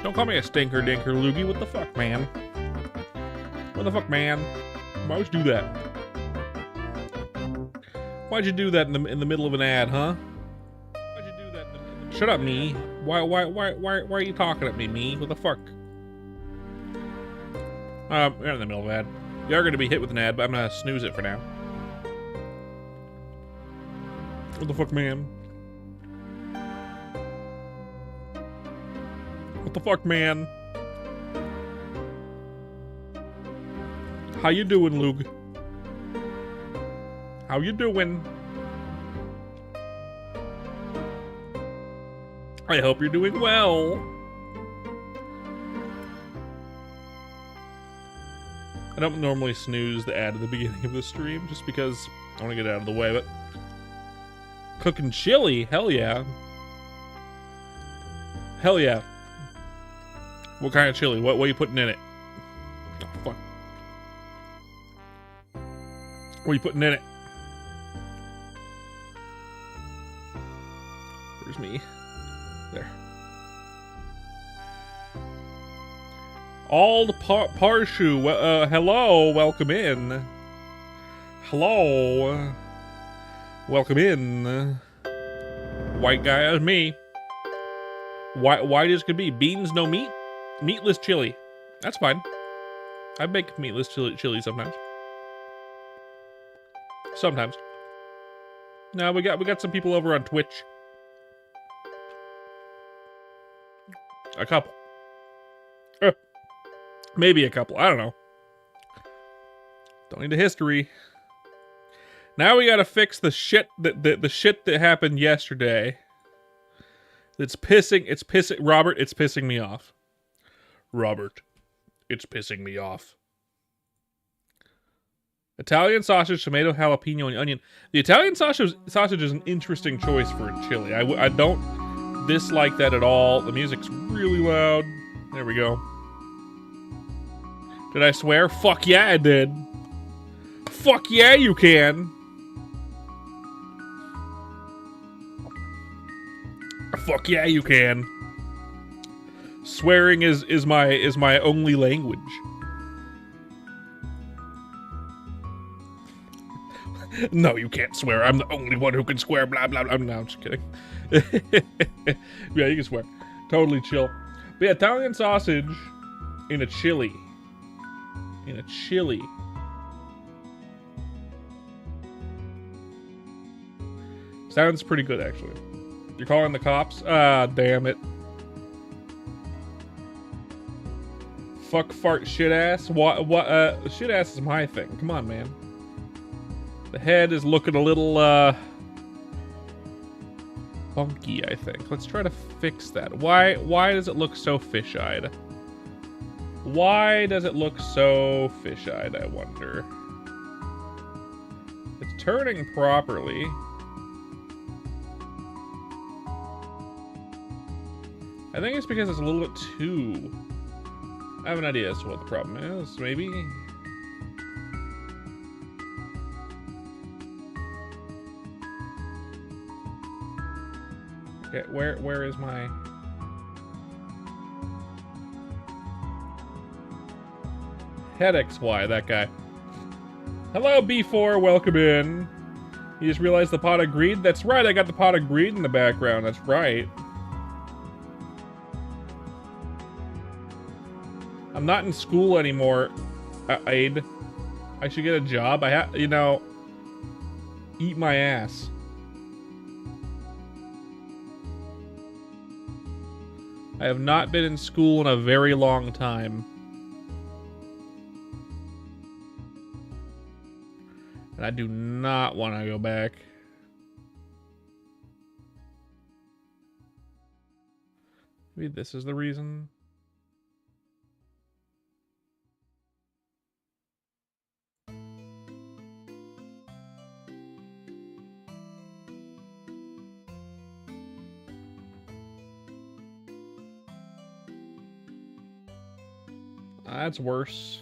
Don't call me a stinker dinker loogie. What the fuck, man? What the fuck, man? Why would you do that? Why'd you do that in the middle of an ad, huh? Why'd you do that in the Shut up, me. Why are you talking at me, me? What the fuck? We're in the middle of an ad. You are gonna be hit with an ad, but I'm gonna snooze it for now. What the fuck, man? What the fuck, man? How you doing, Luke? How you doing? I hope you're doing well. I don't normally snooze the ad at the beginning of the stream just because I want to get it out of the way, but cooking chili, hell yeah. Hell yeah. What kind of chili? What are you putting in it? Oh, fuck. What are you putting in it? Where's me? There. Ald Parshu, hello, welcome in. Hello. Welcome in. White guy as me. White as could be. Beans, no meat? Meatless chili. That's fine. I make meatless chili sometimes. Sometimes. No, we got some people over on Twitch. A couple. Maybe a couple. I don't know. Don't need a history. Now we gotta fix the shit that happened yesterday. It's pissing Robert, it's pissing me off. Robert, it's pissing me off. Italian sausage, tomato, jalapeno, and onion. The Italian sausage is an interesting choice for a chili. I don't dislike that at all. The music's really loud. There we go. Did I swear? Fuck yeah, I did. Fuck yeah, you can. Fuck yeah, you can. Swearing is my only language. No, you can't swear. I'm the only one who can swear. Blah blah blah. No, I'm just kidding. Yeah, you can swear. Totally chill. But yeah, Italian sausage in a chili. In a chili. Sounds pretty good, actually. You're calling the cops? Ah, damn it. Fuck, fart, shit ass. What, shit ass is my thing. Come on, man. The head is looking a little, funky, I think. Let's try to fix that. Why does it look so fish-eyed? Why does it look so fish-eyed, I wonder? It's turning properly. I think it's because it's a little bit too... I have an idea as to what the problem is, maybe. Okay, where is my... Head XY, that guy. Hello, B4, welcome in. You just realized the pot of greed? That's right, I got the pot of greed in the background, that's right. I'm not in school anymore, Aid. I should get a job. You know, eat my ass. I have not been in school in a very long time. And I do not want to go back. Maybe this is the reason. That's worse.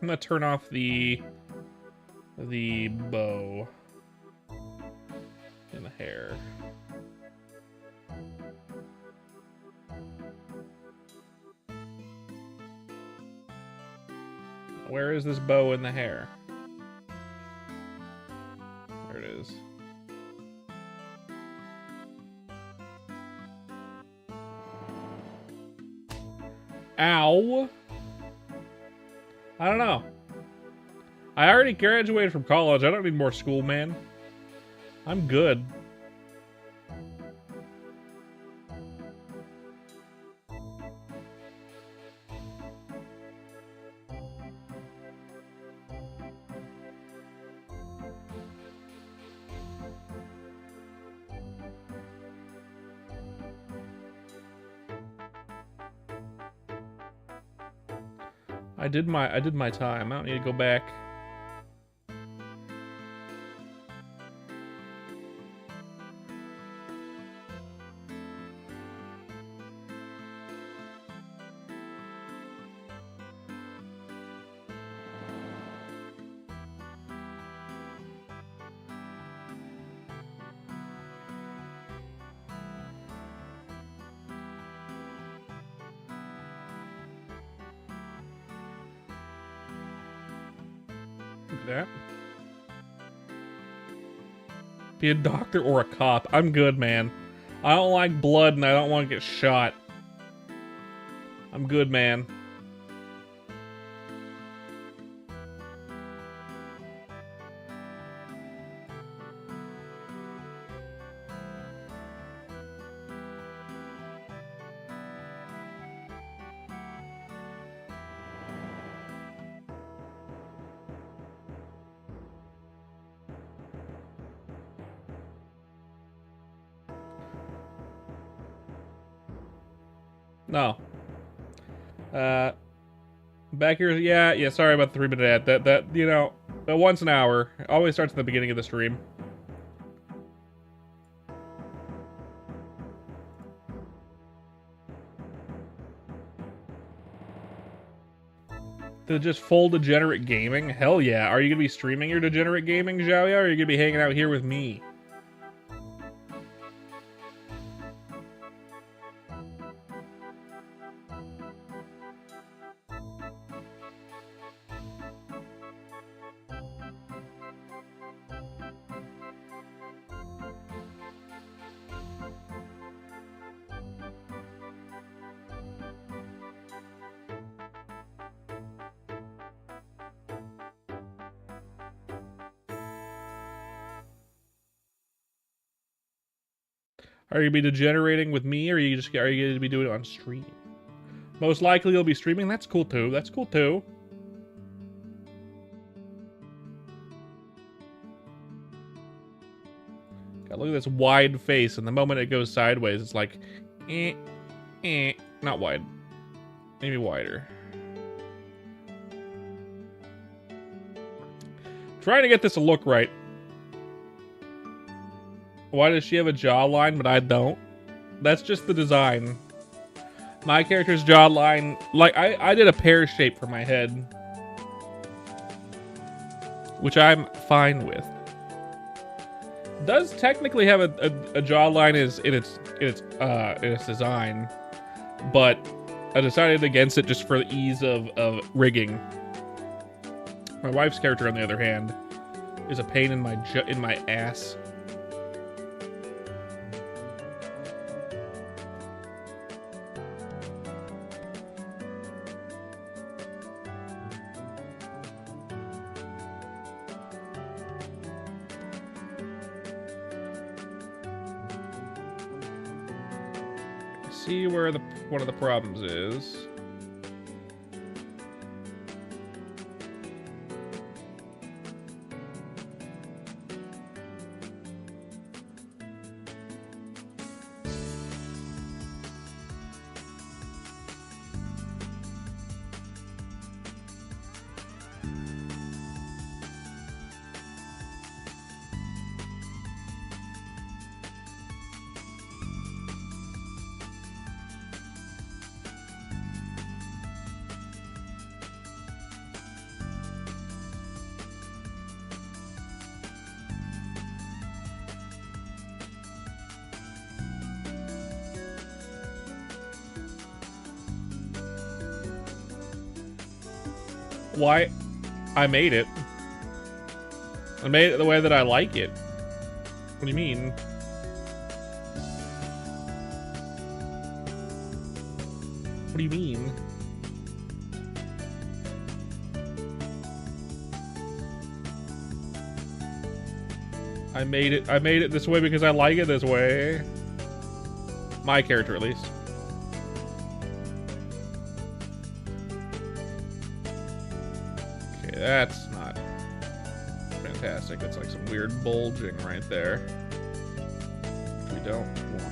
I'm gonna turn off the bow in the hair. Where is this bow in the hair? There it is. Ow. I don't know. I already graduated from college. I don't need more school, man. I'm good. I did my time. I don't need to go back. Look at that. Be a doctor or a cop. I'm good, man. I don't like blood and I don't want to get shot. I'm good, man. No. Back here, yeah, sorry about the 3-minute ad. That, you know, once an hour. Always starts at the beginning of the stream. To just full degenerate gaming? Hell yeah. Are you gonna be streaming your degenerate gaming, Zhaoya, or are you gonna be hanging out here with me? Are you gonna be degenerating with me, or are you gonna be doing it on stream? Most likely you'll be streaming. That's cool too. That's cool too. God, look at this wide face, and the moment it goes sideways, it's like, not wide, maybe wider. Trying to get this to look right. Why does she have a jawline, but I don't? That's just the design. My character's jawline, like, I did a pear shape for my head, which I'm fine with. Does technically have a jawline in its design, but I decided against it just for the ease of rigging. My wife's character, on the other hand, is a pain in my ass. See where one of the problems is. Why? I made it. I made it the way that I like it. What do you mean? What do you mean? I made it this way because I like it this way. My character, at least. Okay, that's not fantastic. That's like some weird bulging right there, which we don't want.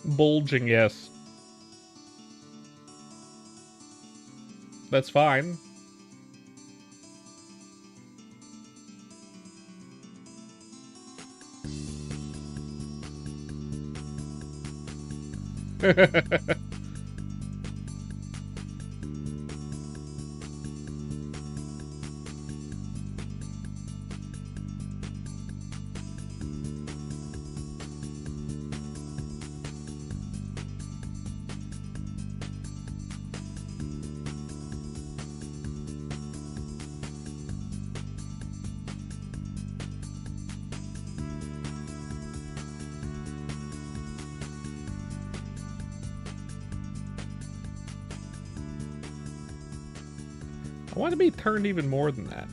Bulging, yes. That's fine. I want to be turned even more than that.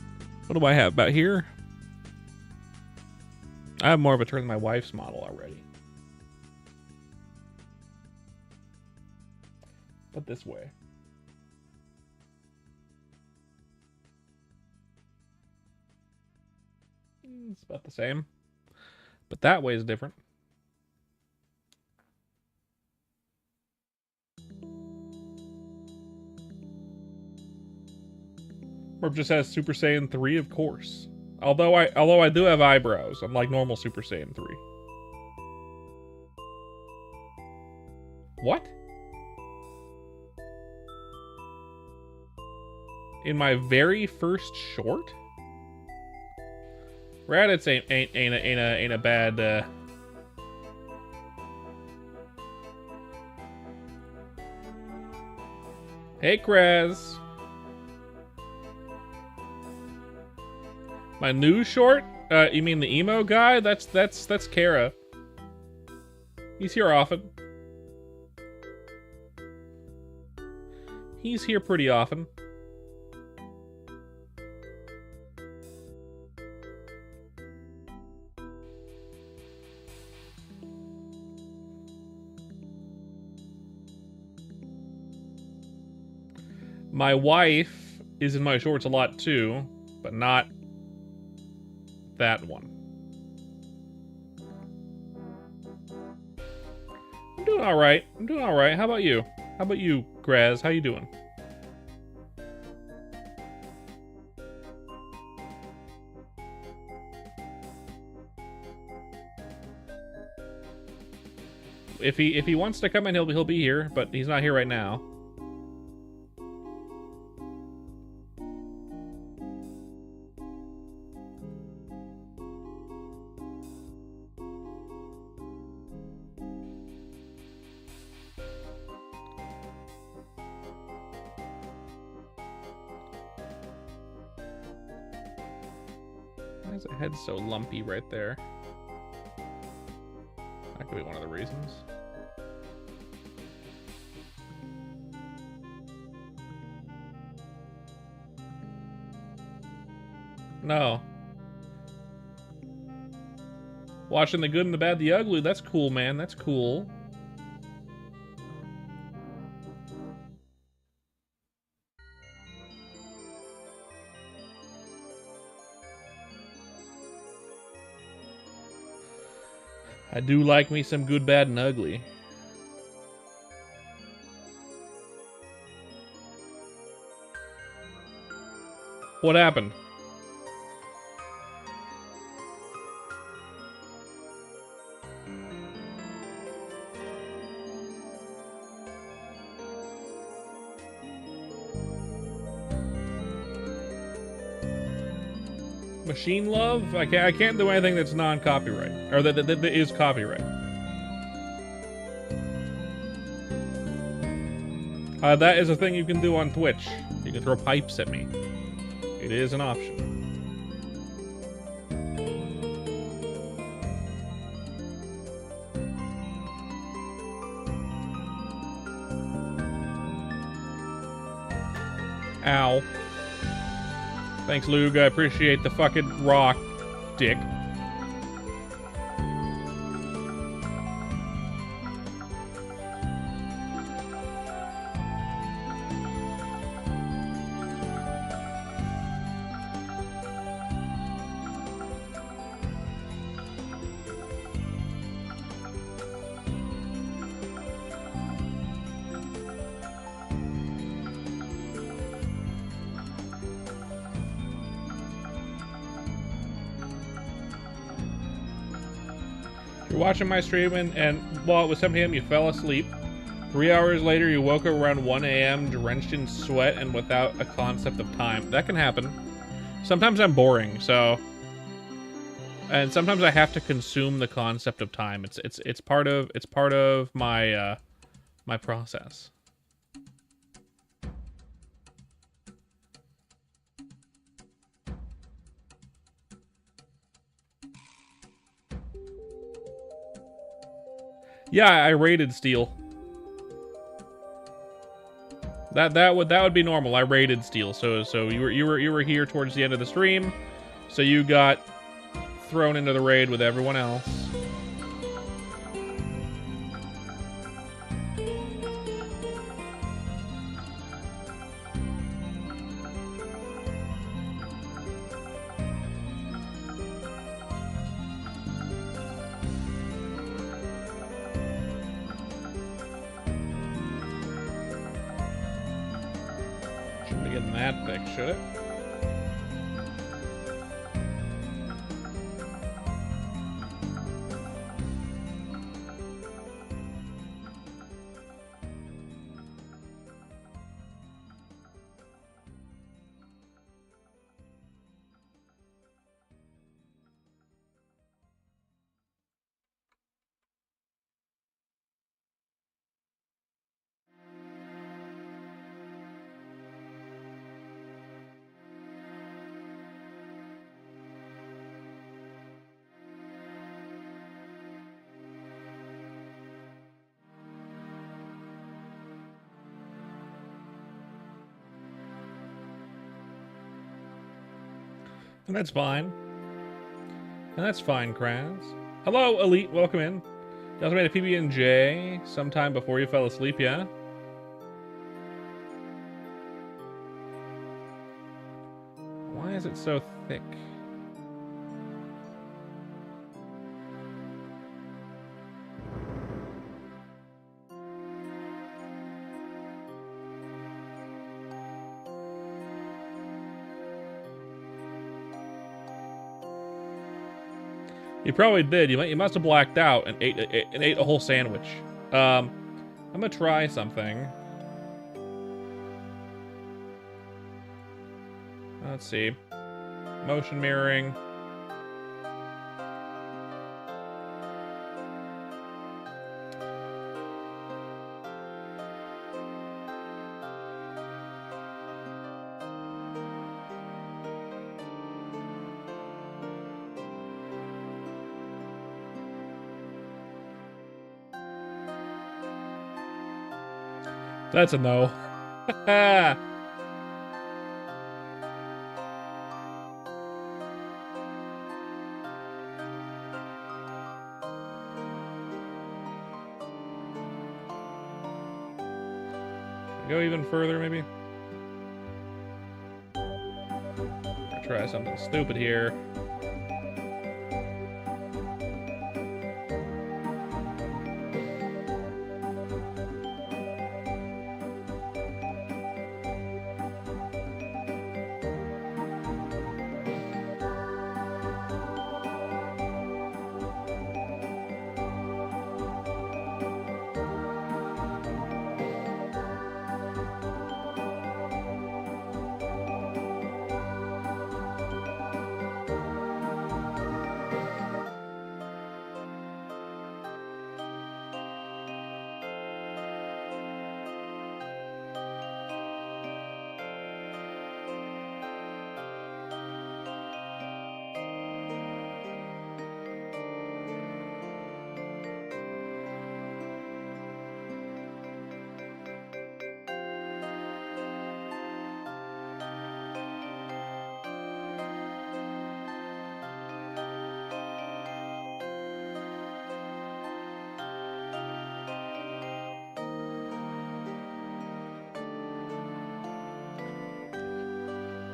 What do I have about here? I have more of a turn than my wife's model already. But this way. It's about the same. But that way is different. Merp just has Super Saiyan 3, of course. Although I do have eyebrows, unlike normal Super Saiyan 3. What? In my very first short? Raditz ain't a bad Hey Kraz. My new short? You mean the emo guy? That's Kara. He's here often. He's here pretty often. My wife is in my shorts a lot too, but not that one. I'm doing all right. I'm doing all right. How about you? How about you, Graz? How you doing? If he wants to come in, he'll be here, but he's not here right now. Why is the head so lumpy right there? That could be one of the reasons. No. Watching the good and the bad, the ugly. That's cool, man. That's cool. I do like me some good, bad, and ugly. What happened? Machine love? I can't do anything that's non-copyright. Or that is copyright. That is a thing you can do on Twitch. You can throw pipes at me. It is an option. Ow. Thanks, Lug. I appreciate the fucking rock, dick. You're watching my stream and while it was 7 p.m. you fell asleep. 3 hours later you woke up around 1 a.m. drenched in sweat and without a concept of time. That can happen. Sometimes I'm boring, so... And sometimes I have to consume the concept of time. It's part of my my process. Yeah, I raided Steel. That would be normal. I raided Steel. So you were here towards the end of the stream. So you got thrown into the raid with everyone else. Shouldn't be getting that fixed, should it? And that's fine. And that's fine, Kraz. Hello, Elite. Welcome in. You also made a PB&J sometime before you fell asleep, yeah? Why is it so thick? You probably did. You must have blacked out and ate a whole sandwich. I'm gonna try something. Let's see. Motion mirroring. That's a no. Go even further, maybe? Try something stupid here.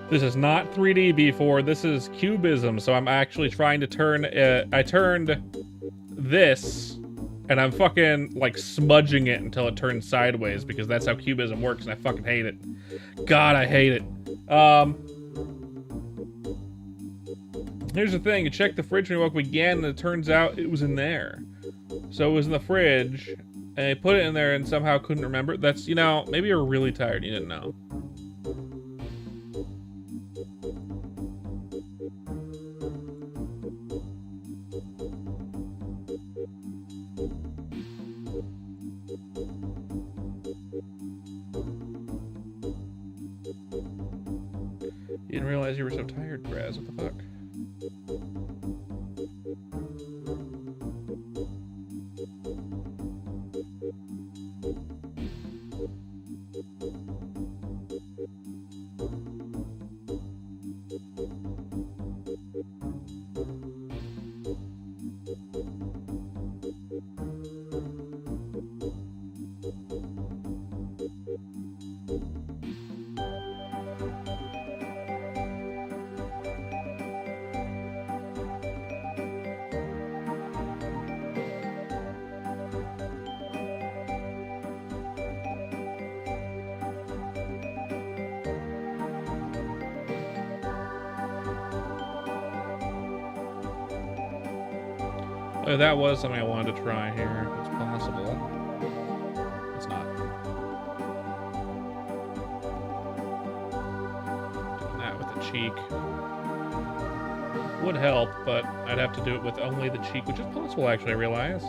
This is not 3D B4, this is cubism, so I'm actually trying to turn I turned this, and I'm fucking, like, smudging it until it turns sideways, because that's how cubism works, and I fucking hate it. God, I hate it. Here's the thing, you checked the fridge when you woke up again, and it turns out it was in there. So it was in the fridge, and I put it in there and somehow couldn't remember. That's, you know, maybe you're really tired and you didn't know. You didn't realize you were so tired, Graz. What the fuck? Oh, that was something I wanted to try here, if it's possible. It's not. Doing that with the cheek would help, but I'd have to do it with only the cheek, which is possible, actually, I realize.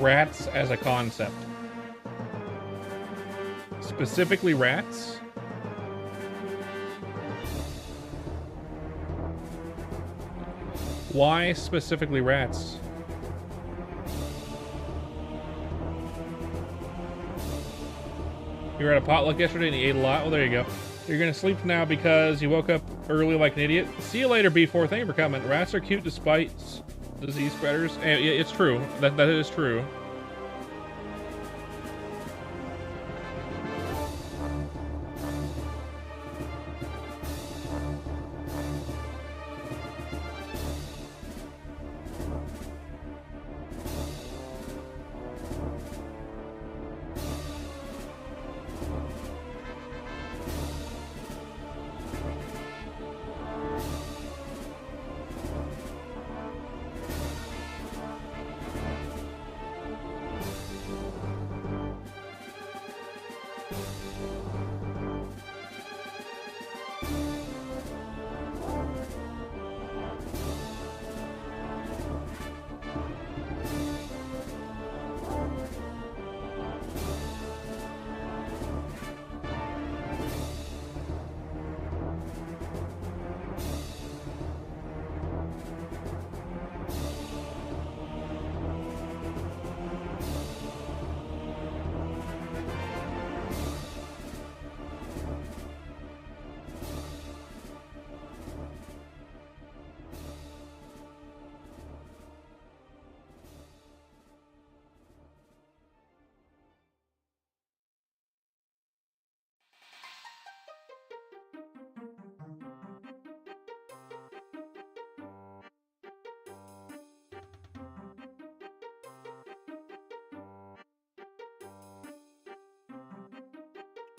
Rats as a concept. Specifically rats? Why specifically rats? You were at a potluck yesterday and you ate a lot? Well, there you go. You're gonna sleep now because you woke up early like an idiot. See you later, B4. Thank you for coming. Rats are cute despite disease spreaders. It's true. That is true.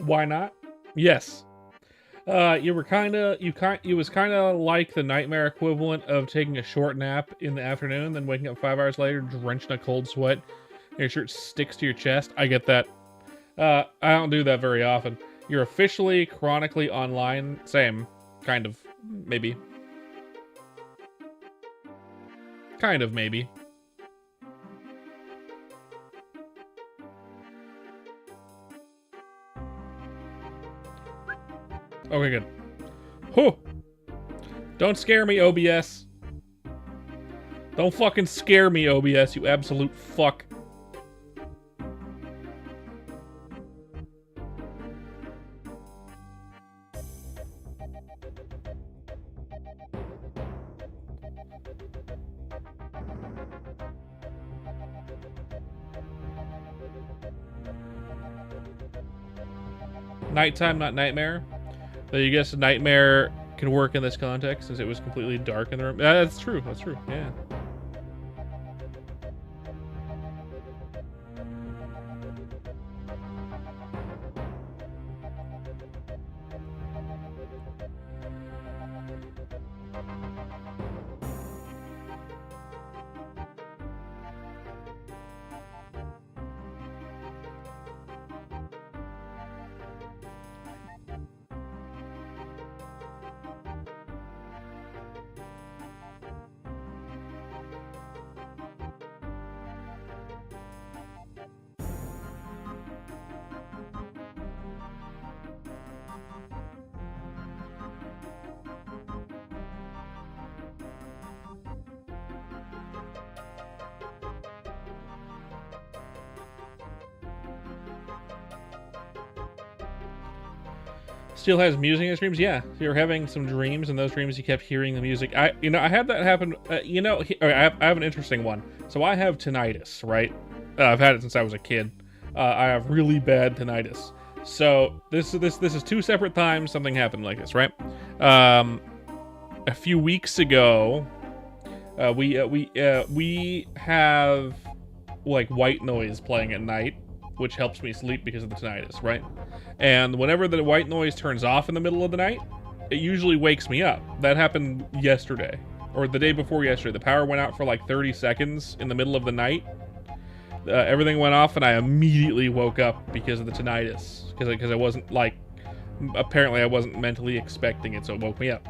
Why not? Yes. You were it was kind of like the nightmare equivalent of taking a short nap in the afternoon, then waking up 5 hours later, drenched in a cold sweat, and your shirt sticks to your chest. I get that. I don't do that very often. You're officially, chronically online. Same. Kind of. Maybe. Kind of, maybe. Okay, good. Whew. Don't scare me, OBS. Don't fucking scare me, OBS, you absolute fuck. Nighttime, not nightmare. Though you guess nightmare can work in this context since it was completely dark in the room. That's true. That's true. Yeah. Still has music in his dreams? Yeah. So you're having some dreams, and those dreams you kept hearing the music. I had that happen. I have an interesting one. So I have tinnitus, right? I've had it since I was a kid. I have really bad tinnitus. So this is two separate times something happened like this, right? A few weeks ago, we have like white noise playing at night, which helps me sleep because of the tinnitus, right? And whenever the white noise turns off in the middle of the night, it usually wakes me up. That happened yesterday, or the day before yesterday. The power went out for like 30 seconds in the middle of the night. Everything went off, and I immediately woke up because of the tinnitus. Because I wasn't like, apparently I wasn't mentally expecting it, so it woke me up.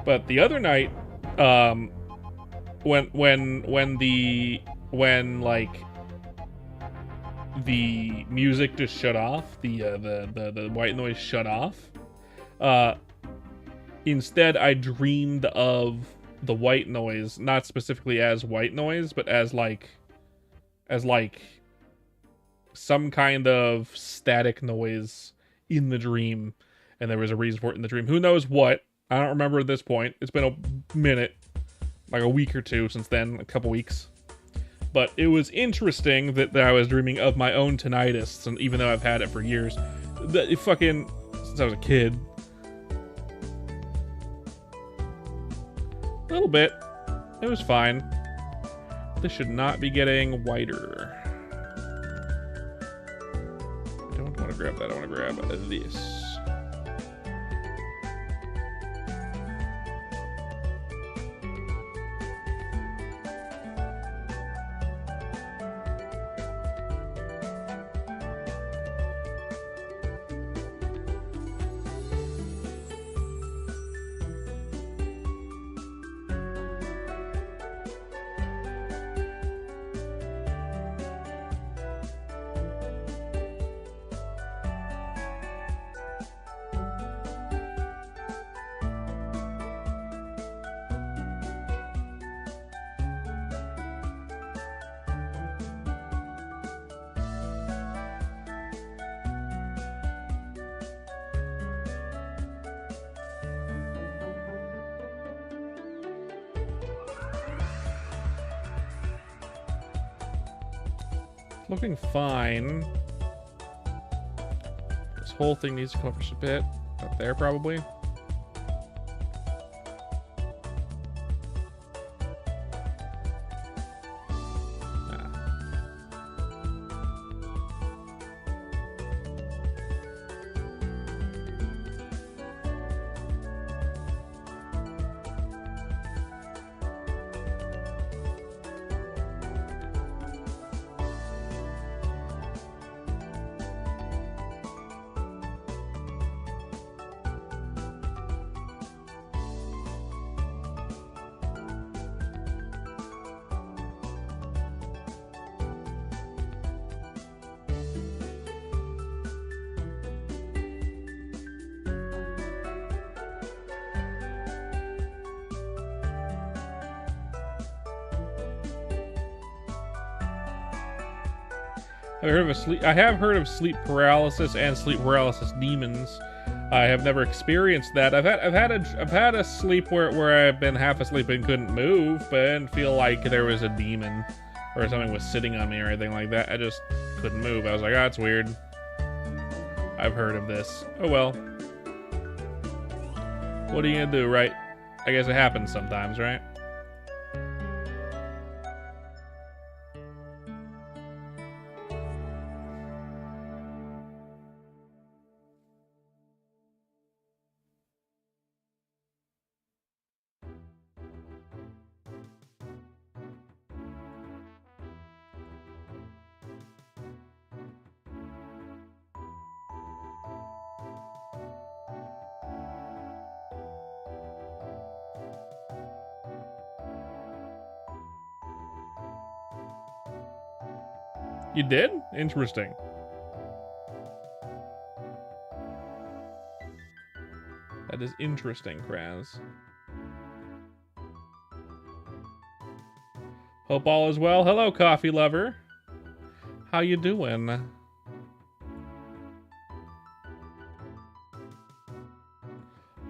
But the other night, when the music just shut off, the white noise shut off. Instead, I dreamed of the white noise, not specifically as white noise, but as some kind of static noise in the dream, and there was a reason for it in the dream. Who knows what? I don't remember at this point. It's been a minute, like a week or two since then, a couple weeks. But it was interesting that I was dreaming of my own tinnitus, and even though I've had it for years, since I was a kid. A little bit. It was fine. This should not be getting whiter. I don't want to grab that. I want to grab this. Looking fine. This whole thing needs to come up just a bit. Up there, probably. I have heard of sleep paralysis and sleep paralysis demons. I have never experienced that. I've had a sleep where I've been half asleep and couldn't move, but I didn't feel like there was a demon or something was sitting on me or anything like that. I just couldn't move. I was like, that's weird. I've heard of this. Oh well. What are you gonna do, right? I guess it happens sometimes, right? You did? Interesting. That is interesting, Kraz. Hope all is well. Hello, coffee lover. How you doing?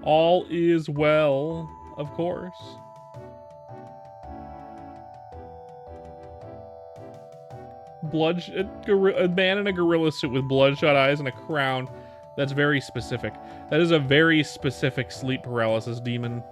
All is well, of course. A man in a gorilla suit with bloodshot eyes and a crown. That's very specific. That is a very specific sleep paralysis demon.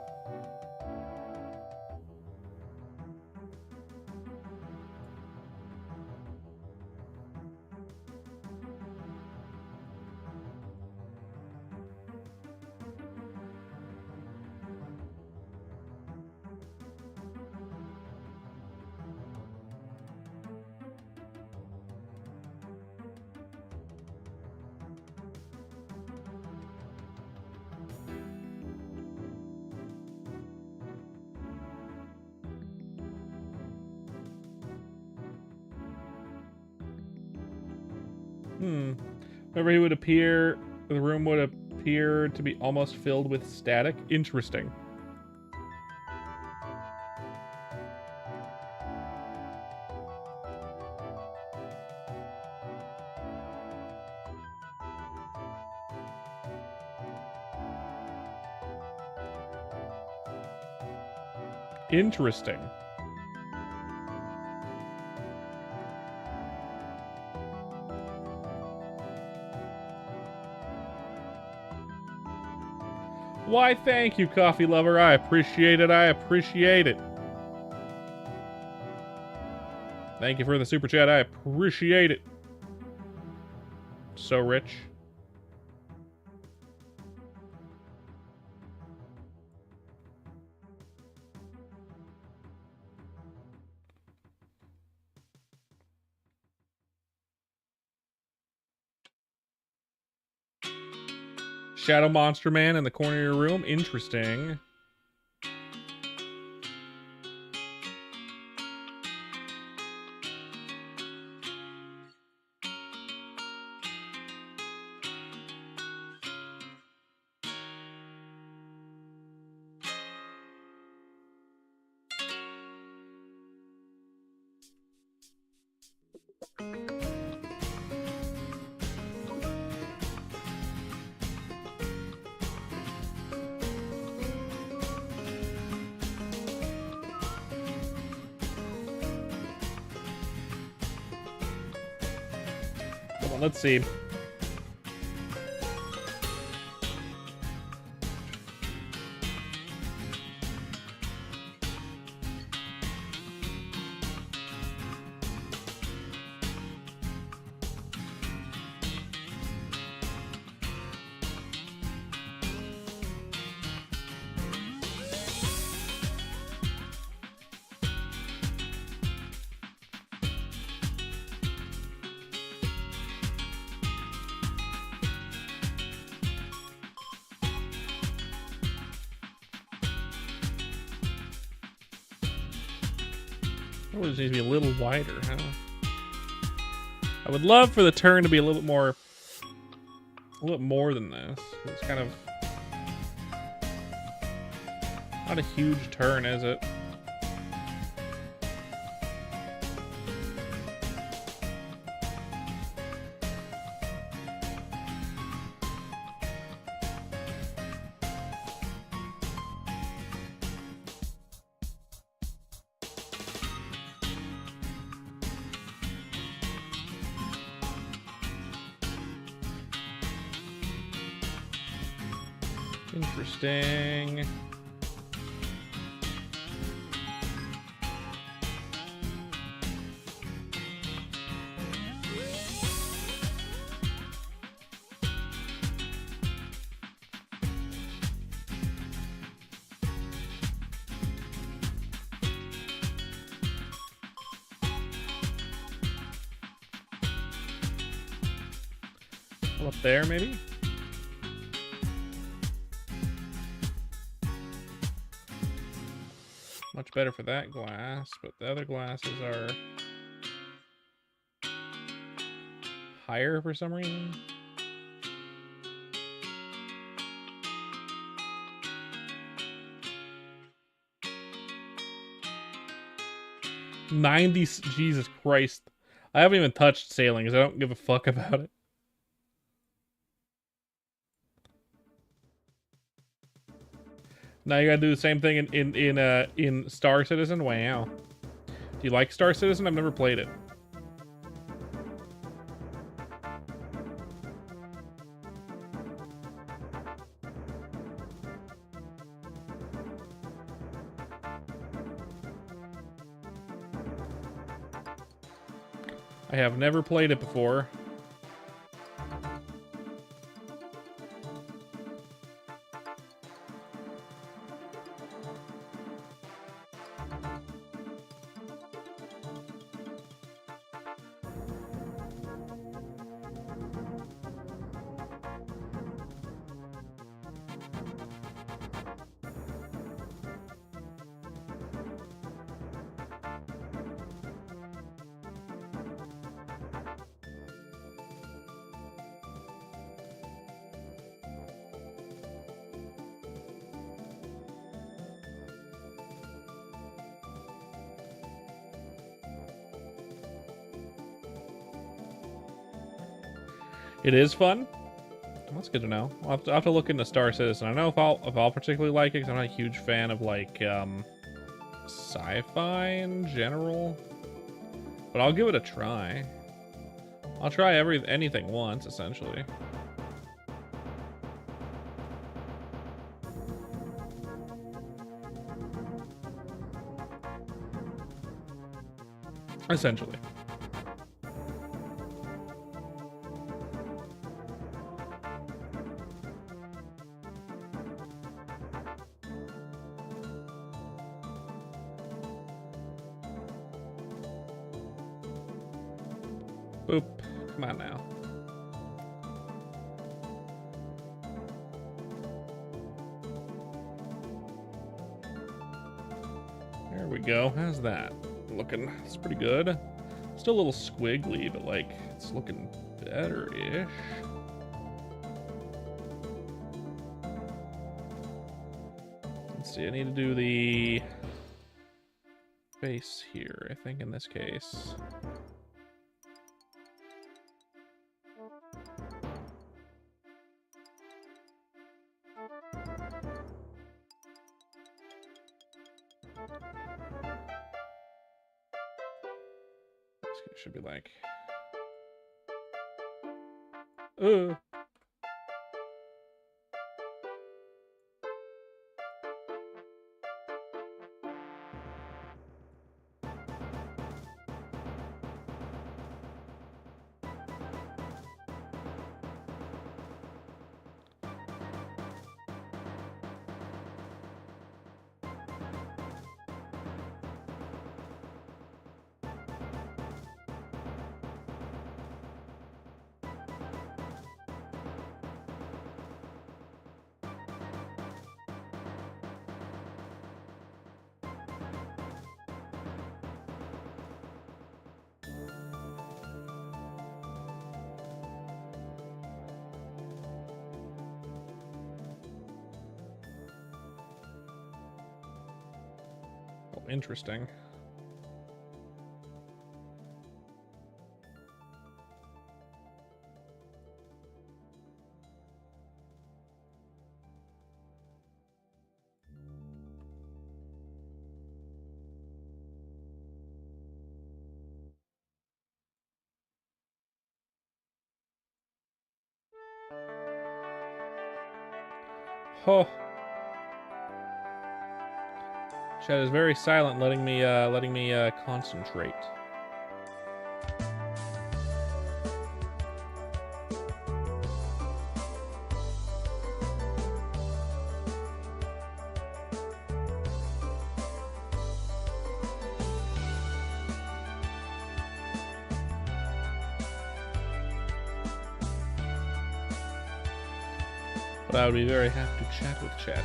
Whenever he would appear, the room would appear to be almost filled with static. Interesting. Interesting. Why, thank you, coffee lover. I appreciate it. I appreciate it. Thank you for the super chat. I appreciate it. So rich. Shadow Monster Man in the corner of your room. Interesting. Let's see. Oh, it needs to be a little wider, huh? I would love for the turn to be a little more than this. It's kind of not a huge turn, is it? Interesting. Up there, maybe? Much better for that glass, but the other glasses are higher for some reason. Jesus Christ. I haven't even touched sailing because I don't give a fuck about it. Now you gotta do the same thing in Star Citizen? Wow. Do you like Star Citizen? I've never played it. I have never played it before. It is fun. That's good to know. I'll have to look into Star Citizen. I don't know if I'll particularly like it because I'm not a huge fan of like sci-fi in general. But I'll give it a try. I'll try anything once, essentially. Essentially. Boop. Come on now. There we go. How's that looking? It's pretty good. Still a little squiggly, but like it's looking better-ish. Let's see. I need to do the face here, I think, in this case. Should be like, interesting. Oh. Chat is very silent, letting me concentrate. But I would be very happy to chat with chat.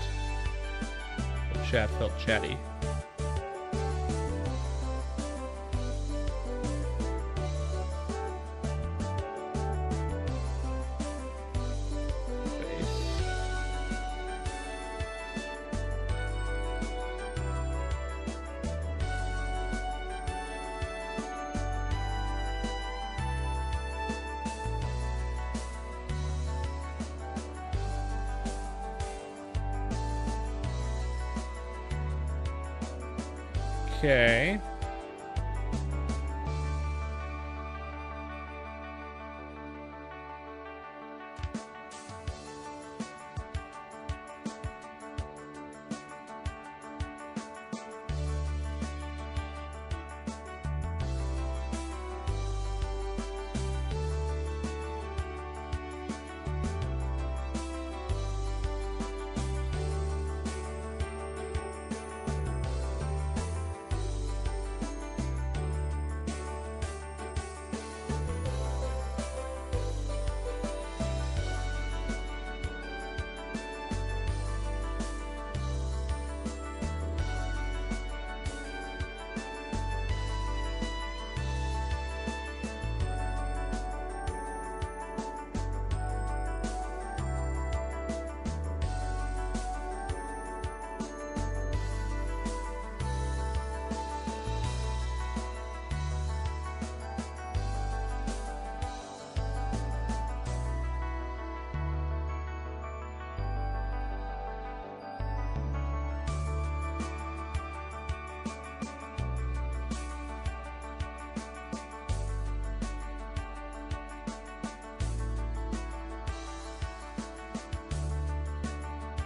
If chat felt chatty. Okay.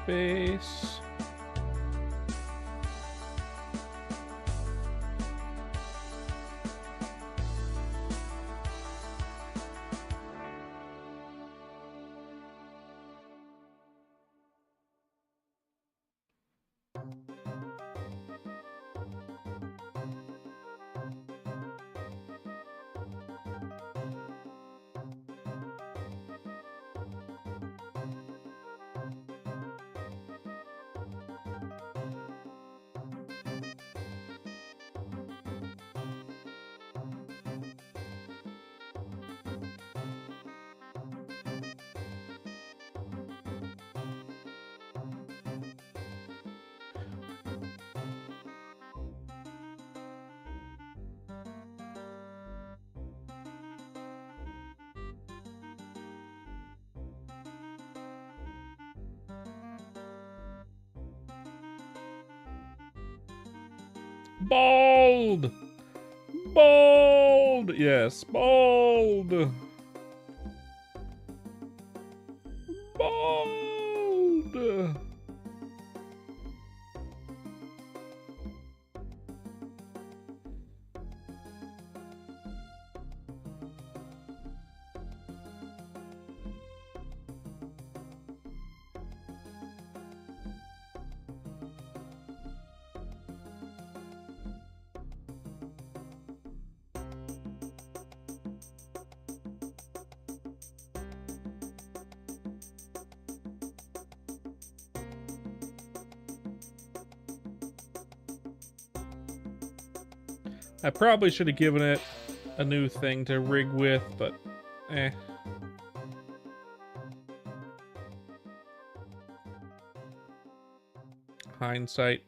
Base. Bald! Bald! Yes, bald! Bald! I probably should have given it a new thing to rig with, but eh. Hindsight.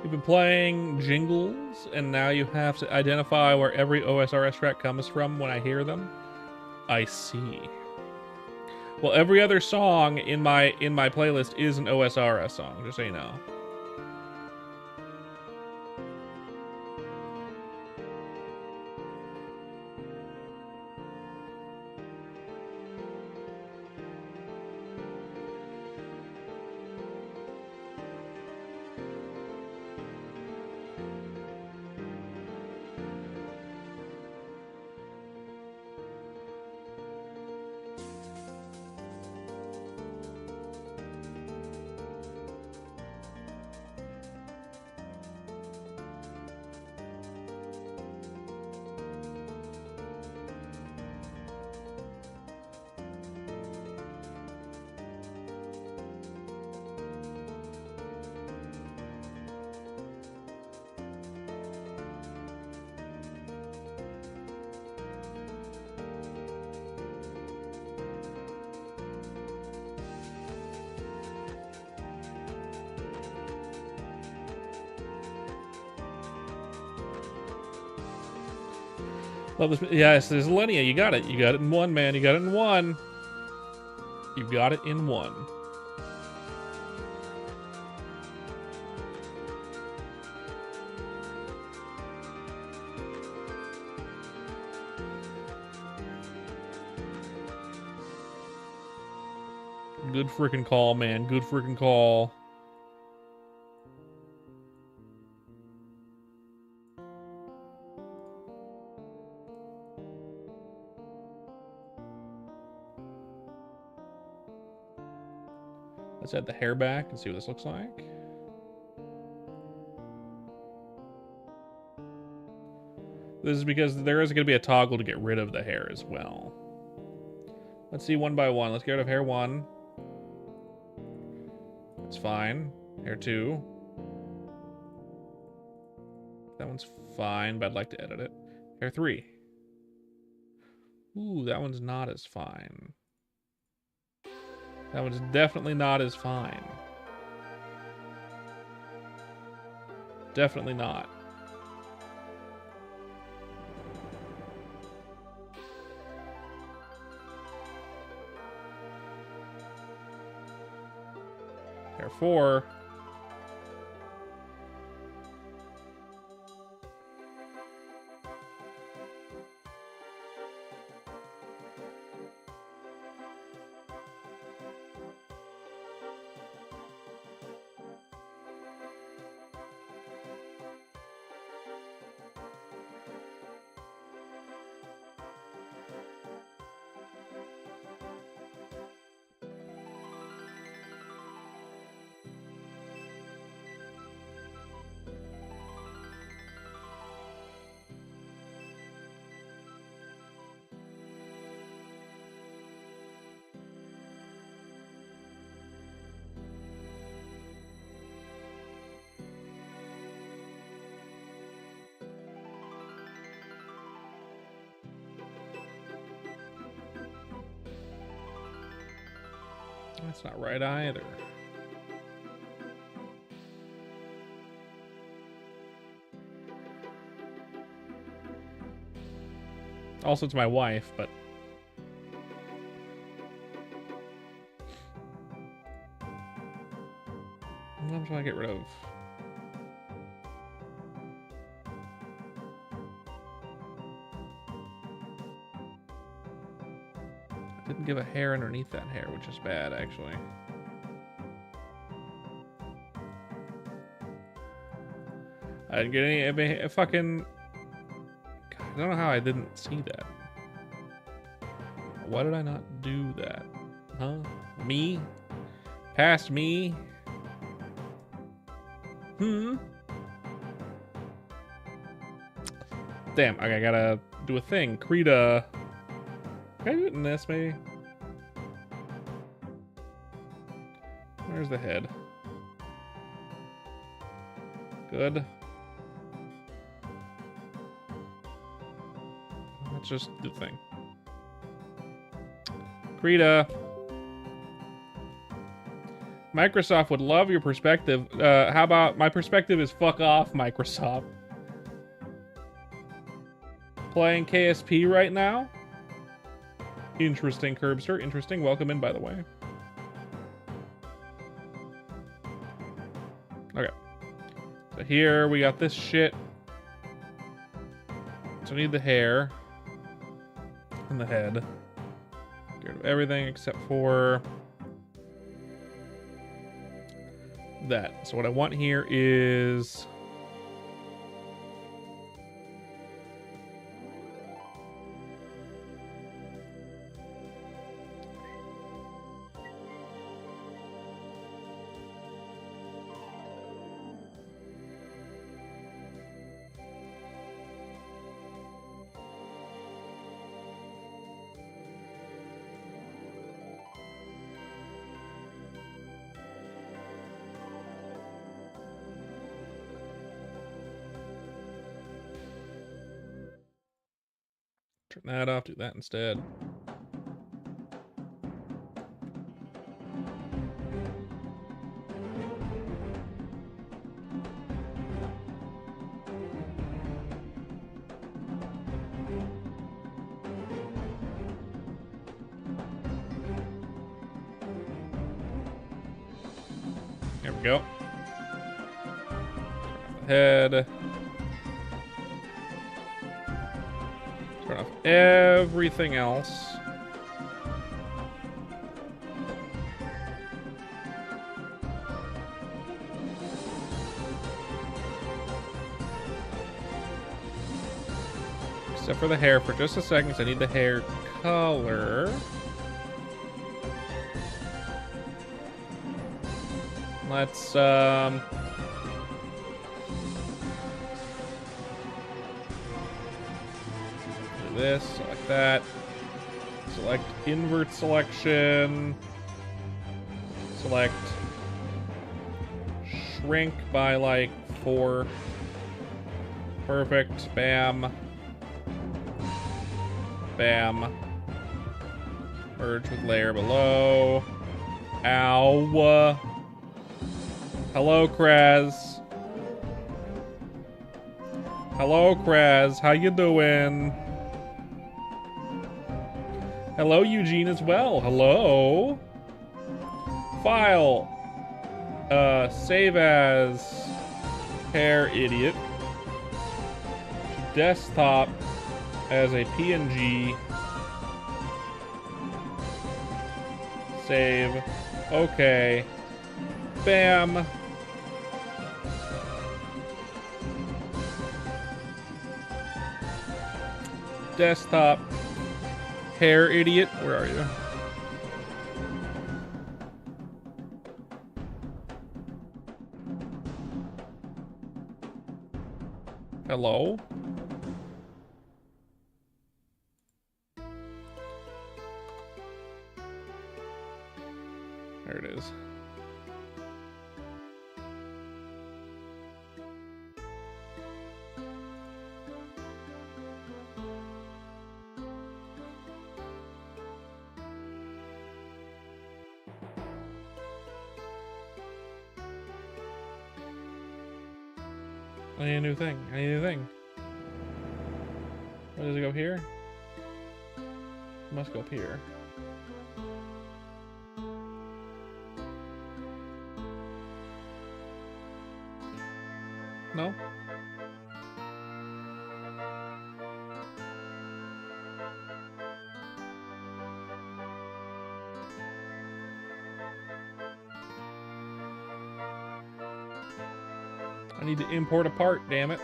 You've been playing jingles, and now you have to identify where every OSRS track comes from when I hear them? I see. Well, every other song in my playlist is an OSRS song, just so you know. Love this. Yes, there's Linnea. You got it. You got it in one, man. You got it in one. You got it in one. Good freaking call, man. Good freaking call. Let's add the hair back and see what this looks like. This is because there is going to be a toggle to get rid of the hair as well. Let's see one by one. Let's get rid of hair 1. That's fine. Hair 2. That one's fine, but I'd like to edit it. Hair 3. Ooh, that one's not as fine. That one's definitely not as fine. Definitely not. Hair 4. That's not right either. Also, it's my wife, but... I'm trying to get rid of... Didn't give a hair underneath that hair, which is bad, actually. I didn't get any fucking... God, I don't know how I didn't see that. Why did I not do that? Huh? Me? Past me? Damn, I gotta do a thing. Krita. Can I do it in this, maybe? Where's the head? Good. Let's just do the thing. Krita. Microsoft would love your perspective. How about my perspective is fuck off, Microsoft. Playing KSP right now. Interesting, Curbster. Interesting. Welcome in, by the way. Okay. So here we got this shit. So I need the hair. And the head. Get rid of everything except for that. So what I want here is turn that off, do that instead. There we go. Turn off the head. Turn off everything else. Except for the hair for just a second, because I need the hair color. Let's, do this, select that. Select invert selection. Select shrink by like 4. Perfect. Bam. Bam. Merge with layer below. Ow. Hello, Kraz. Hello, Kraz. How you doing? Hello, Eugene, as well. Hello. File. Save as hair idiot. Desktop as a PNG. Save. Okay. Bam. Desktop. Hair idiot. Where are you? Hello? There it is. I need a new thing. I need a new thing. Where does it go here? It must go up here. No? I need to import a part, damn it.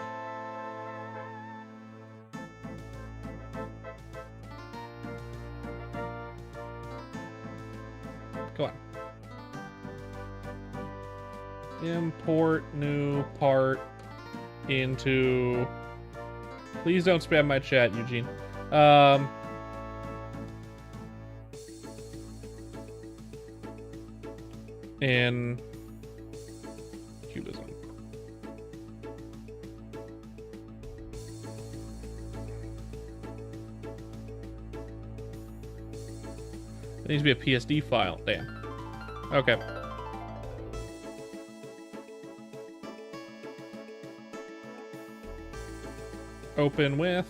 Go on. Import new part into... Please don't spam my chat, Eugene. In Cubism. It needs to be a PSD file. Damn. Okay. Open with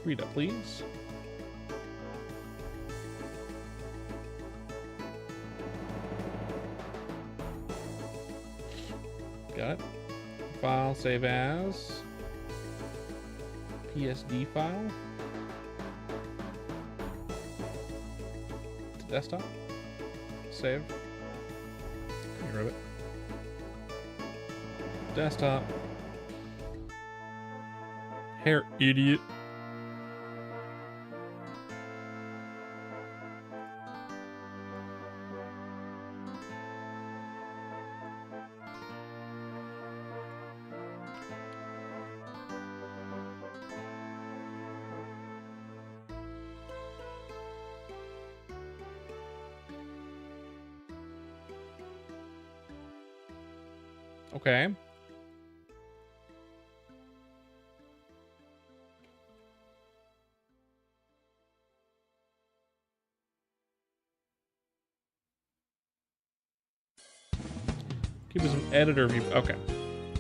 Rita, please. Got it. File, save as. PSD file. To desktop. Save. Get rid of it. Desktop. Hair idiot. Okay. Keep us an editor view. Okay.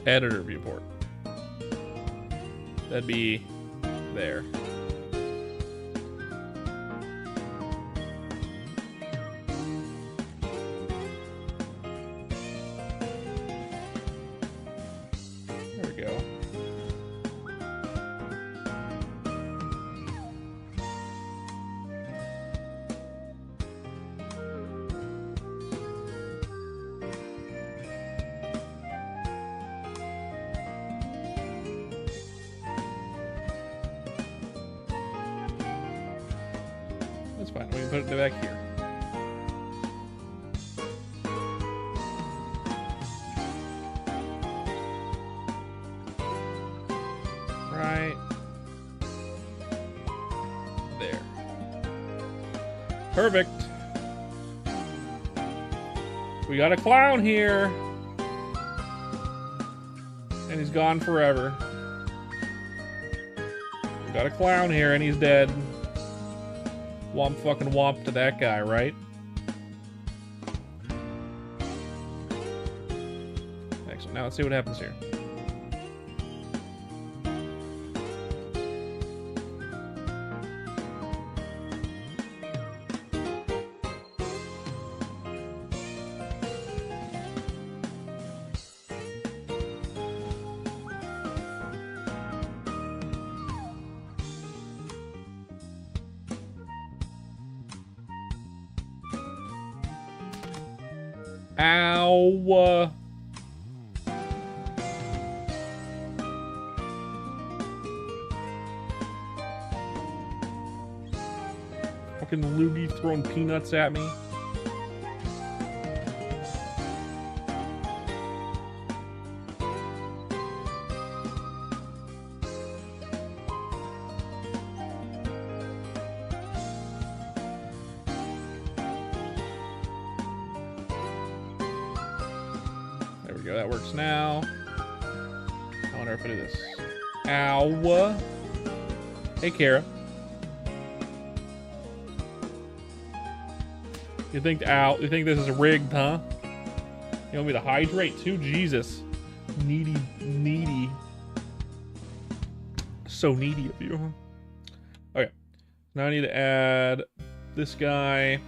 Editor viewport. That'd be there. There we go. That's fine. We can put it back here. Right there. Perfect. We got a clown here. And he's gone forever. We got a clown here and he's dead. Womp fucking womp to that guy, right? Excellent. Now let's see what happens here. Ow. Fucking loogie throwing peanuts at me. There we go, that works now. I wonder if I do this. Ow. Hey, Kara. You think this is rigged, huh? You want me to hydrate too? Jesus. Needy. So needy of you, huh? Okay. Now I need to add this guy.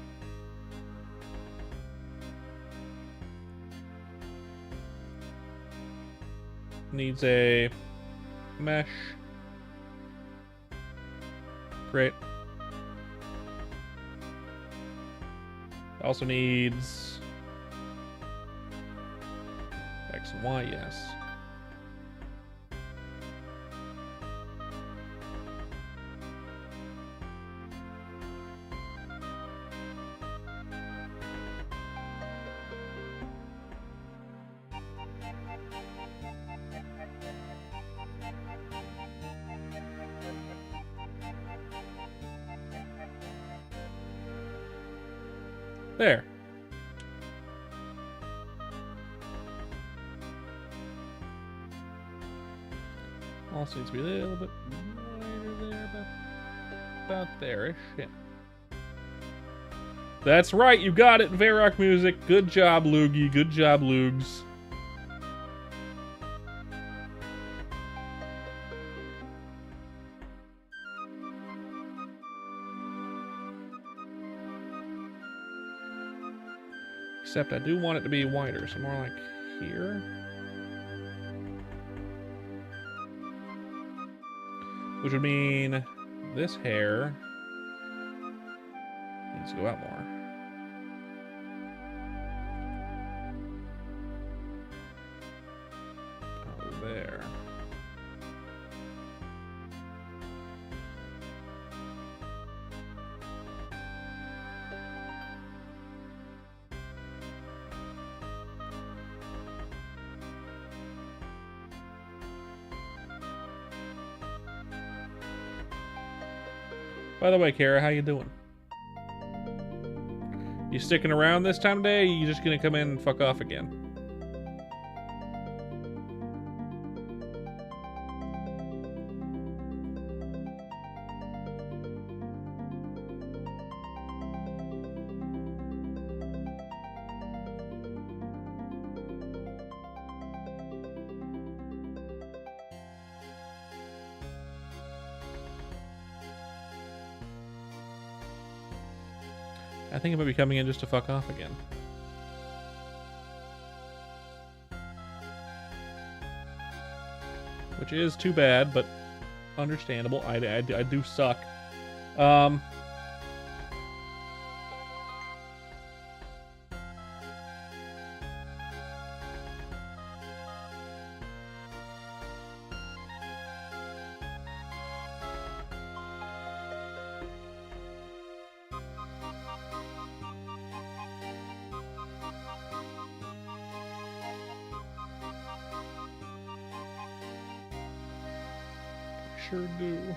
Needs a mesh. Great. Also needs X and Y, yes. There. Also needs to be a little bit wider there, about there-ish. Yeah. That's right, you got it, Varrock music. Good job, Loogie. Good job, Loogs. Except I do want it to be wider, so more like here. Which would mean this hair needs to go out more. Oh, there. By the way, Kara, how you doing? You sticking around this time of day, or you just gonna come in and fuck off again? I think I might be coming in just to fuck off again. Which is too bad, but understandable. I do suck. Sure do.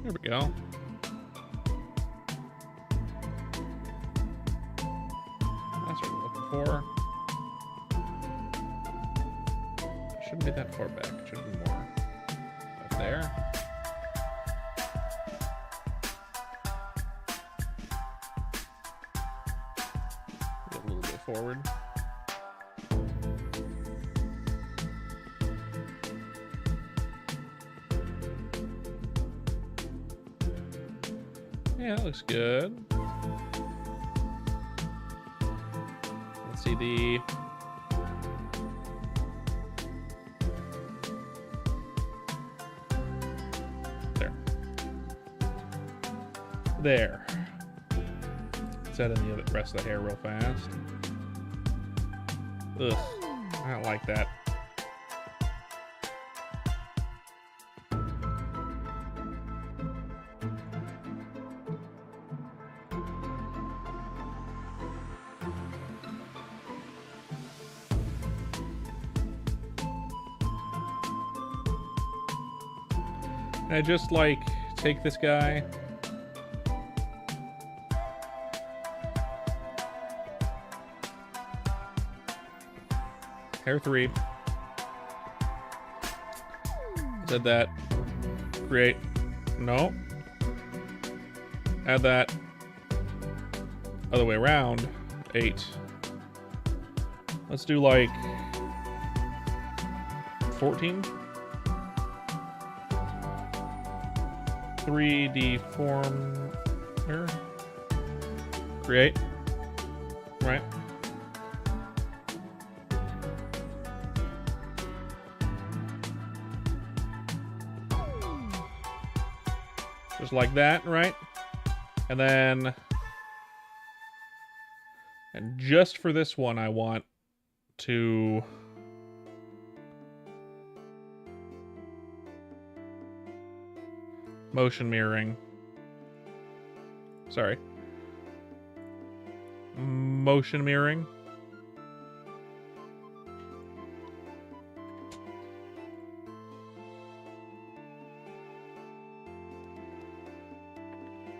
There we go. That's what we're looking for. Shouldn't be that far back. It should be more up there. Get a little bit forward. Yeah, that looks good. Let's see the... There. Set in the rest of the hair real fast. Ugh, I don't like that. I just like take this guy. Hair 3. Said that. Create. No. Add that. Other way around. 8. Let's do like 14. 3D former. Create. Right. Just like that, right? And then And just for this one, I want to... motion mirroring. Sorry. Motion mirroring.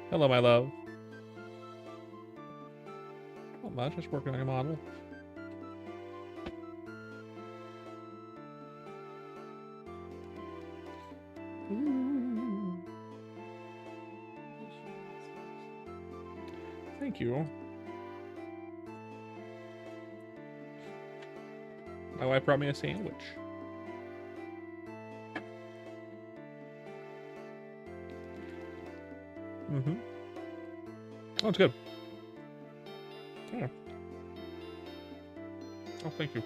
Hello, my love. Not much, just working on your model. Ooh. Thank you. My wife brought me a sandwich. Mm-hmm. Oh, it's good. Yeah. Oh, thank you.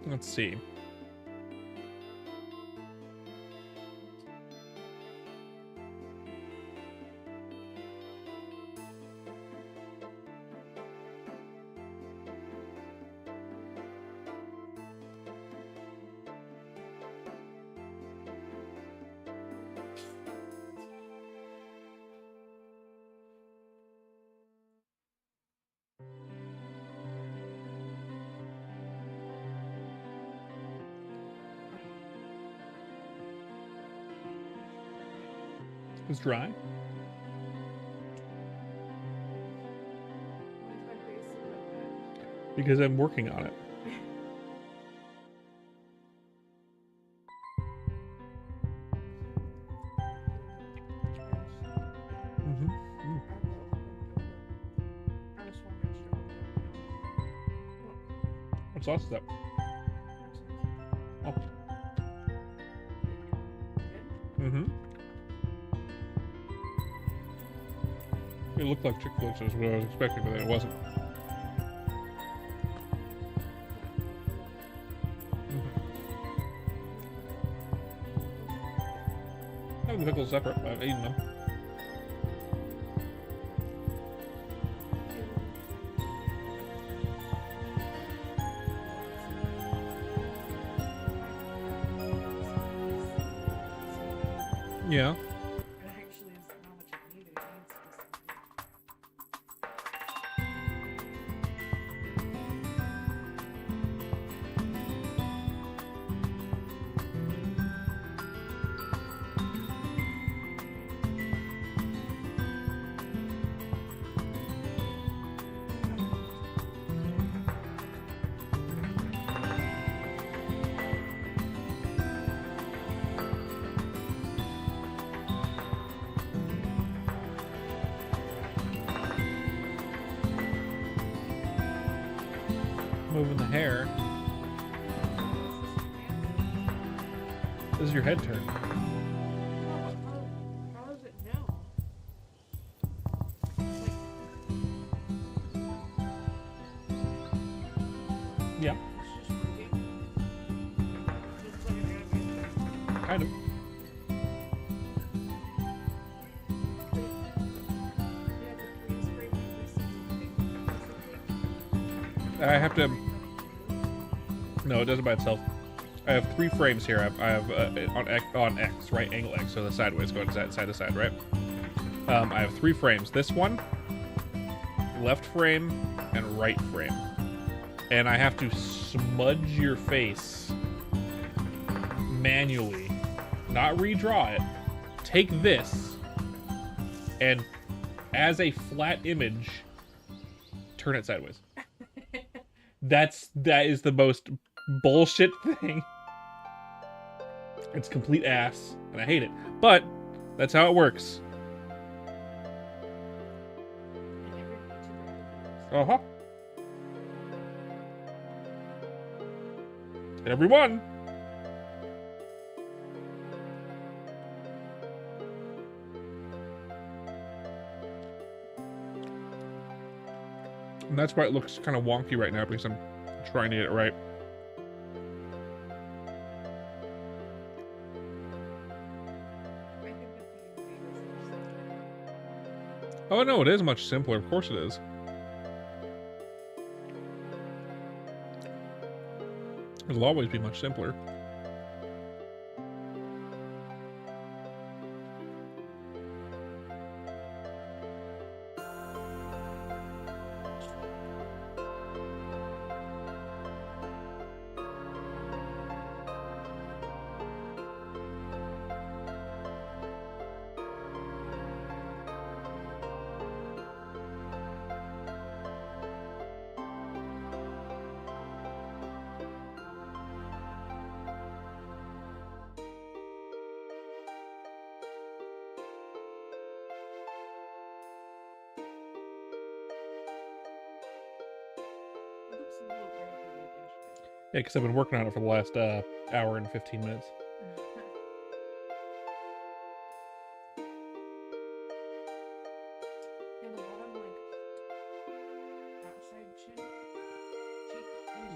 Let's see. It's dry. Because I'm working on it. Mm-hmm. Mm. What sauce is that? Oh. Mm-hmm. It looked like Chick-fil-A, so that's what I was expecting, but it wasn't. I have the pickles separate, but I've eaten them. Yeah. Moving the hair. This is your head turn. How does it know? Yeah. It's just working. Just like an animation. Kind of. I have to... No, it does it by itself. I have 3 frames here. I have on X, right? Angle X, so the sideways, going side to side, right? I have 3 frames. This one, left frame, and right frame. And I have to smudge your face manually. Not redraw it. Take this, and as a flat image, turn it sideways. That is the most bullshit thing. It's complete ass, and I hate it. But that's how it works. Uh-huh. Everyone. And that's why it looks kind of wonky right now, because I'm trying to get it right. Oh no, it is much simpler. Of course it is. It'll always be much simpler. It looks a little better than it is. Yeah, because I've been working on it for the last hour and 15 minutes. Yeah, the bottom, like, outside cheek is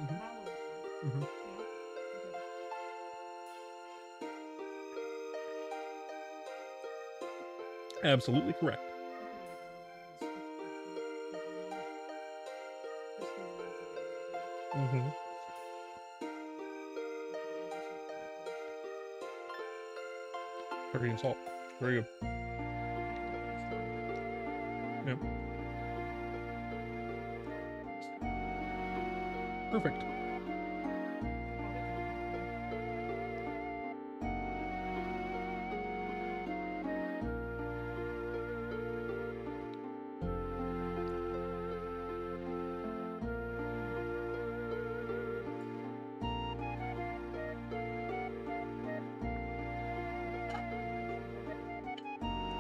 hollow. Mm-hmm. Yeah. Absolutely correct. Mm-hmm. Sugar and salt. Very good. Yep. Perfect.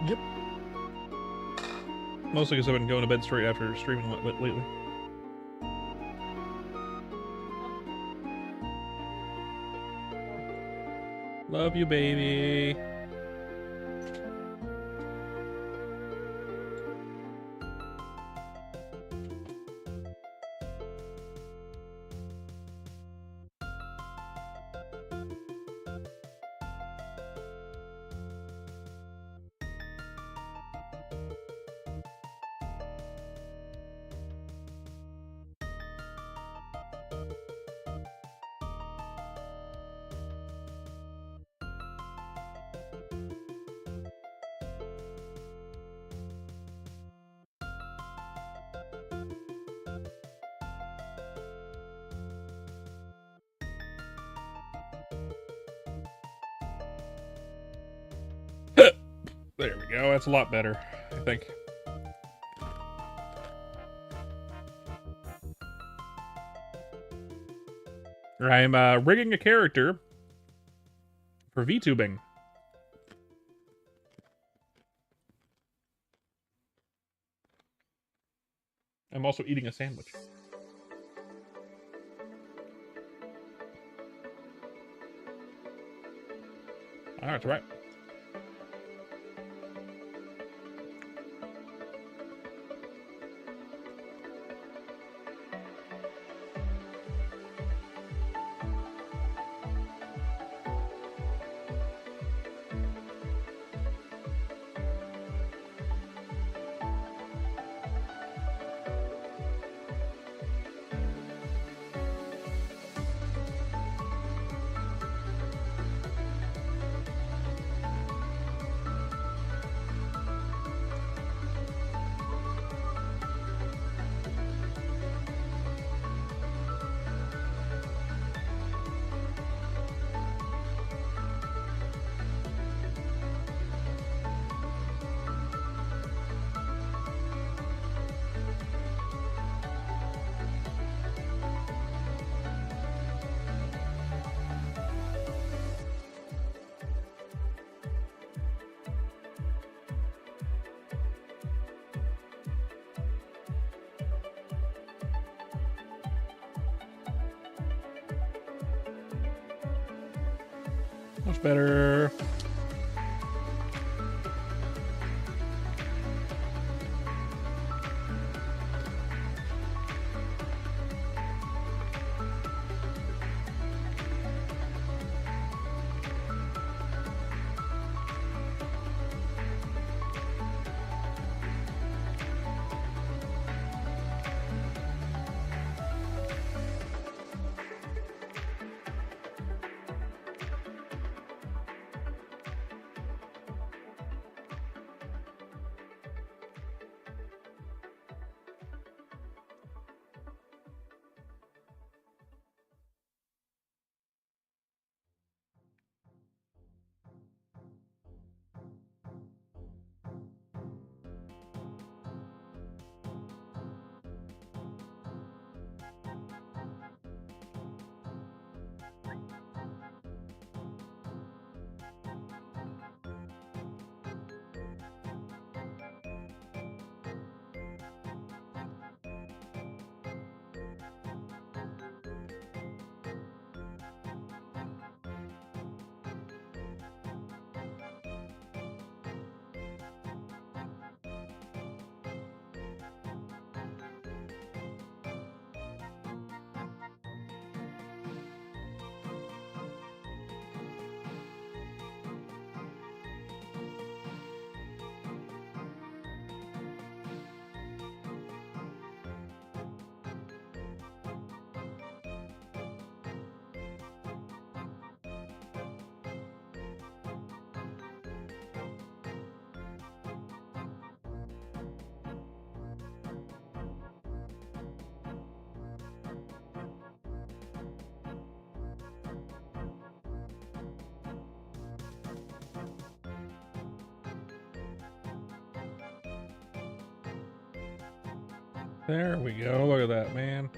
Yep. Mostly because I've been going to bed straight after streaming lately. Love you, baby. There we go. That's a lot better, I think. I'm rigging a character for VTubing. I'm also eating a sandwich. Oh, that's right. Much better. There we go. Look at that, man.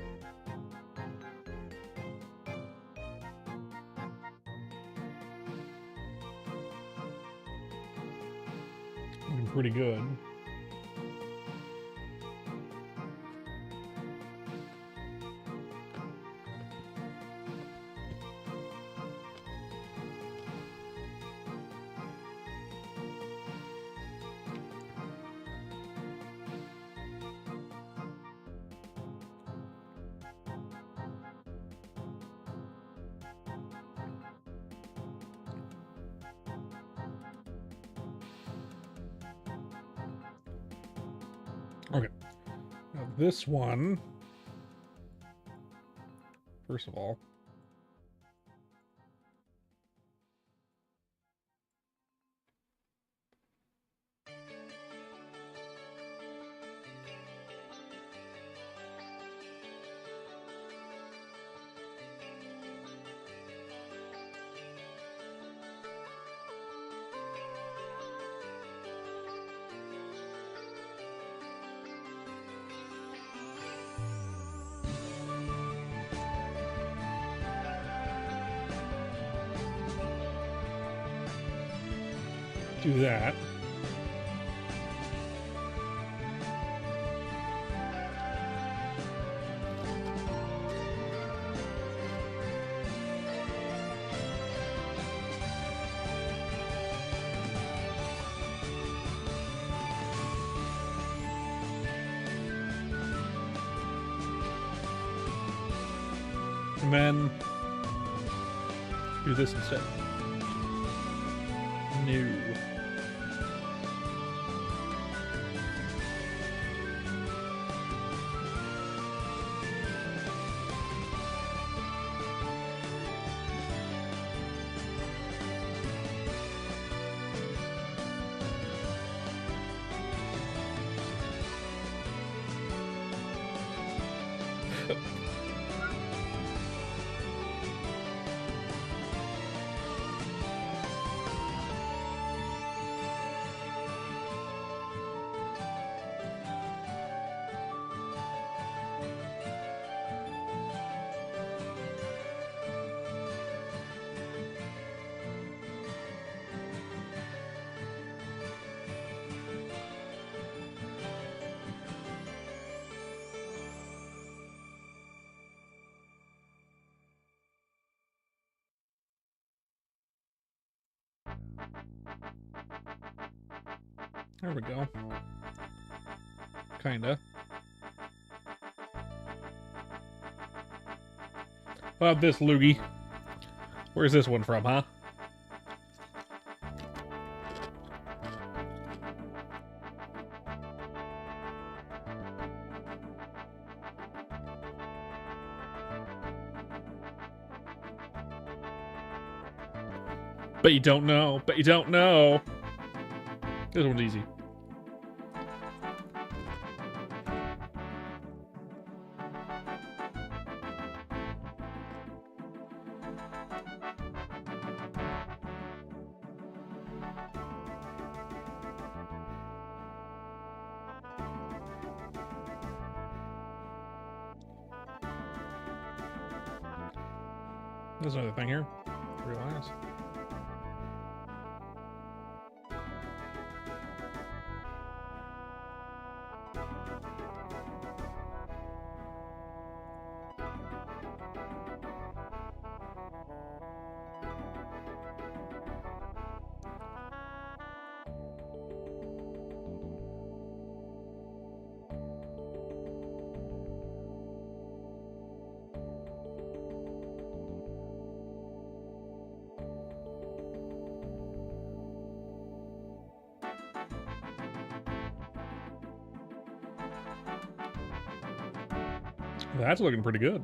Looking pretty good. Okay. Now this one, first of all, do that. And then do this instead. No. There we go. Kinda. How about this, loogie? Where's this one from, huh? Bet you don't know. Bet you don't know. This one's easy. There's another thing here. Realize. That's looking pretty good.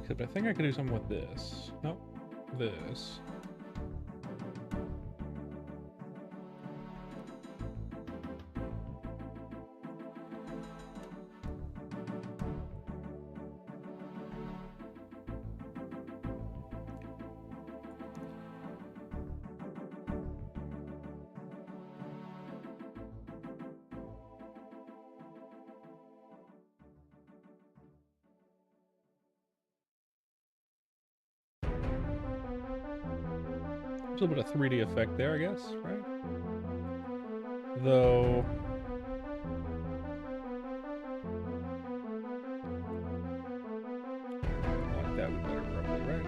Except I think I could do something with this. Nope. This. a little bit of 3D effect there, I guess, right? Though... like that would be better, probably, right?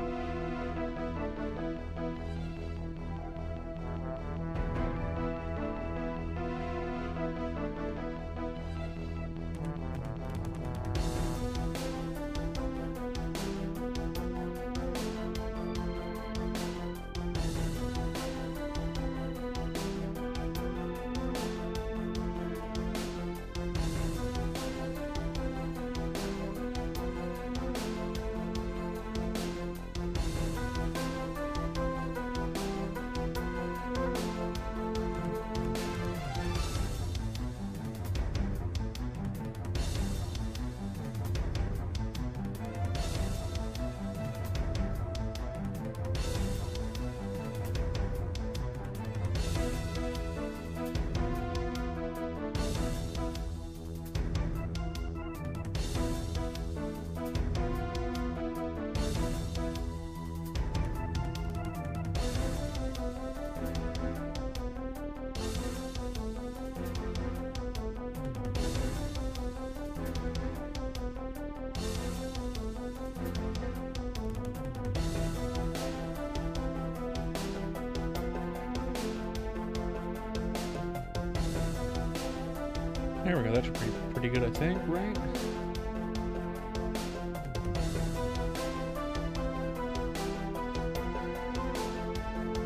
There we go, that's pretty good, I think, right?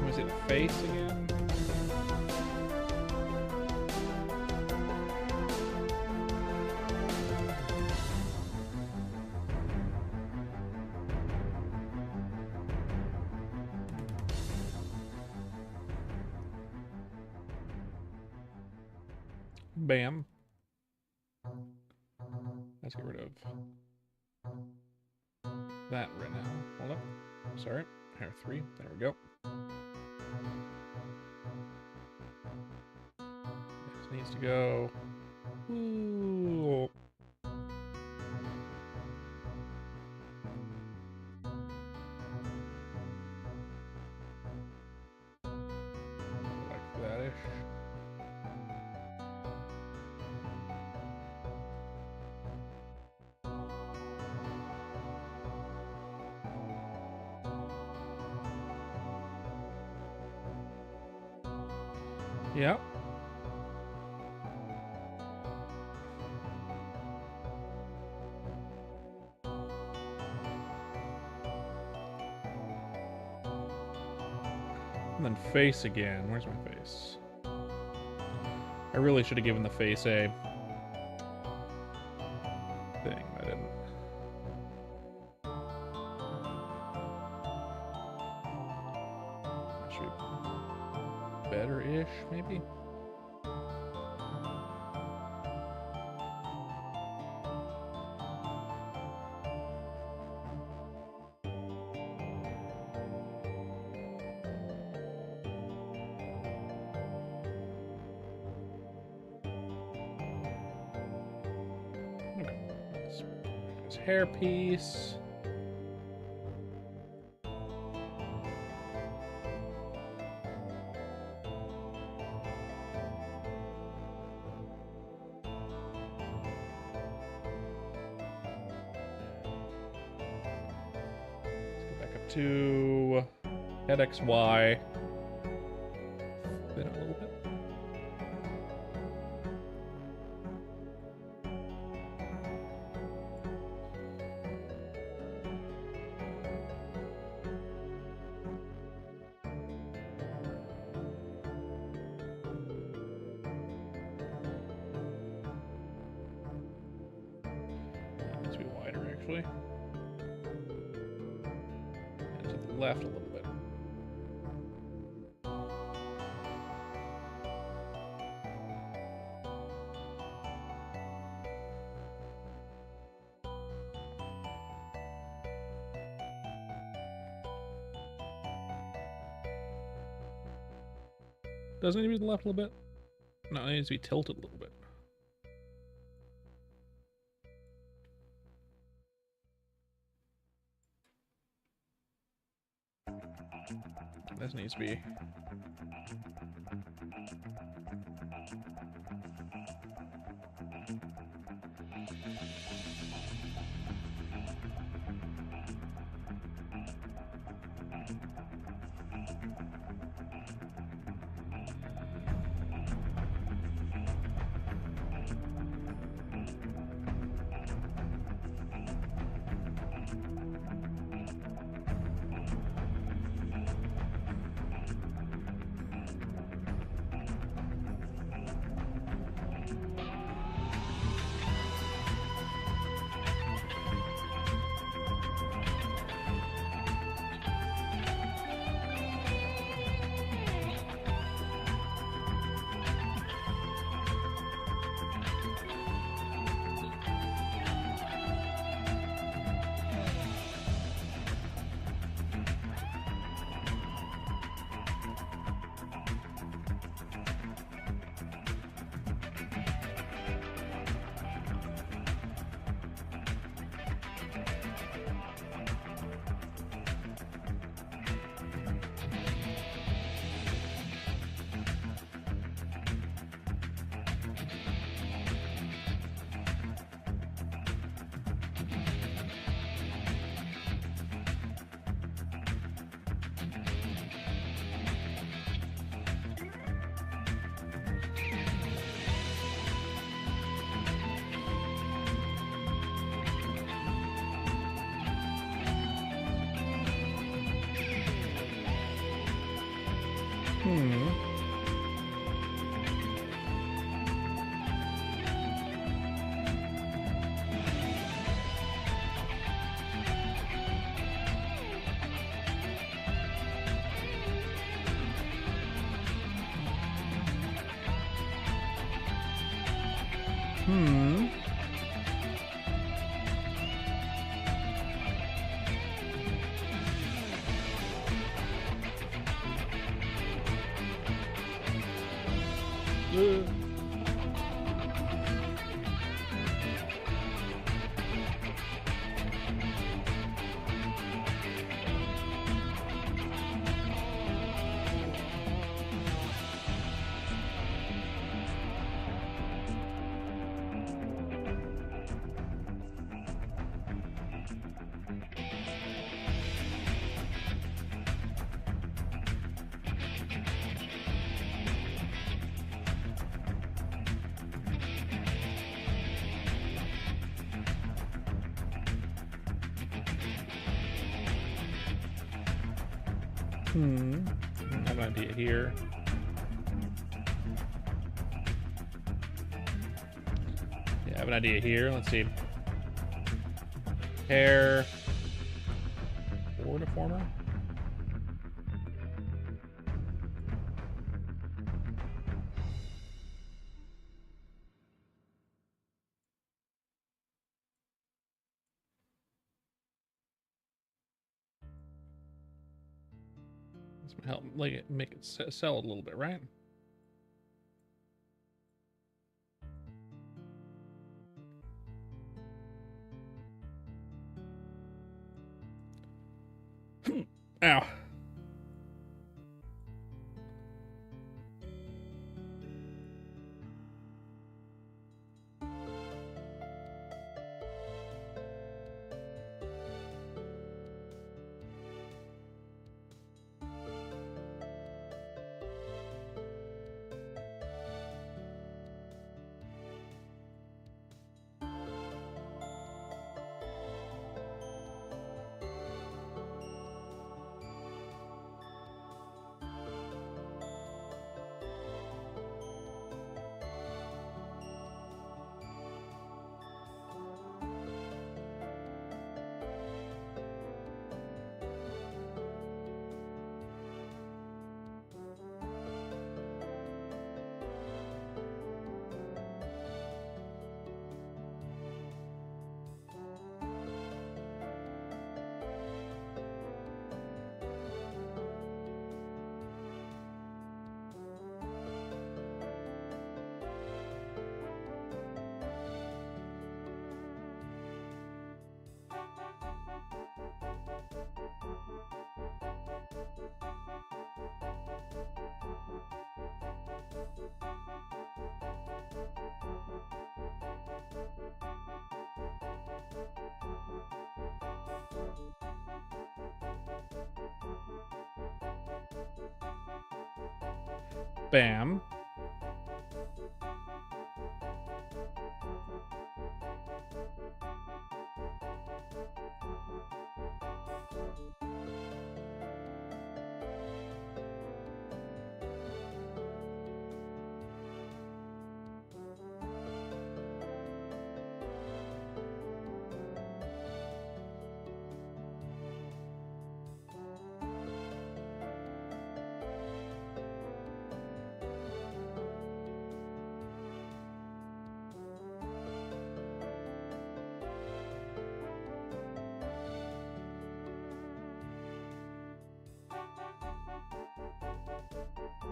Was it the face again? Bam. Let's get rid of that right now. Hold up. Sorry. Hair 3. There we go. This needs to go. Ooh. Like that-ish. Yep. And then face again. Where's my face? I really should have given the face a thing. I didn't. Should be better-ish, maybe? Hairpiece. Let's go back up to head XY. Spin it a little bit. Needs to be wider, actually. And to the left a little bit. Doesn't it need to be to the left a little bit? No, it needs to be tilted a little bit. This needs to be. I have an idea here. Yeah, I have an idea here. Let's see. Hair. Or deformer. This might help make it sell a little bit, right? Ow. Bam.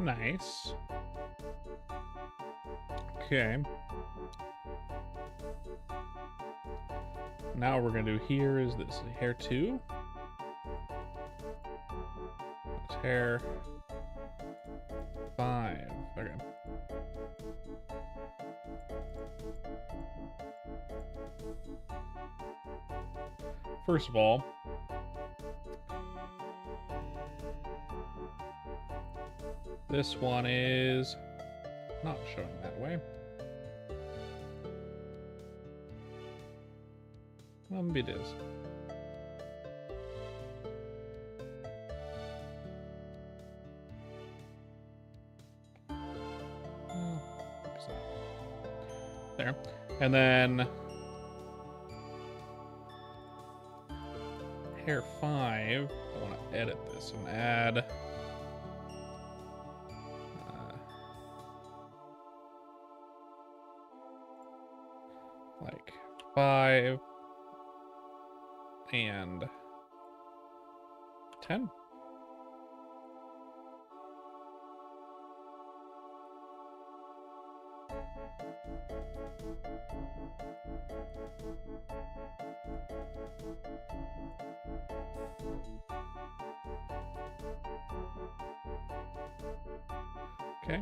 Nice. Okay. Now what we're gonna do here is this hair 2. It's hair 5. Okay. First of all, this one is not showing that way. Maybe it is. There. And then hair 5, I want to edit this and add like 5 and 10. Okay.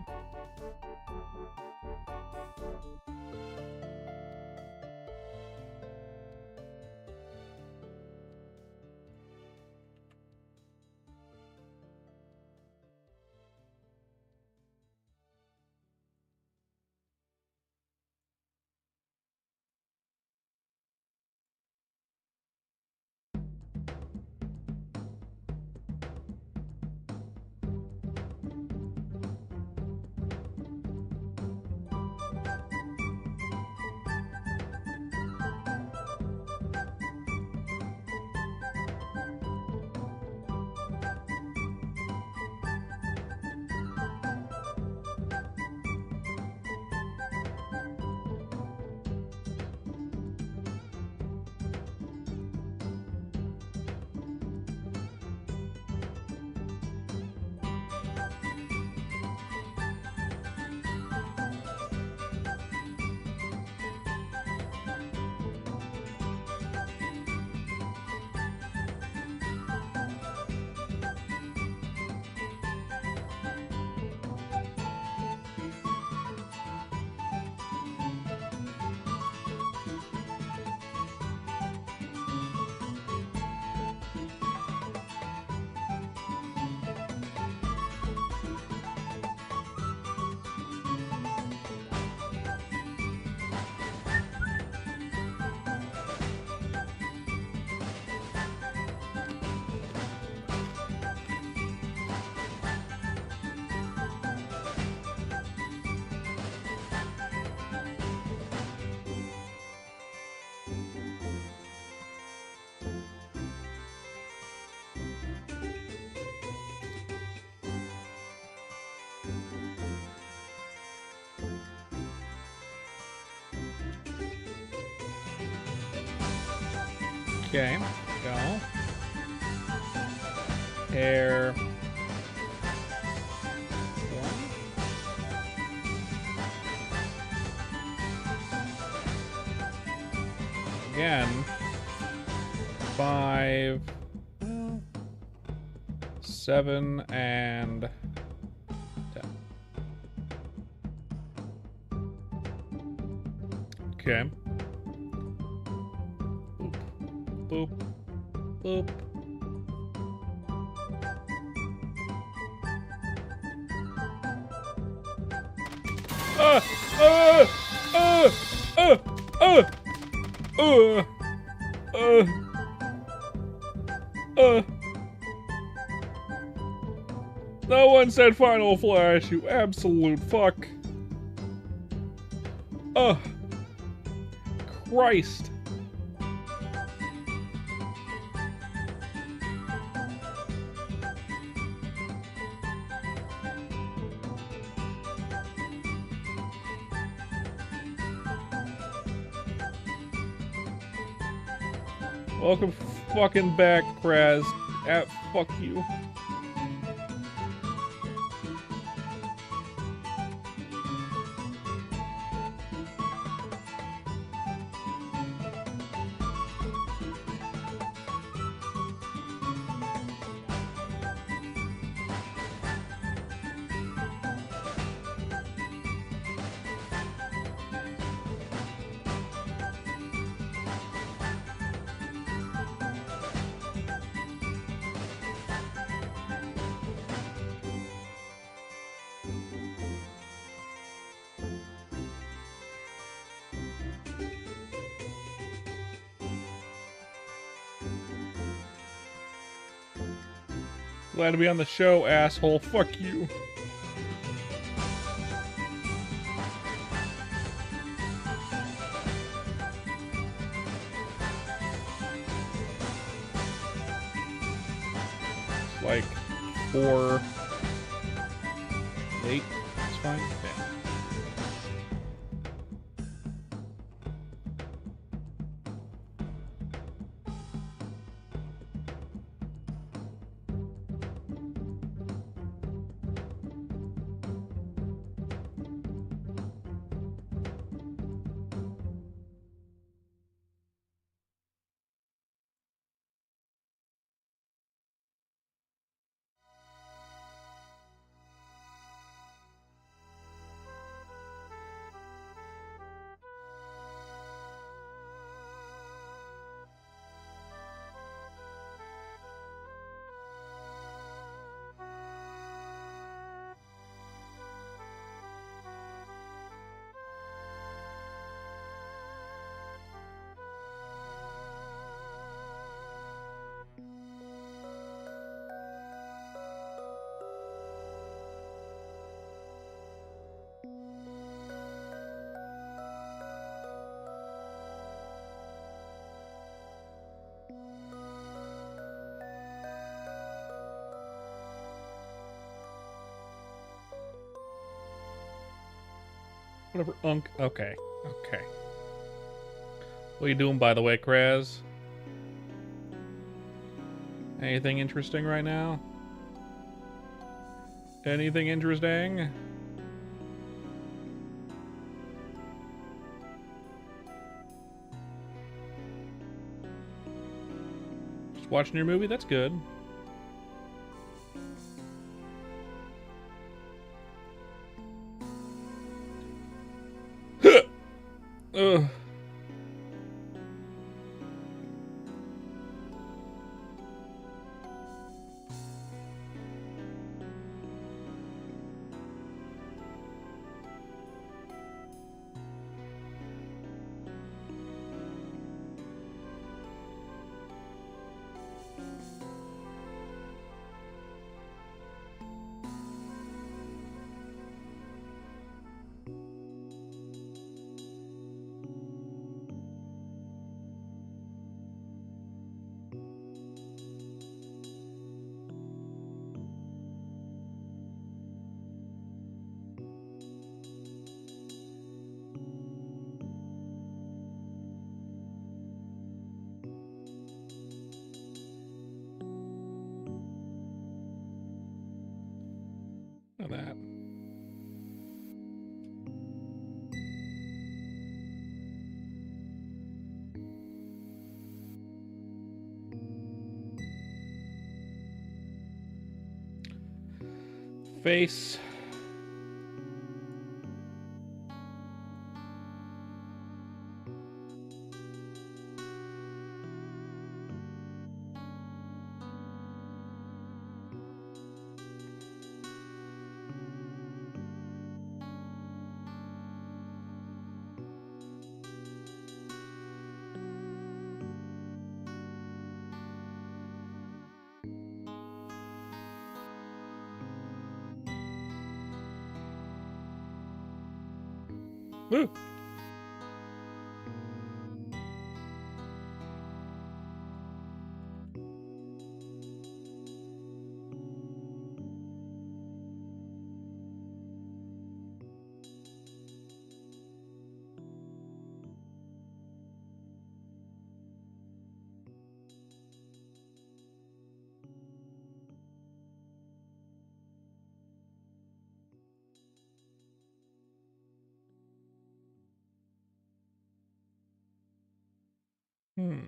Okay, go. Hair 1. Again, 5, 7, and 10. Okay. Boop. Boop. No one said Final Flash, you absolute fuck. Ugh. Christ. Welcome fucking back, Kraz. Fuck you. Glad to be on the show, asshole. Fuck you. It's like 4, 8. It's fine. Yeah. Whatever, Unk. Okay. Okay. What are you doing, by the way, Kraz? Anything interesting right now? Anything interesting? Just watching your movie? That's good. Ugh. Look at that. Face. Woo. Hmm.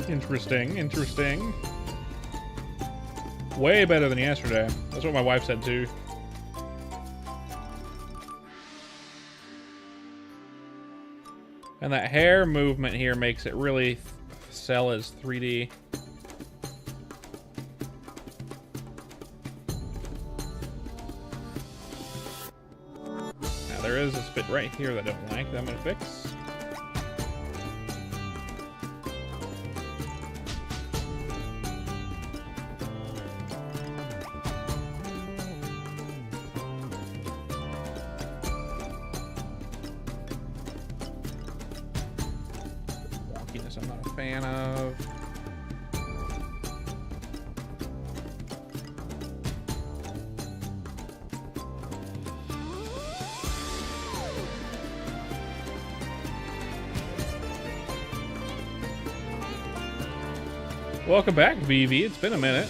Interesting, interesting. Way better than yesterday. That's what my wife said too. And that hair movement here makes it really sell as 3D. Now there is a bit right here that I don't like that I'm gonna fix. I'm not a fan of. Welcome back, VV. It's been a minute.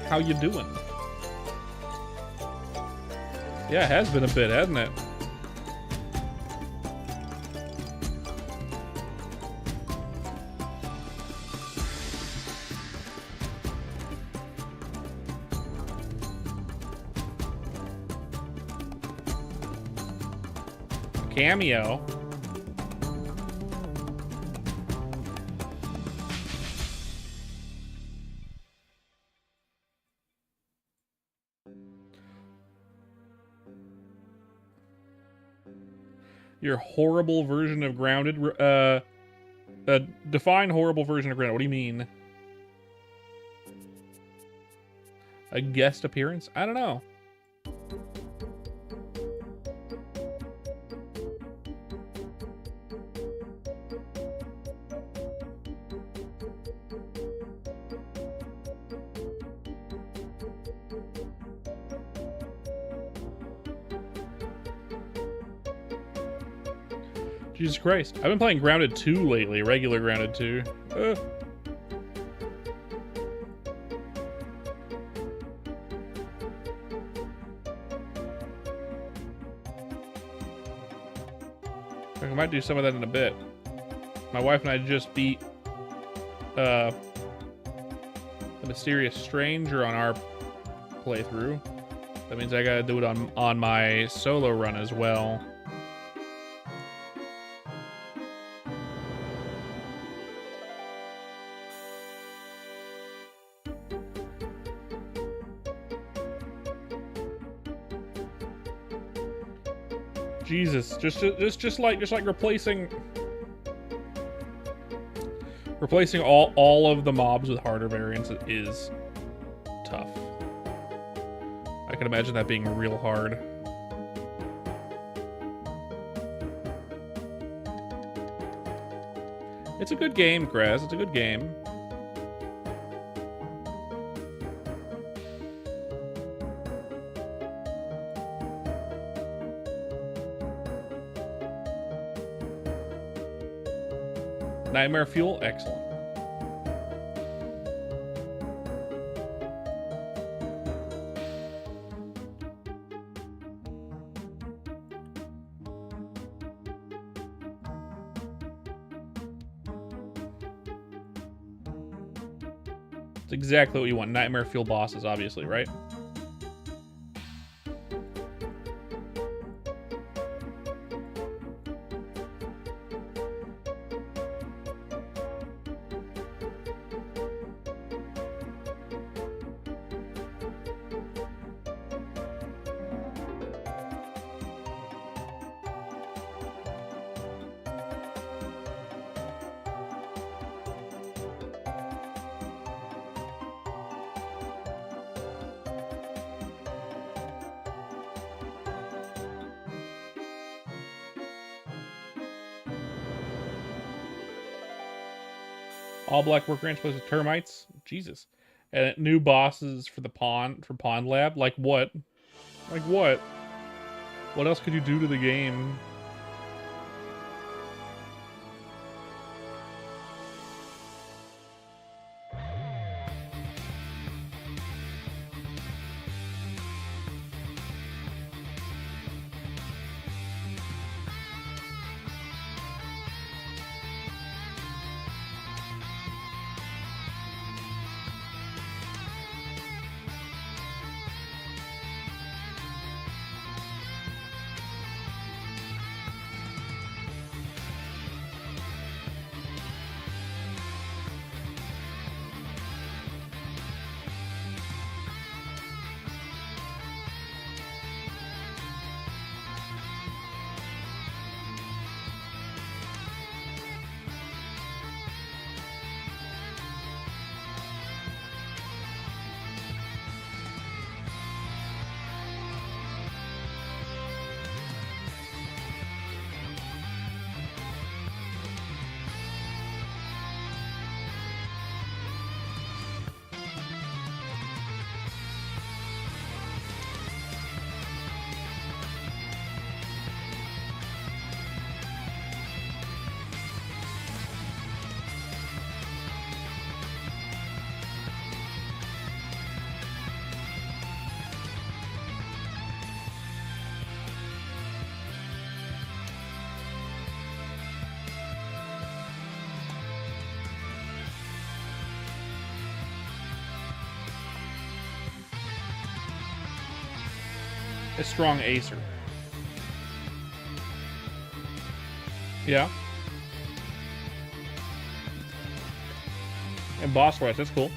How you doing? Yeah, it has been a bit, hasn't it? Cameo. Your horrible version of Grounded. Define horrible version of Grounded. What do you mean? A guest appearance? I don't know. Jesus Christ. I've been playing Grounded 2 lately. Regular Grounded 2. I might do some of that in a bit. My wife and I just beat The Mysterious Stranger on our playthrough. That means I gotta do it on my solo run as well. Jesus, just like replacing all of the mobs with harder variants is tough. I can imagine that being real hard. It's a good game, Graz. It's a good game. Nightmare Fuel, excellent. It's exactly what you want. Nightmare fuel bosses, obviously, right? All black work ranch with termites. Jesus. And new bosses for the pond lab. Like what? Like what? What else could you do to the game? A strong acer. Yeah. And boss rush, that's cool.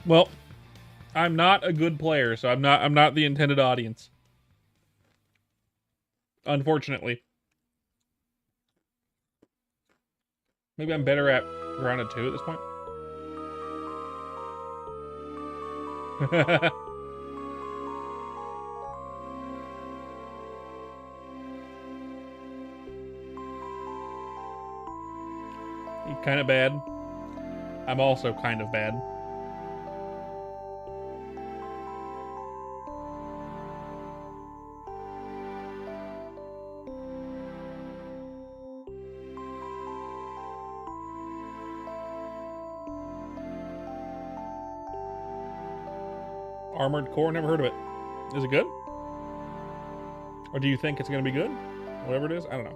Well, I'm not a good player, so I'm not the intended audience. Unfortunately. Maybe I'm better at Grounded 2 at this point. You're kind of bad. I'm also kind of bad. Armored Core, never heard of it. Is it good? Or do you think it's going to be good? Whatever it is, I don't know.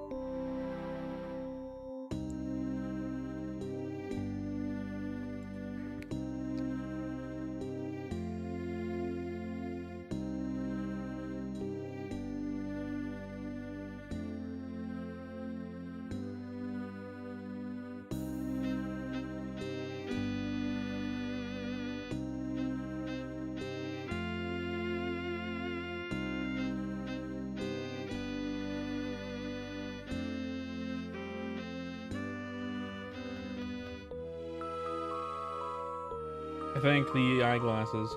think the eyeglasses.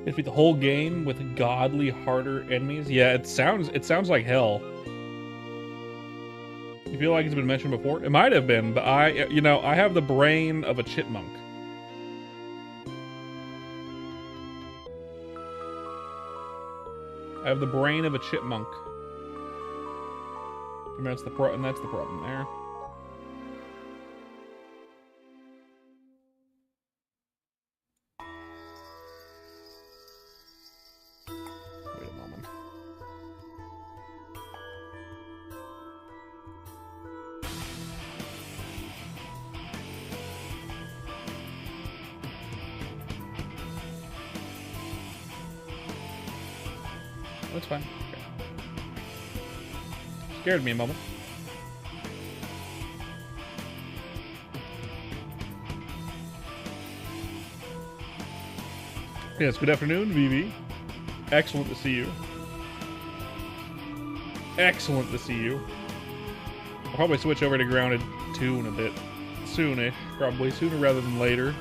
It'd be the whole game with godly harder enemies. Yeah, it sounds like hell. You feel like it's been mentioned before? It might have been, but I have the brain of a chipmunk. I have the brain of a chipmunk. And that's the problem there. Wait a moment. That's fine. Okay. Scared me a moment. Yes, good afternoon, VV. Excellent to see you. Excellent to see you. I'll probably switch over to Grounded 2 in a bit. Soonish. Probably sooner rather than later.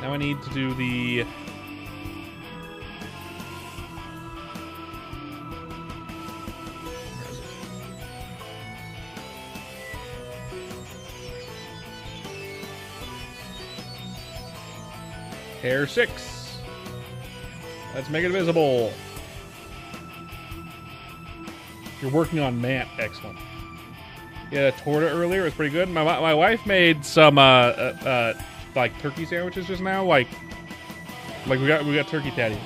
Now I need to do the... Where is it? Hair 6. Let's make it visible. You're working on Mant. Excellent. Yeah, torta earlier was pretty good. My wife made some like turkey sandwiches just now. Like we got turkey tatty.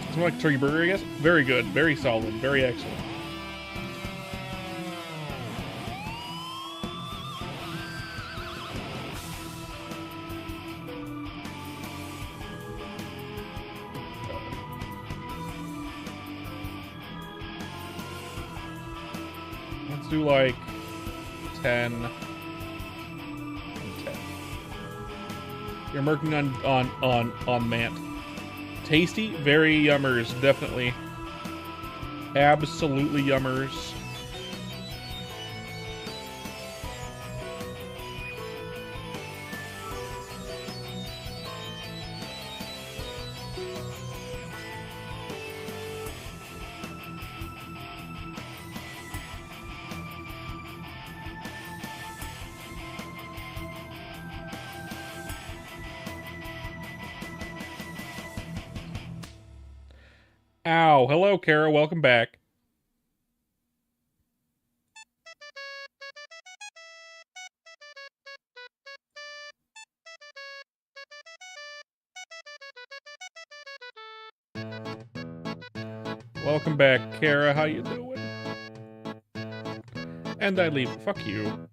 It's more like turkey burger, I guess. Very good, very solid, very excellent. Let's do like 10 and 10. You're working on Mant. Tasty, very yummers, definitely. Absolutely yummers. Ow. Hello, Kara. Welcome back. Welcome back, Kara. How you doing? And I leave. Fuck you.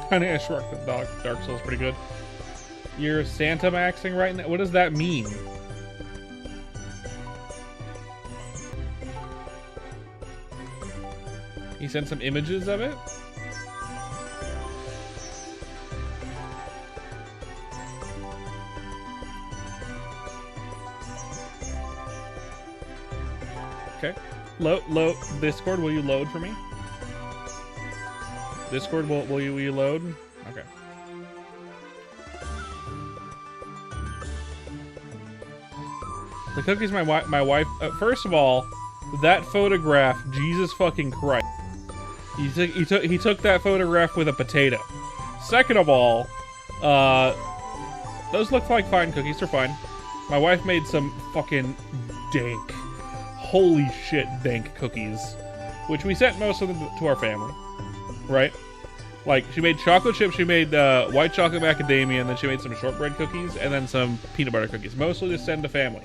I think I struck the Dark Souls pretty good. You're Santa maxing right now? What does that mean? He sent some images of it? Okay. Load Discord, will you load for me? Discord, will you load? Okay. The cookies my wife. First of all, that photograph, Jesus fucking Christ. He took that photograph with a potato. Second of all, those look like fine cookies. They're fine. My wife made some fucking dank, holy shit, dank cookies, which we sent most of them to our family. Right? Like, she made chocolate chips, she made white chocolate macadamia, and then she made some shortbread cookies, and then some peanut butter cookies. Mostly to send to family.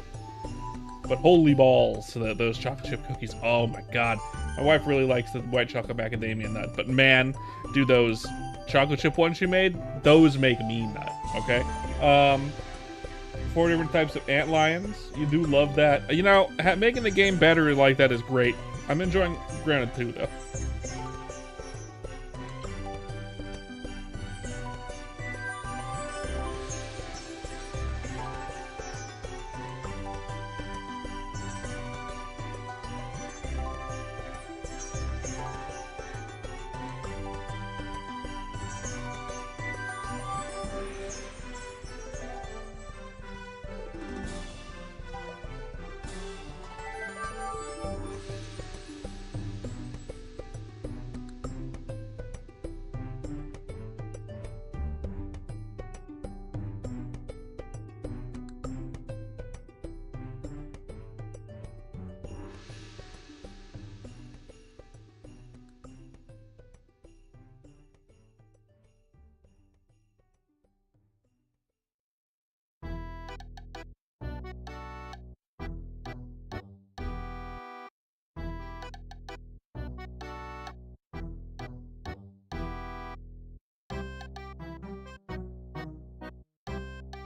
But holy balls, those chocolate chip cookies. Oh my god. My wife really likes the white chocolate macadamia nut. But man, do those chocolate chip ones she made, those make me nut. Okay? 4 different types of ant lions. You do love that. You know, making the game better like that is great. I'm enjoying Granted 2, though.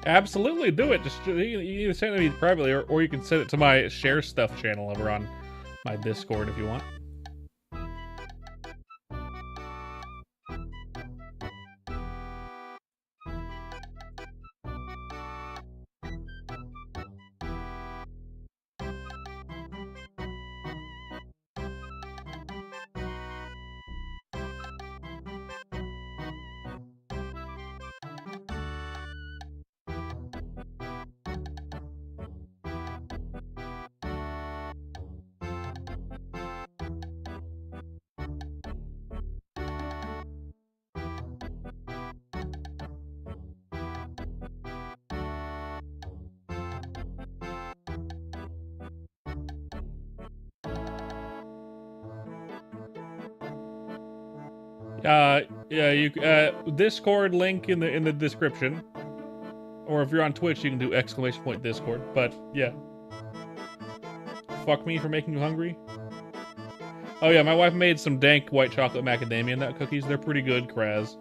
Absolutely, do it. Just you either send it to me privately, or you can send it to my share stuff channel over on my Discord if you want. Yeah, Discord link in the description, or if you're on Twitch, you can do !Discord. But yeah, fuck me for making you hungry. Oh yeah, my wife made some dank white chocolate macadamia nut cookies. They're pretty good, Kraz.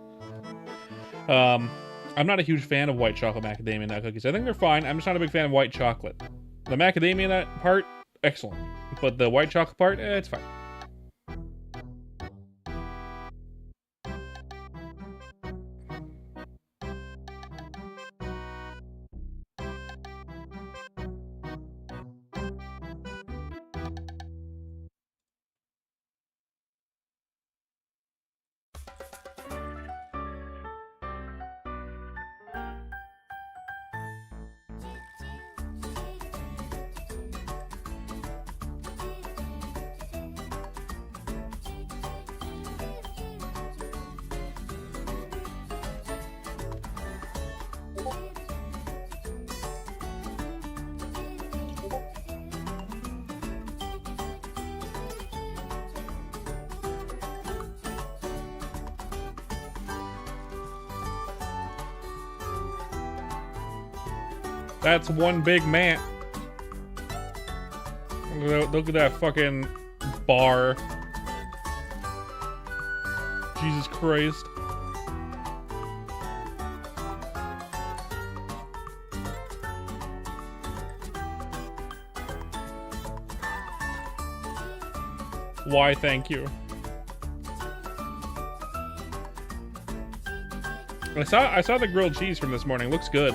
I'm not a huge fan of white chocolate macadamia nut cookies. I think they're fine. I'm just not a big fan of white chocolate. The macadamia nut part, excellent, but the white chocolate part, it's fine. That's one big man. Look at that fucking bar. Jesus Christ. Why, thank you. I saw the grilled cheese from this morning. Looks good.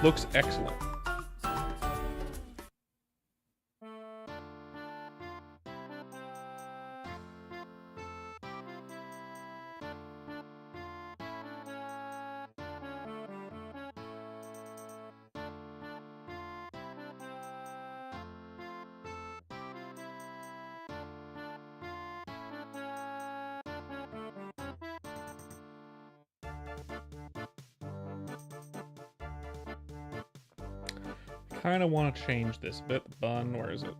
Looks excellent. Kind of want to change this bit. Bun, where is it?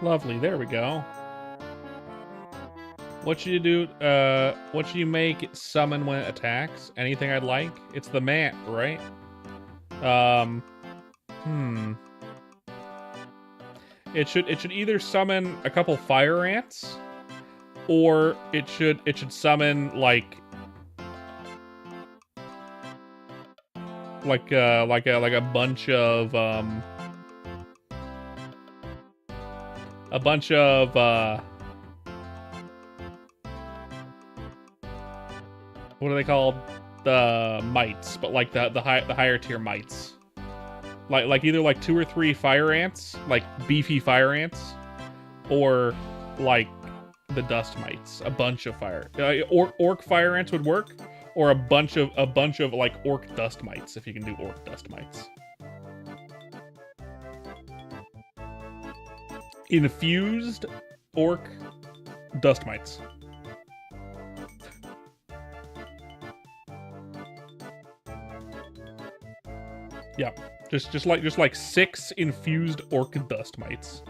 Lovely, there we go. What should you do? What should you make it summon when it attacks? Anything I'd like? It's the mat, right? It should either summon a couple fire ants, or it should summon like a bunch of what are they called? The mites, but like the higher tier mites. Like either like 2 or 3 fire ants, like beefy fire ants, or like the dust mites, a bunch of fire. Orc fire ants would work, or a bunch of like orc dust mites if you can do orc dust mites. Infused orc dust mites. Yeah, just like 6 infused orc dust mites.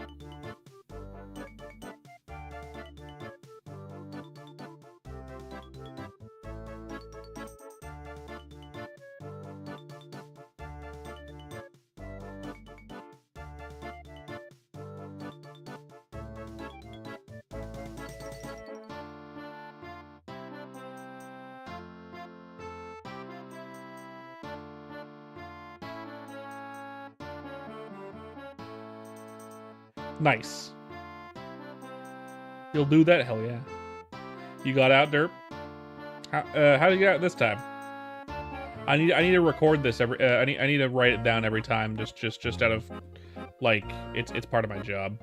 Nice. You'll do that? Hell yeah. You got out, Derp? How did you get out this time? I need to record this every. I need to write it down every time. Just out of like it's part of my job.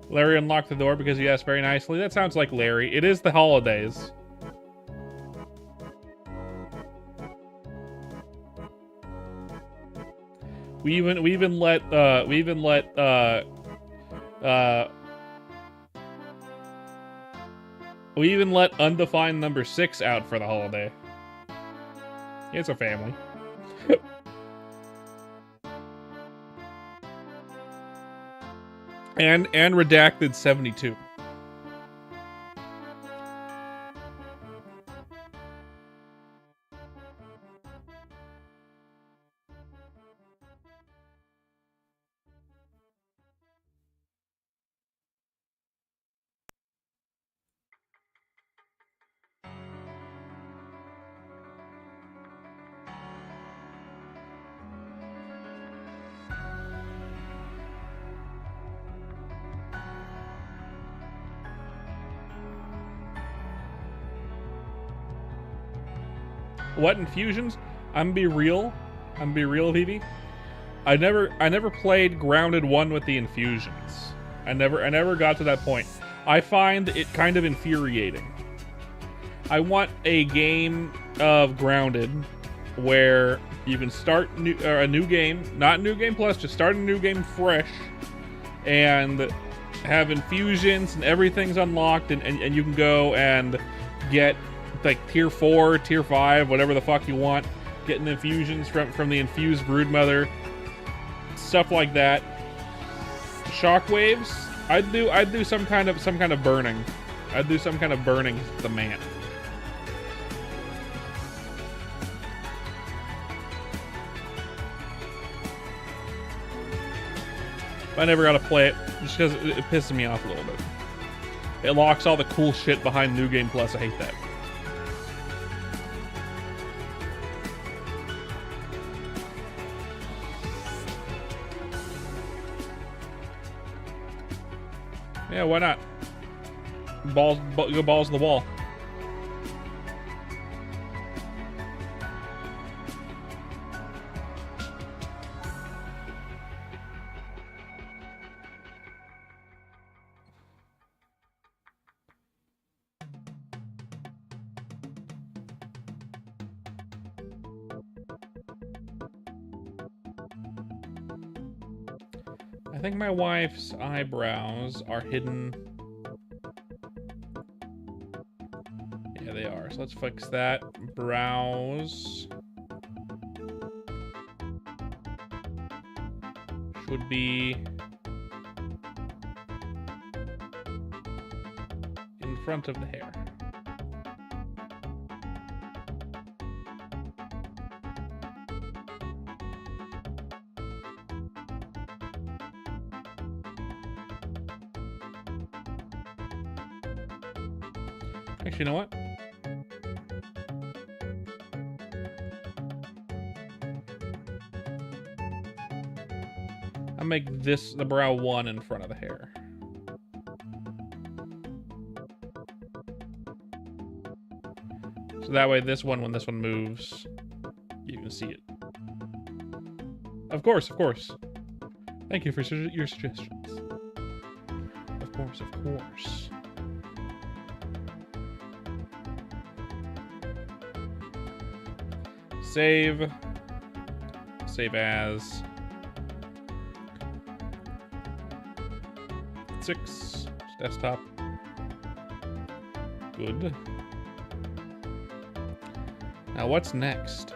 Larry unlocked the door because he asked very nicely. That sounds like Larry. It is the holidays. We even let undefined number 6 out for the holiday. It's a family. and redacted 72. What infusions? I'm be real, Vivi. I never played Grounded 1 with the infusions. I never got to that point. I find it kind of infuriating. I want a game of Grounded where you can start a new game, not New Game Plus, just start a new game fresh, and have infusions and everything's unlocked, and you can go and get like tier 4, tier 5, whatever the fuck you want, getting infusions from the infused broodmother, stuff like that. Shockwaves, I'd do some kind of burning. I'd do some kind of burning the man. I never got to play it just because it pisses me off a little bit. It locks all the cool shit behind New Game Plus. I hate that. Yeah, why not? Go balls to the wall. I think my wife's eyebrows are hidden. Yeah, they are. So let's fix that. Brows should be in front of the hair. Actually, you know what? I'll make this the brow 1 in front of the hair. So that way this one, when this one moves, you can see it. Of course, of course. Thank you for your suggestions. Of course, of course. Save. Save as. 6. Desktop. Good. Now what's next?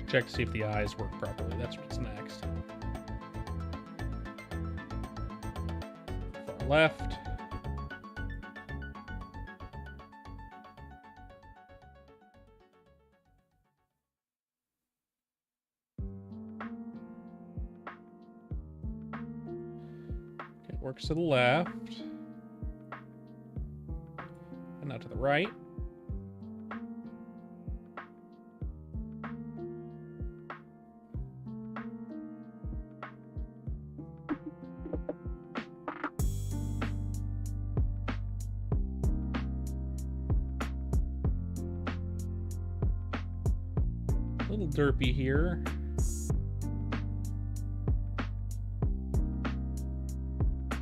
Check to see if the eyes work properly. That's what's next. Far left. Okay, works to the left. And now to the right. Little derpy here.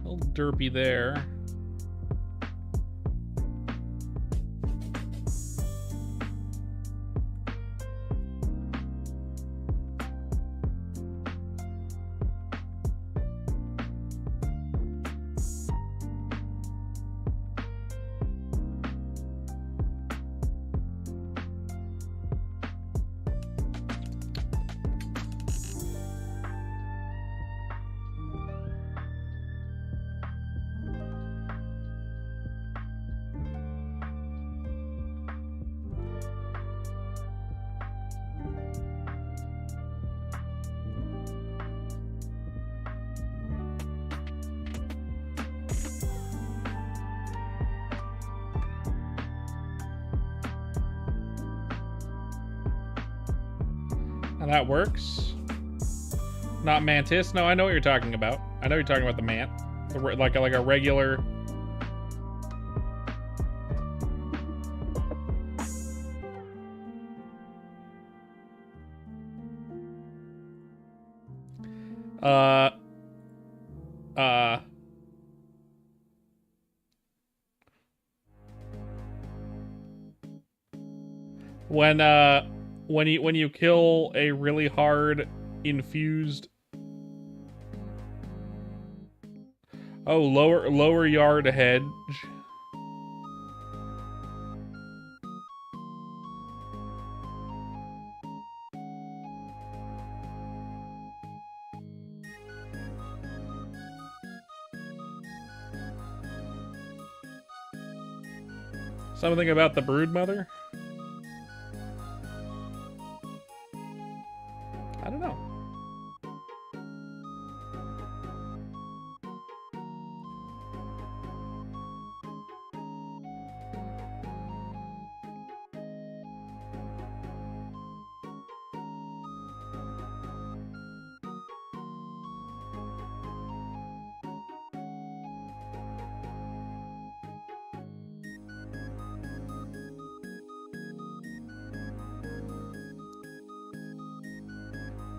Little derpy there. And that works. Not mantis. No, I know what you're talking about. I know you're talking about the mant. Like a regular... when you kill a really hard infused... Oh, lower yard hedge. Something about the broodmother? I don't know.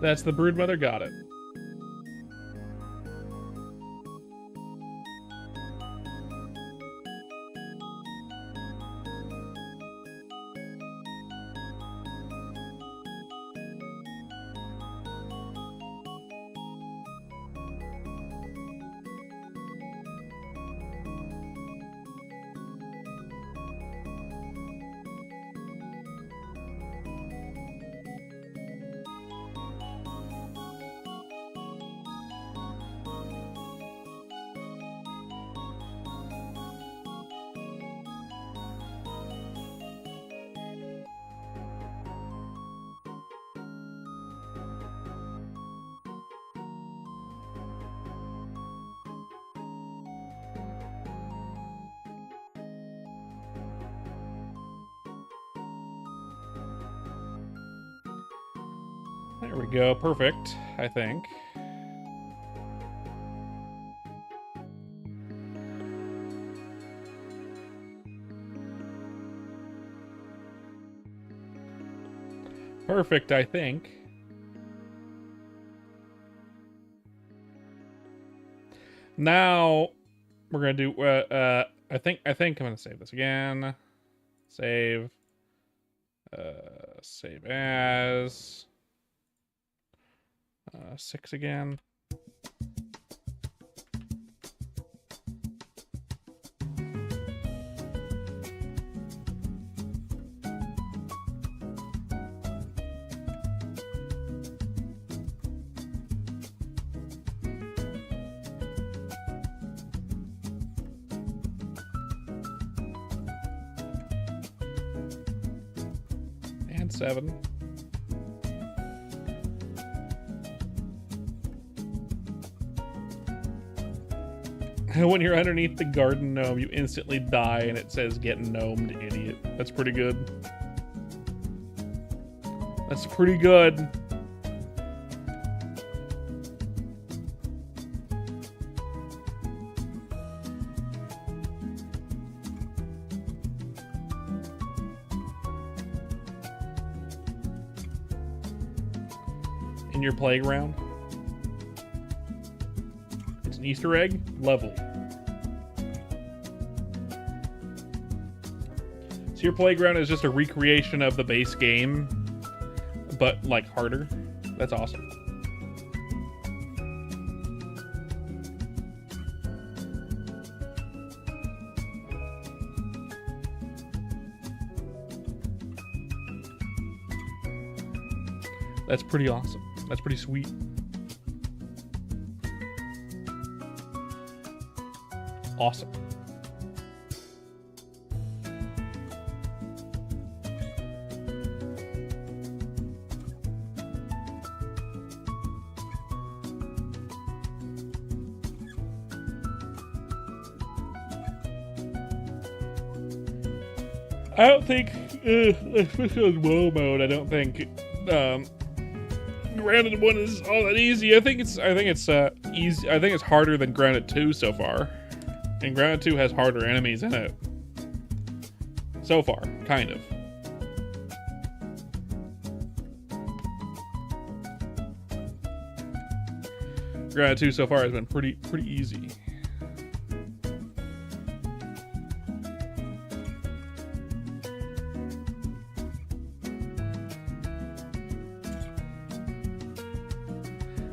That's the broodmother, got it. There we go. Perfect, I think. Perfect, I think. Now we're gonna do. I think I'm gonna save this again. Save. Save as. 6 again. And 7. When you're underneath the garden gnome, you instantly die and it says get gnomed, idiot. That's pretty good. That's pretty good. In your playground. It's an Easter egg? Lovely. So your playground is just a recreation of the base game, but like harder. That's awesome. That's pretty awesome. That's pretty sweet. Awesome. I don't think, especially on WoW mode, I don't think Grounded 1 is all that easy. I think it's easy. I think it's harder than Grounded 2 so far. And Grounded 2 has harder enemies in it. So far, kind of. Grounded 2 so far has been pretty easy.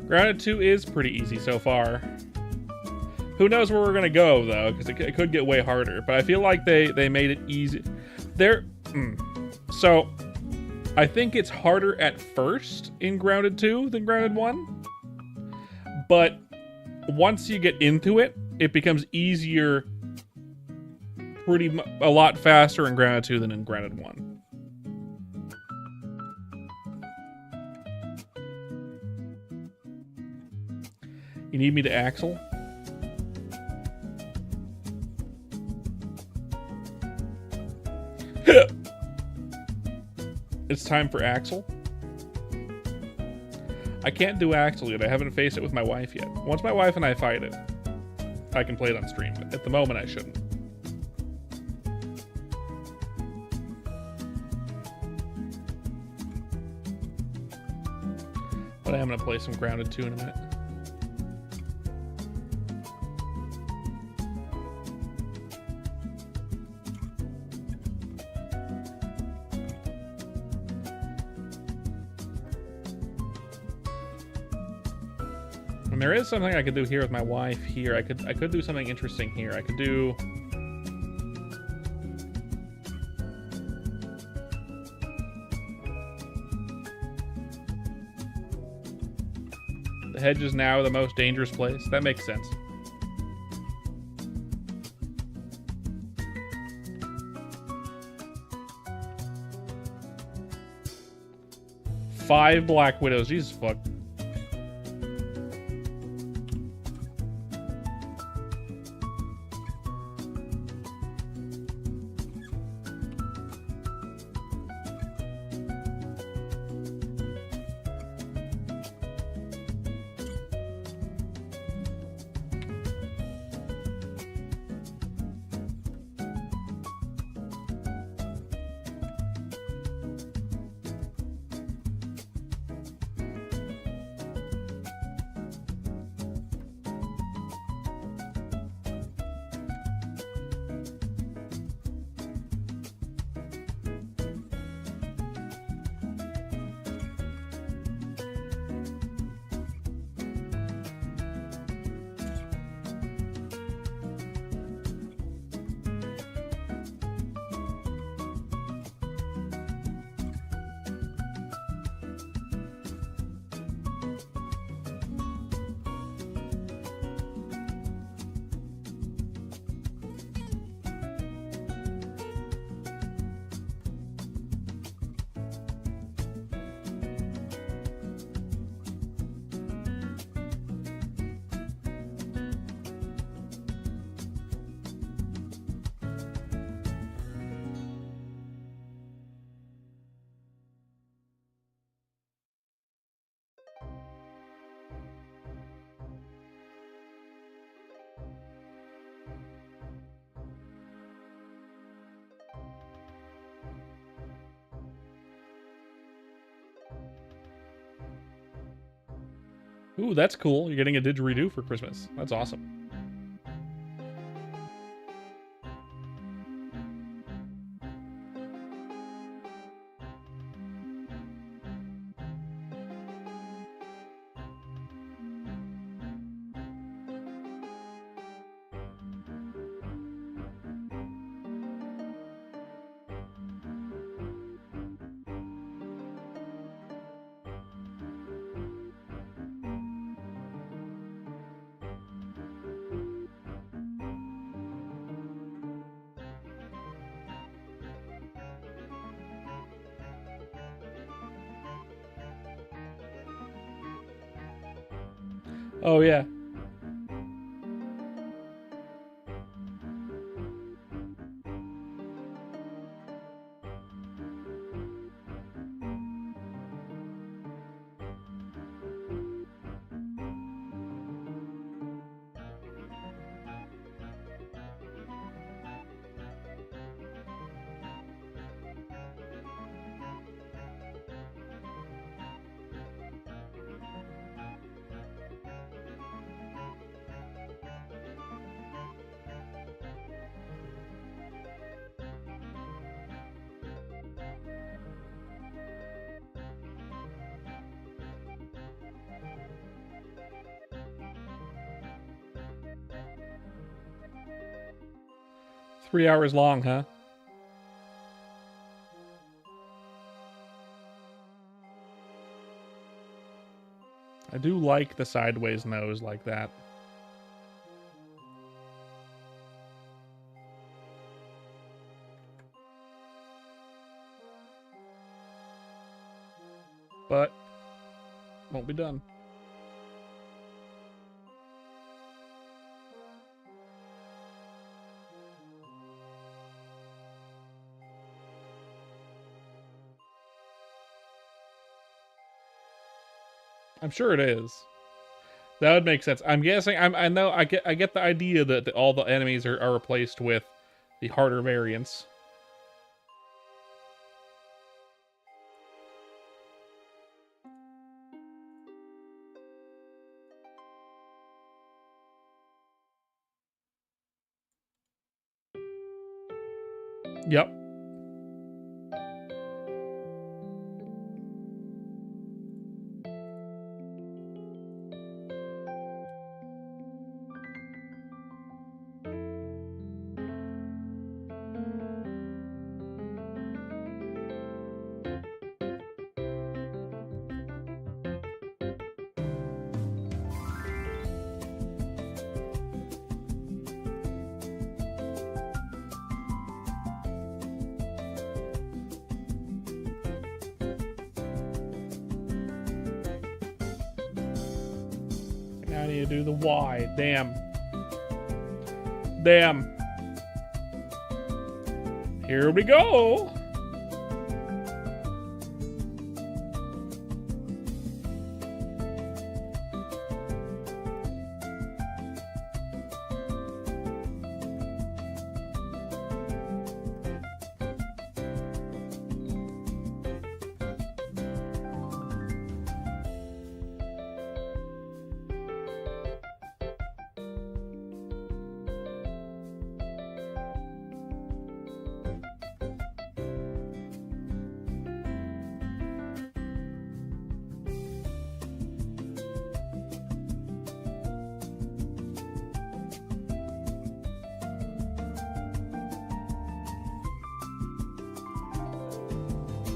Grounded 2 is pretty easy so far. Who knows where we're gonna go though, because it could get way harder. But I feel like they made it easy. So I think it's harder at first in Grounded 2 than Grounded 1. But once you get into it, it becomes easier a lot faster in Grounded 2 than in Grounded 1. You need me to Axel? It's time for Axel? I can't do Axel yet. I haven't faced it with my wife yet. Once my wife and I fight it, I can play it on stream. But at the moment, I shouldn't. But I am going to play some Grounded 2 in a minute. And there is something I could do here with my wife here. I could do something interesting here. I could do... The hedge is now the most dangerous place. That makes sense. Five Black Widows. Jesus fuck. Ooh, that's cool. You're getting a didgeridoo for Christmas. That's awesome. Oh, yeah. 3 hours long, huh? I do like the sideways nose like that. But won't be done. I'm sure it is. That would make sense. I'm guessing. I know. I get the idea that all the enemies are replaced with the harder variants. Yep. Now I need to do the Y. Damn. Damn. Here we go.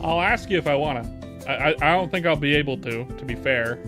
I'll ask you if I wanna. I don't think I'll be able to be fair.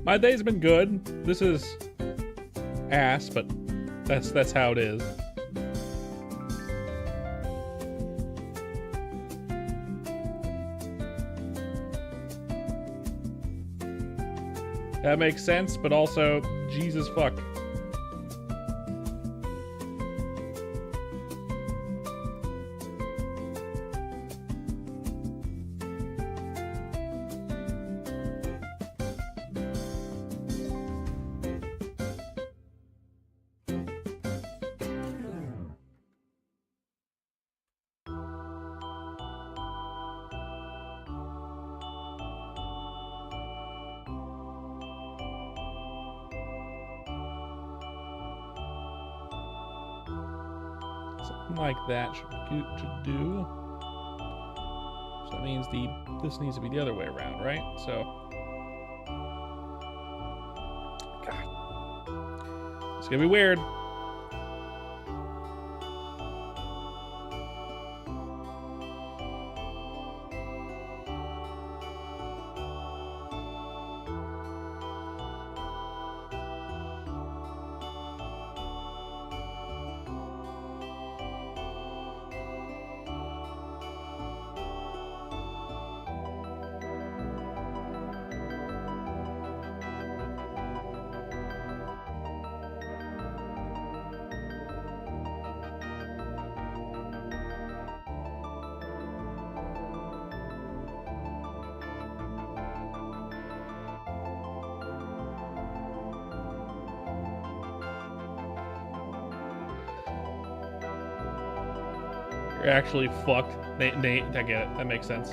My day's been good. This is ass, but that's how it is. That makes sense, but also, Jesus fuck. Something like that should do. So that means this needs to be the other way around, right? So, God, it's gonna be weird. You're actually fucked. Nate, I get it. That makes sense.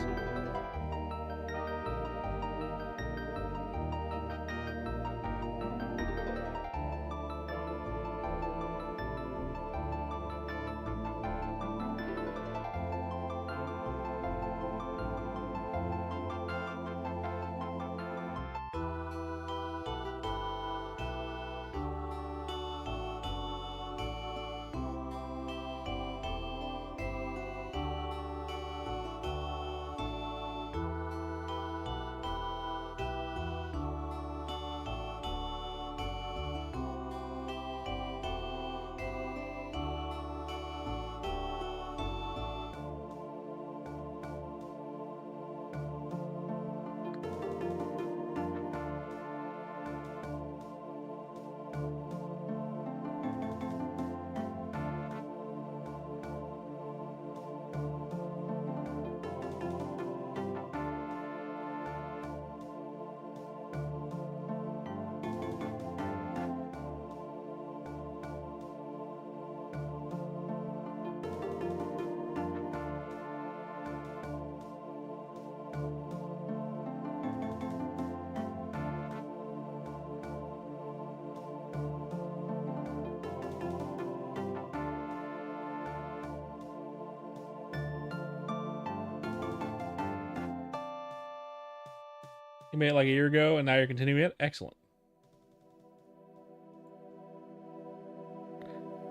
You made it like a year ago, and now you're continuing it? Excellent.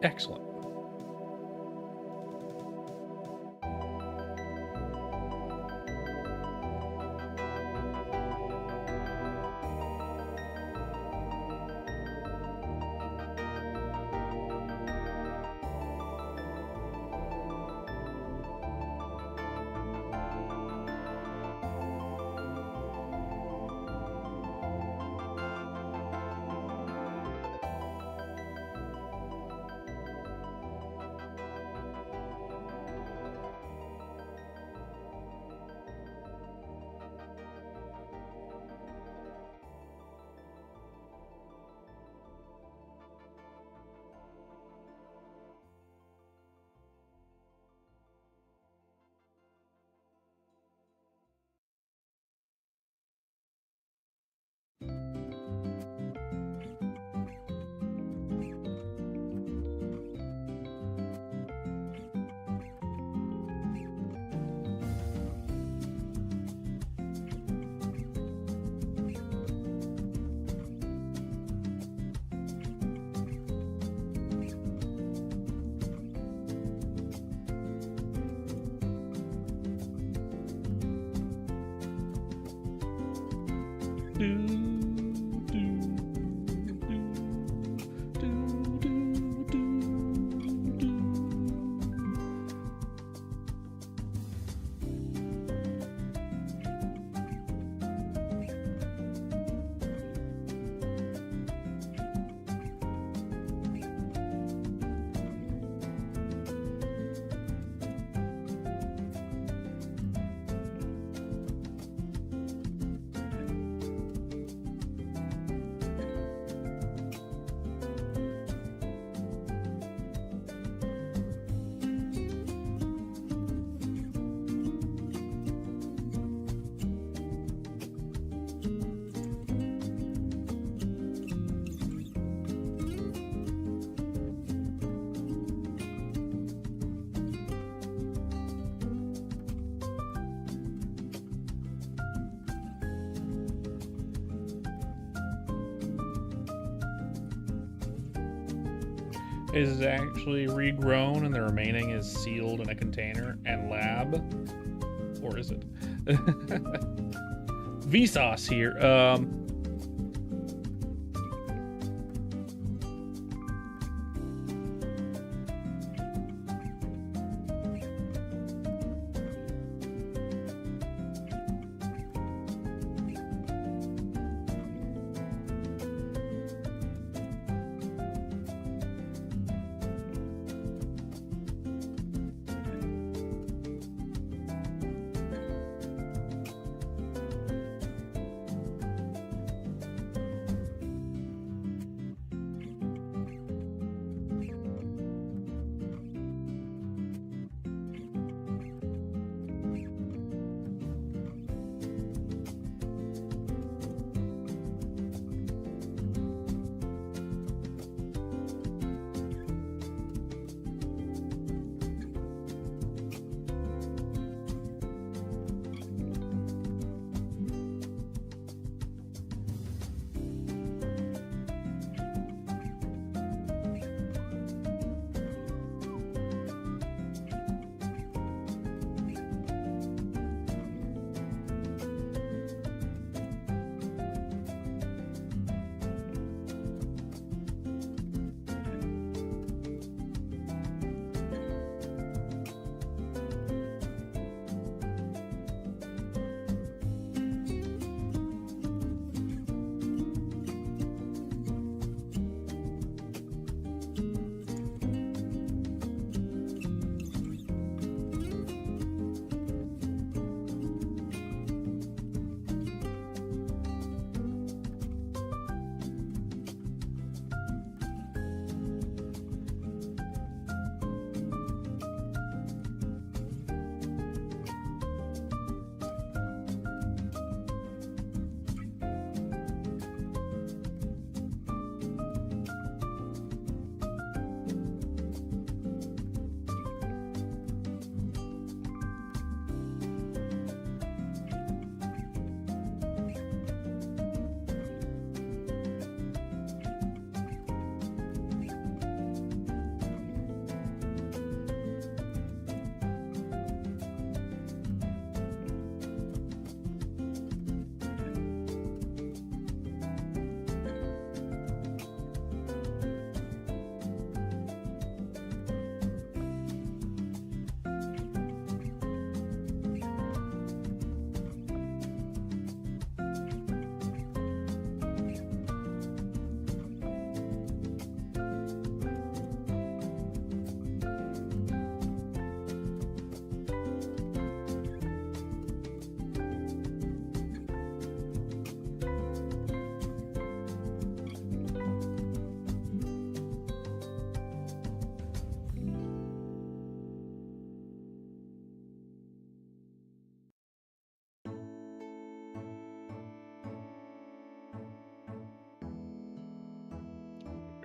Excellent. is actually regrown and the remaining is sealed in a container and lab? Or is it? Vsauce here.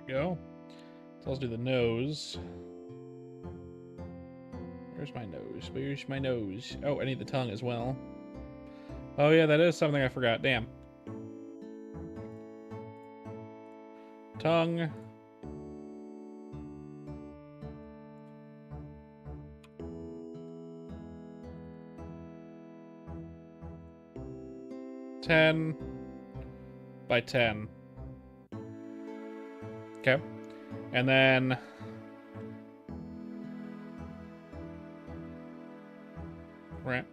Go. So let's do the nose. Where's my nose? Where's my nose? Oh, I need the tongue as well. Oh yeah, that is something I forgot. Damn. Tongue. $10 by 10. Okay. And then right.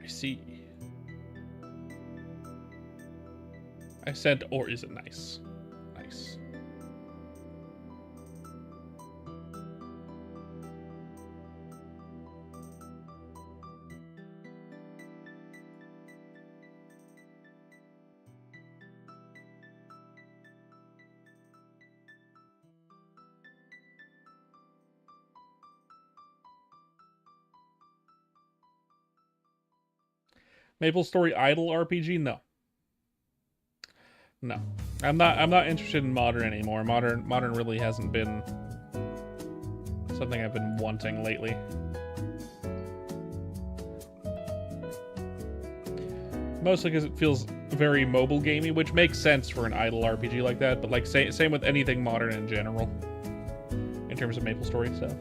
I see. I said, or is it nice? Nice. MapleStory Idle RPG? No. No. I'm not interested in modern anymore. Modern really hasn't been something I've been wanting lately. Mostly because it feels very mobile gamey, which makes sense for an idle RPG like that, but like same with anything modern in general. In terms of MapleStory stuff.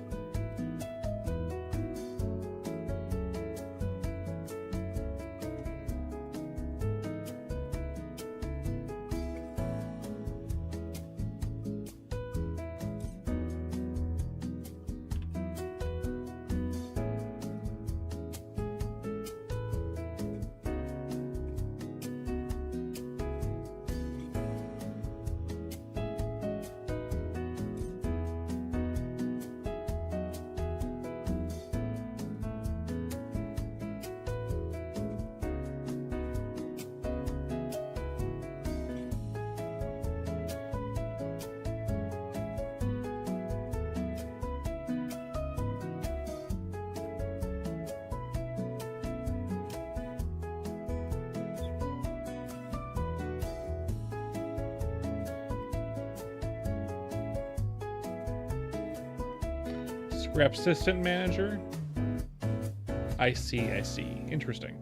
Scrap assistant manager. I see. Interesting.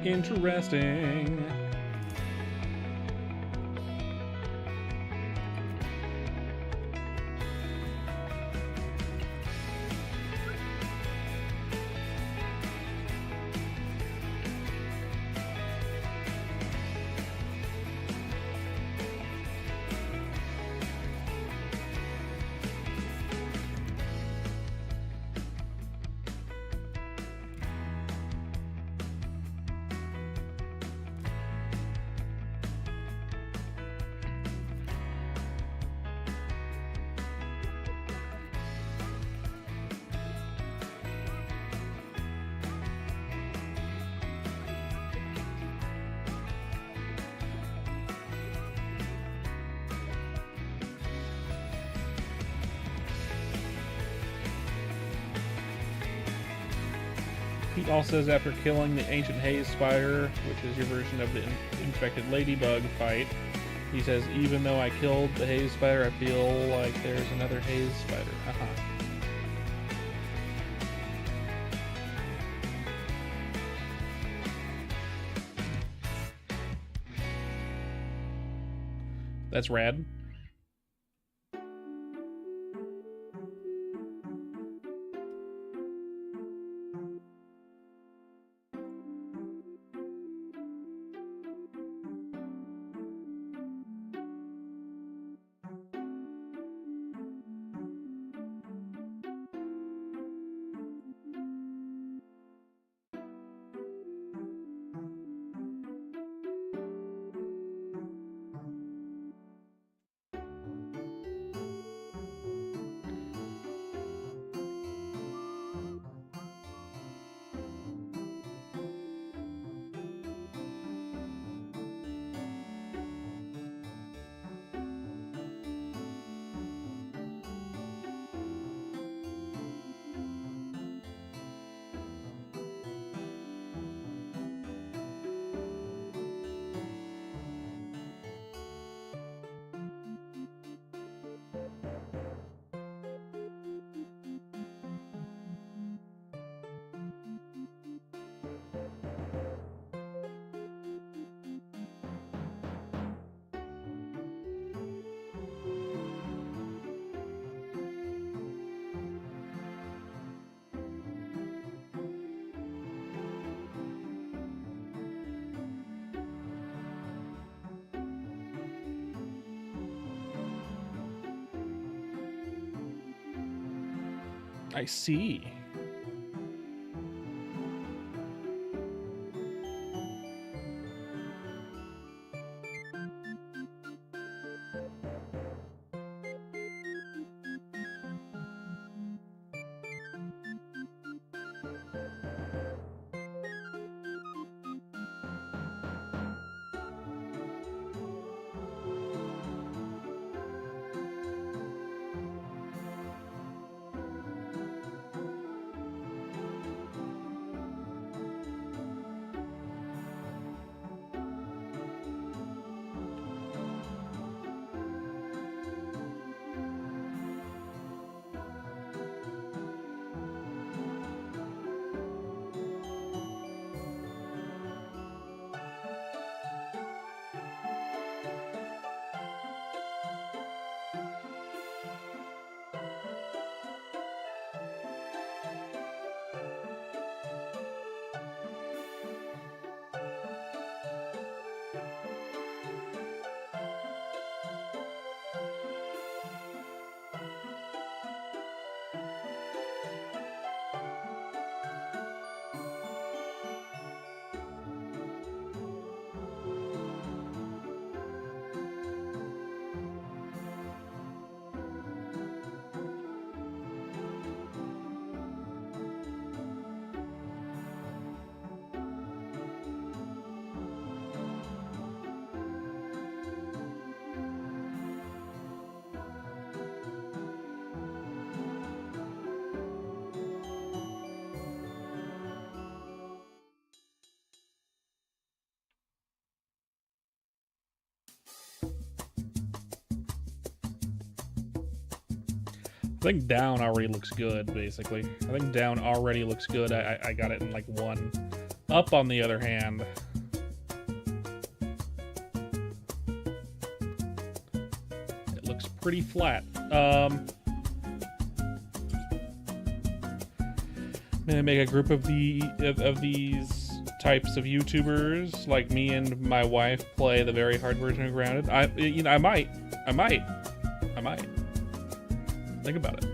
Interesting. Pete also says after killing the ancient haze spider, which is your version of the infected ladybug fight, he says, even though I killed the haze spider, I feel like there's another haze spider. That's rad. I see. I think down already looks good, basically. I think down already looks good. I got it in like one Up, on the other hand, it looks pretty flat. Maybe make a group of these types of YouTubers, like me and my wife play the very hard version of Grounded. I might. Think about it.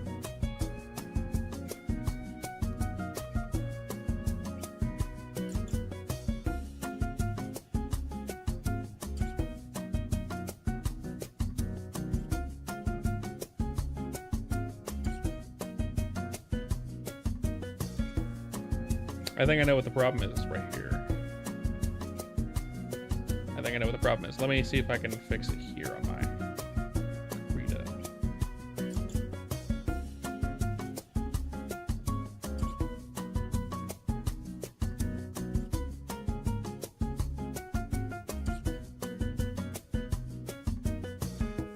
I think I know what the problem is right here. I think I know what the problem is. Let me see if I can fix it here on my Rita.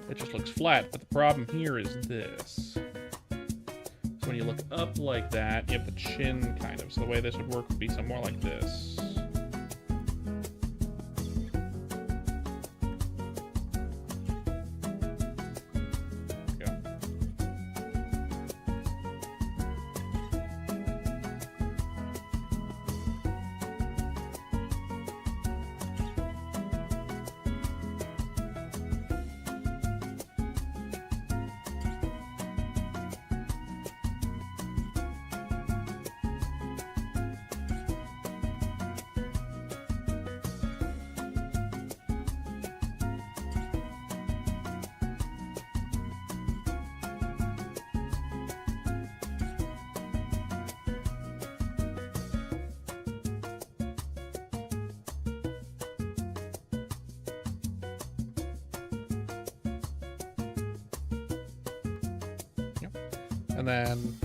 It just looks flat, but the problem here is this. When you look up like that, you have the chin kind of. So the way this would work would be somewhere like this. Go. And then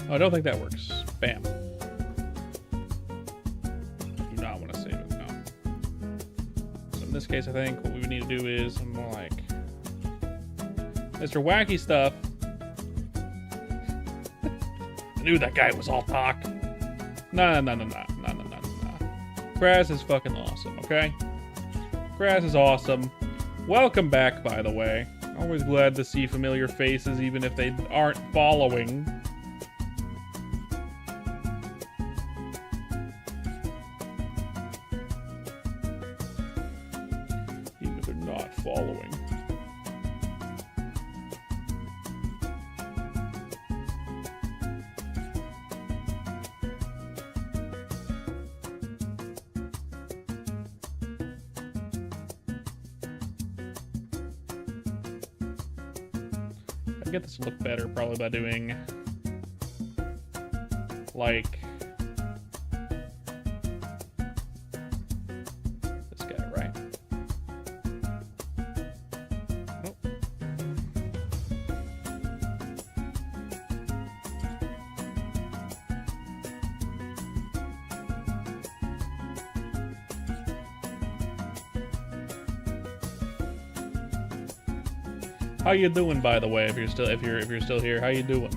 oh, I don't think that works. Bam. Do not want to save it now. So in this case, I think what we would need to do is more like Mr. Wacky Stuff. I knew that guy was all talk. No. Grass is fucking awesome, okay? Grass is awesome. Welcome back, by the way. Always glad to see familiar faces, even if they aren't following. Even if they're not following. Get this to look better probably by doing like this guy, right? Oh. How you doing, by the way? If you're still here, how you doing?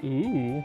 Ooh.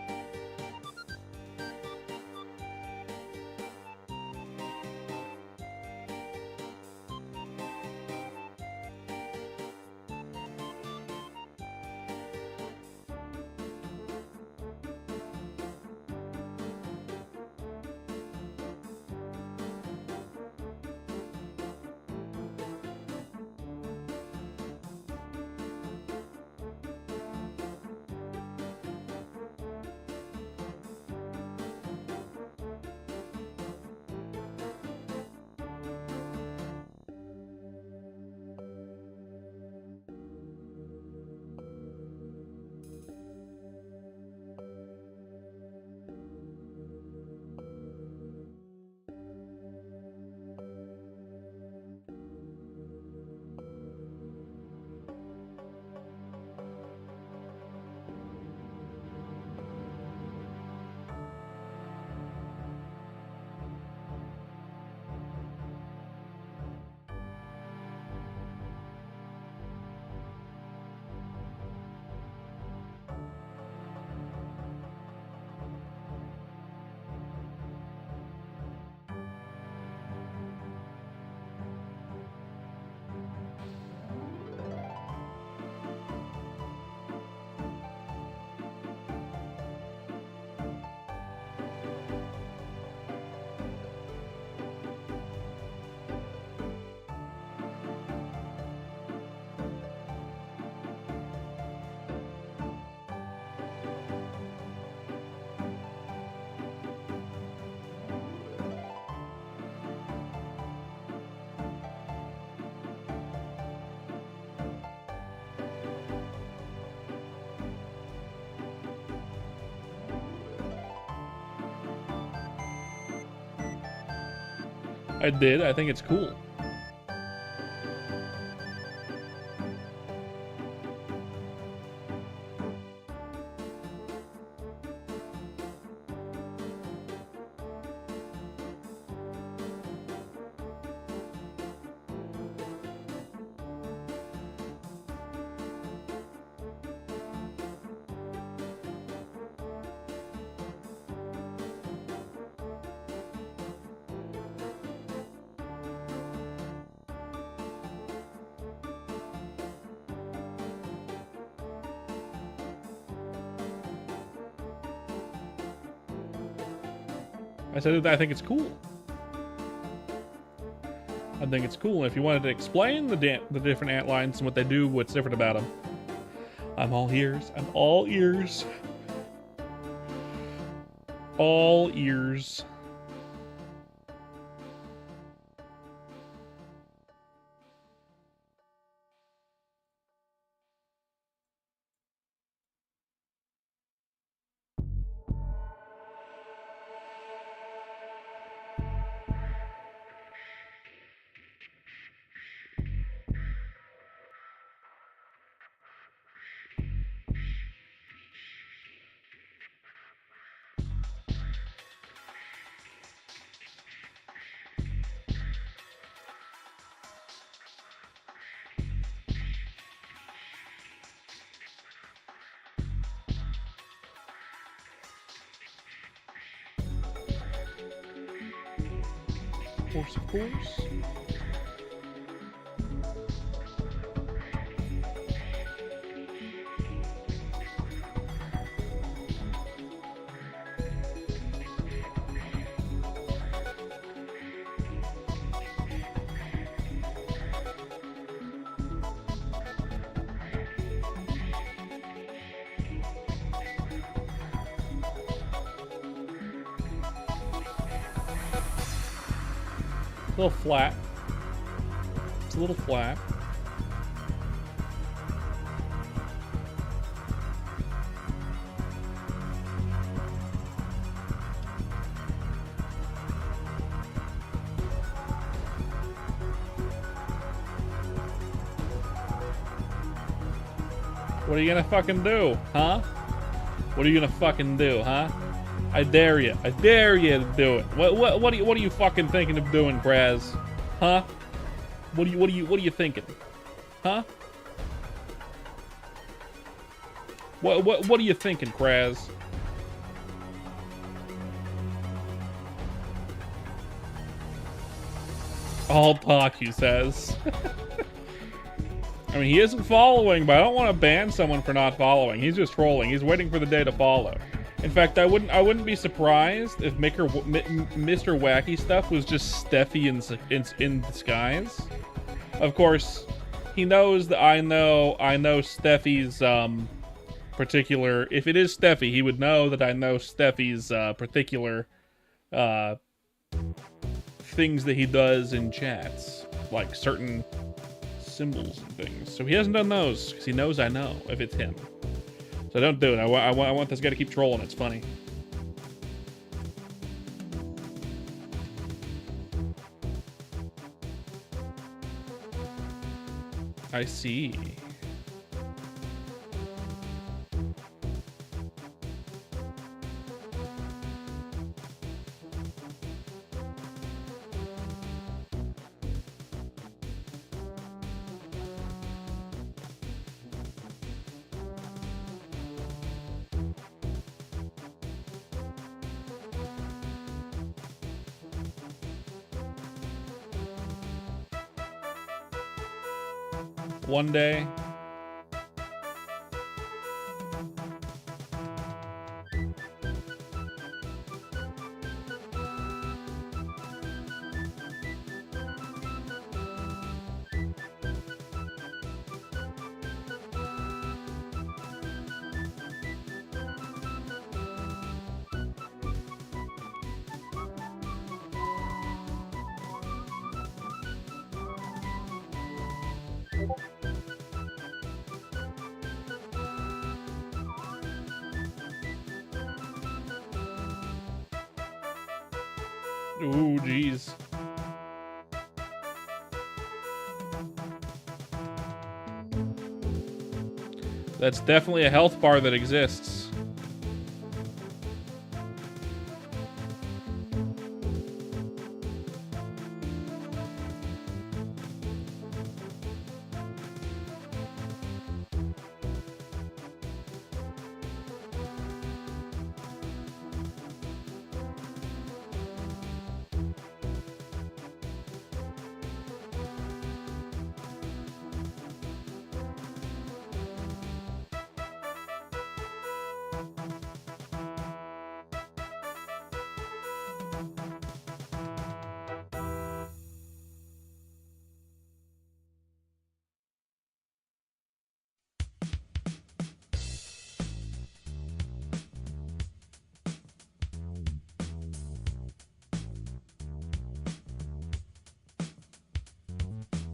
I did. I think it's cool. I said I think it's cool. I think it's cool. If you wanted to explain the different ant lines and what they do, what's different about them, I'm all ears. I'm all ears. All ears. Of course. A little flat. It's a little flat. What are you gonna fucking do, huh? What are you gonna fucking do, huh? I dare you. I dare you to do it. What are you fucking thinking of doing, Kraz? Huh? What are you thinking? Huh? What are you thinking, Kraz? All talk, he says. I mean, he isn't following, but I don't want to ban someone for not following. He's just trolling. He's waiting for the day to follow. In fact, I wouldn't be surprised if Mr. Wacky Stuff was just Steffi in disguise. Of course, he knows that I know Steffi's particular. If it is Steffi, he would know that I know Steffi's particular things that he does in chats, like certain symbols and things. So he hasn't done those because he knows I know if it's him. So don't do it. I want this guy to keep trolling. It's funny. I see. One day. Ooh, jeez. That's definitely a health bar that exists.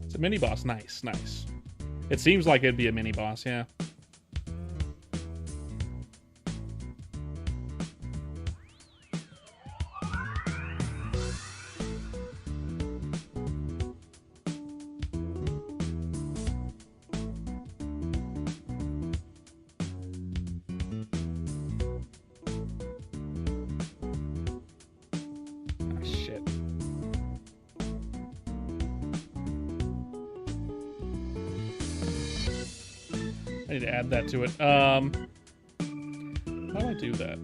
It's a mini boss. Nice, nice. It seems like it'd be a mini boss, yeah. I need to add that to it. How do I do that?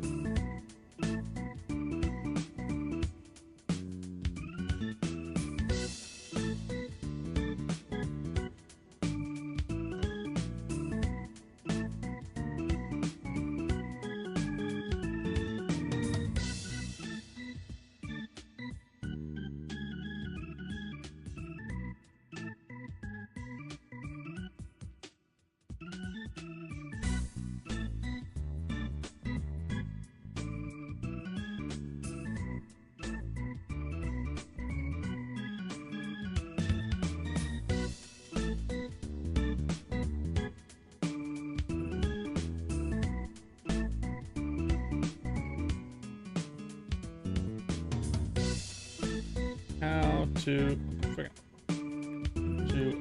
How to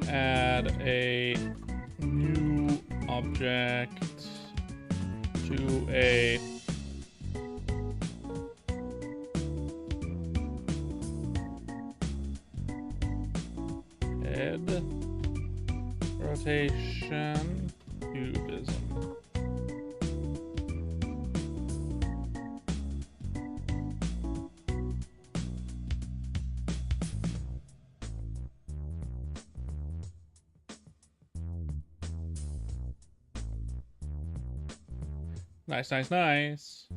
add a new object to a head rotation cubism. Nice, nice, nice.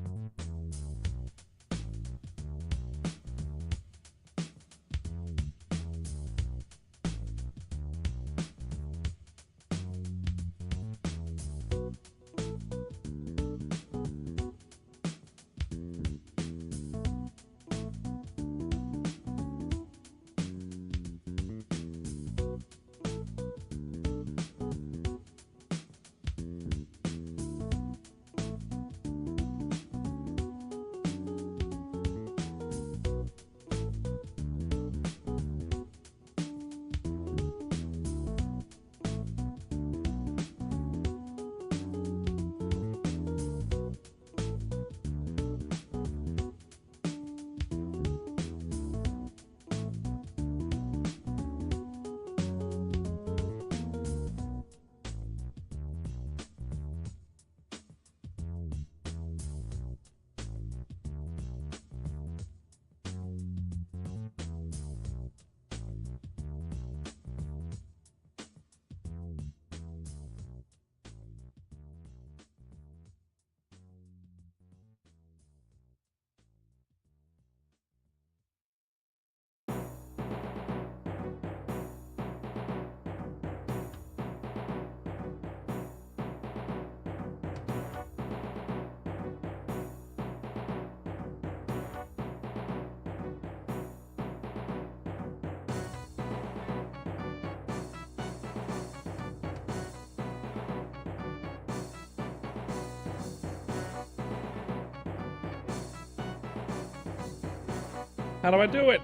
How do I do it?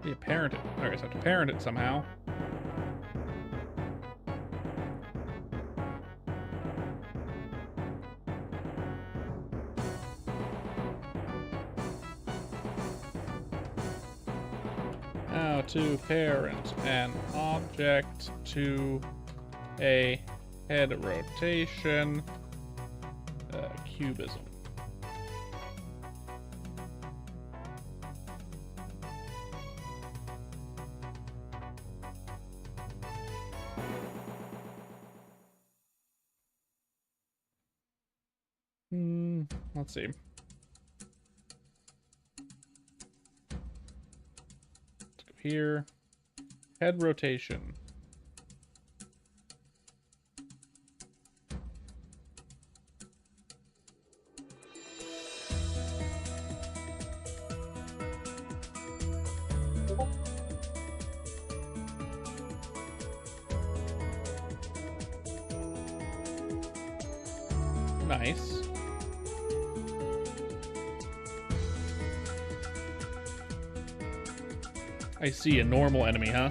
You parent it. I guess I have to parent it somehow. How to parent an object to a head rotation cubism. Let's see. Let's go here. Head rotation. Nice. I see a normal enemy, huh?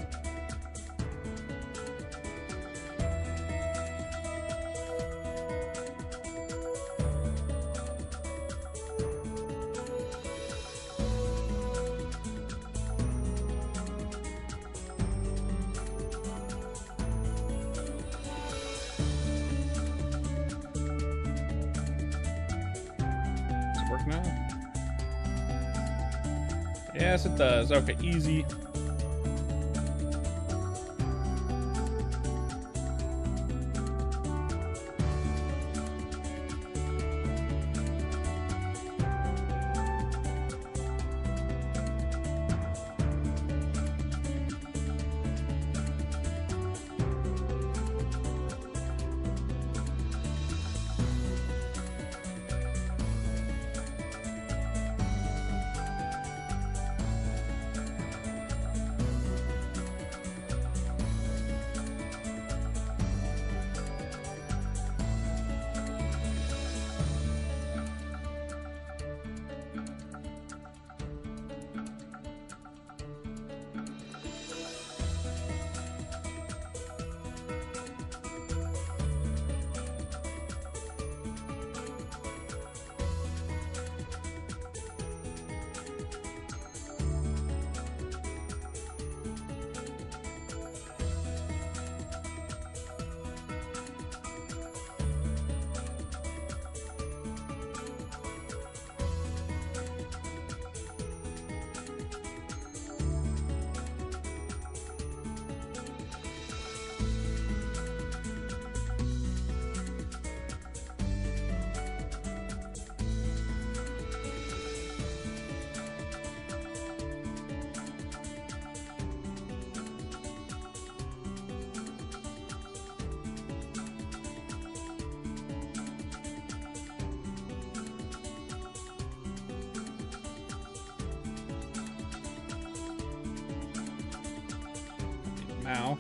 Does it work now? Yes, it does. Okay, easy. Ow.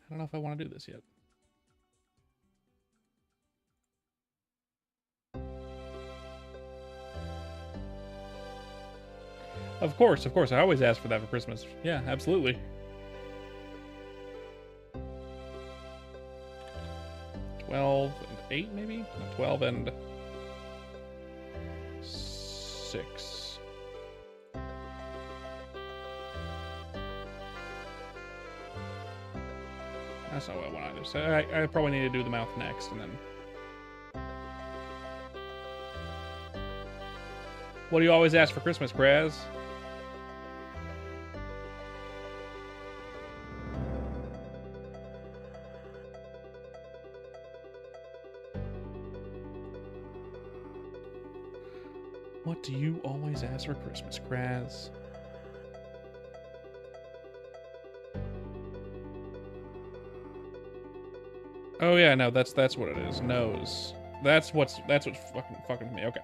I don't know if I want to do this yet. Of course. I always ask for that for Christmas. Yeah, absolutely. 12 and 8, maybe? No, 12 and 6. That's not what I want to do. So I probably need to do the mouth next, and then... What do you always ask for Christmas, Kraz? What do you always ask for Christmas, Kraz? Oh yeah, no, that's what it is. Nose. That's what's fucking me. Okay.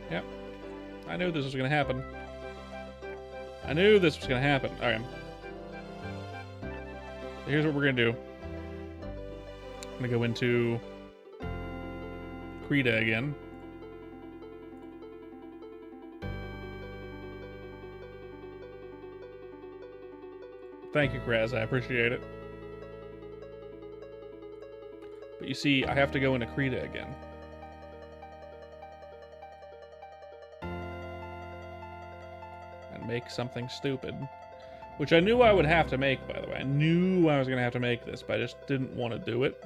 Yep. I knew this was gonna happen. I knew this was gonna happen. Alright. So here's what we're gonna do. I'm gonna go into Krita again. Thank you, Kraz. I appreciate it. But you see, I have to go into Krita again. Make something stupid, which I knew I would have to make, by the way. I knew I was gonna have to make this, but I just didn't want to do it.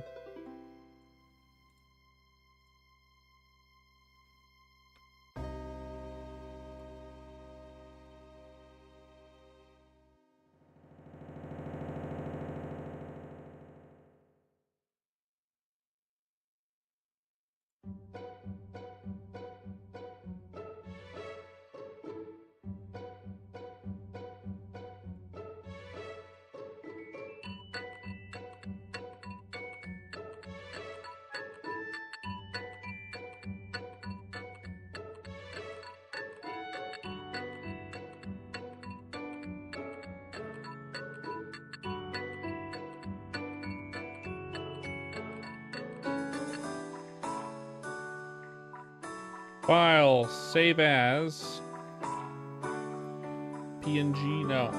File, save as, PNG, no,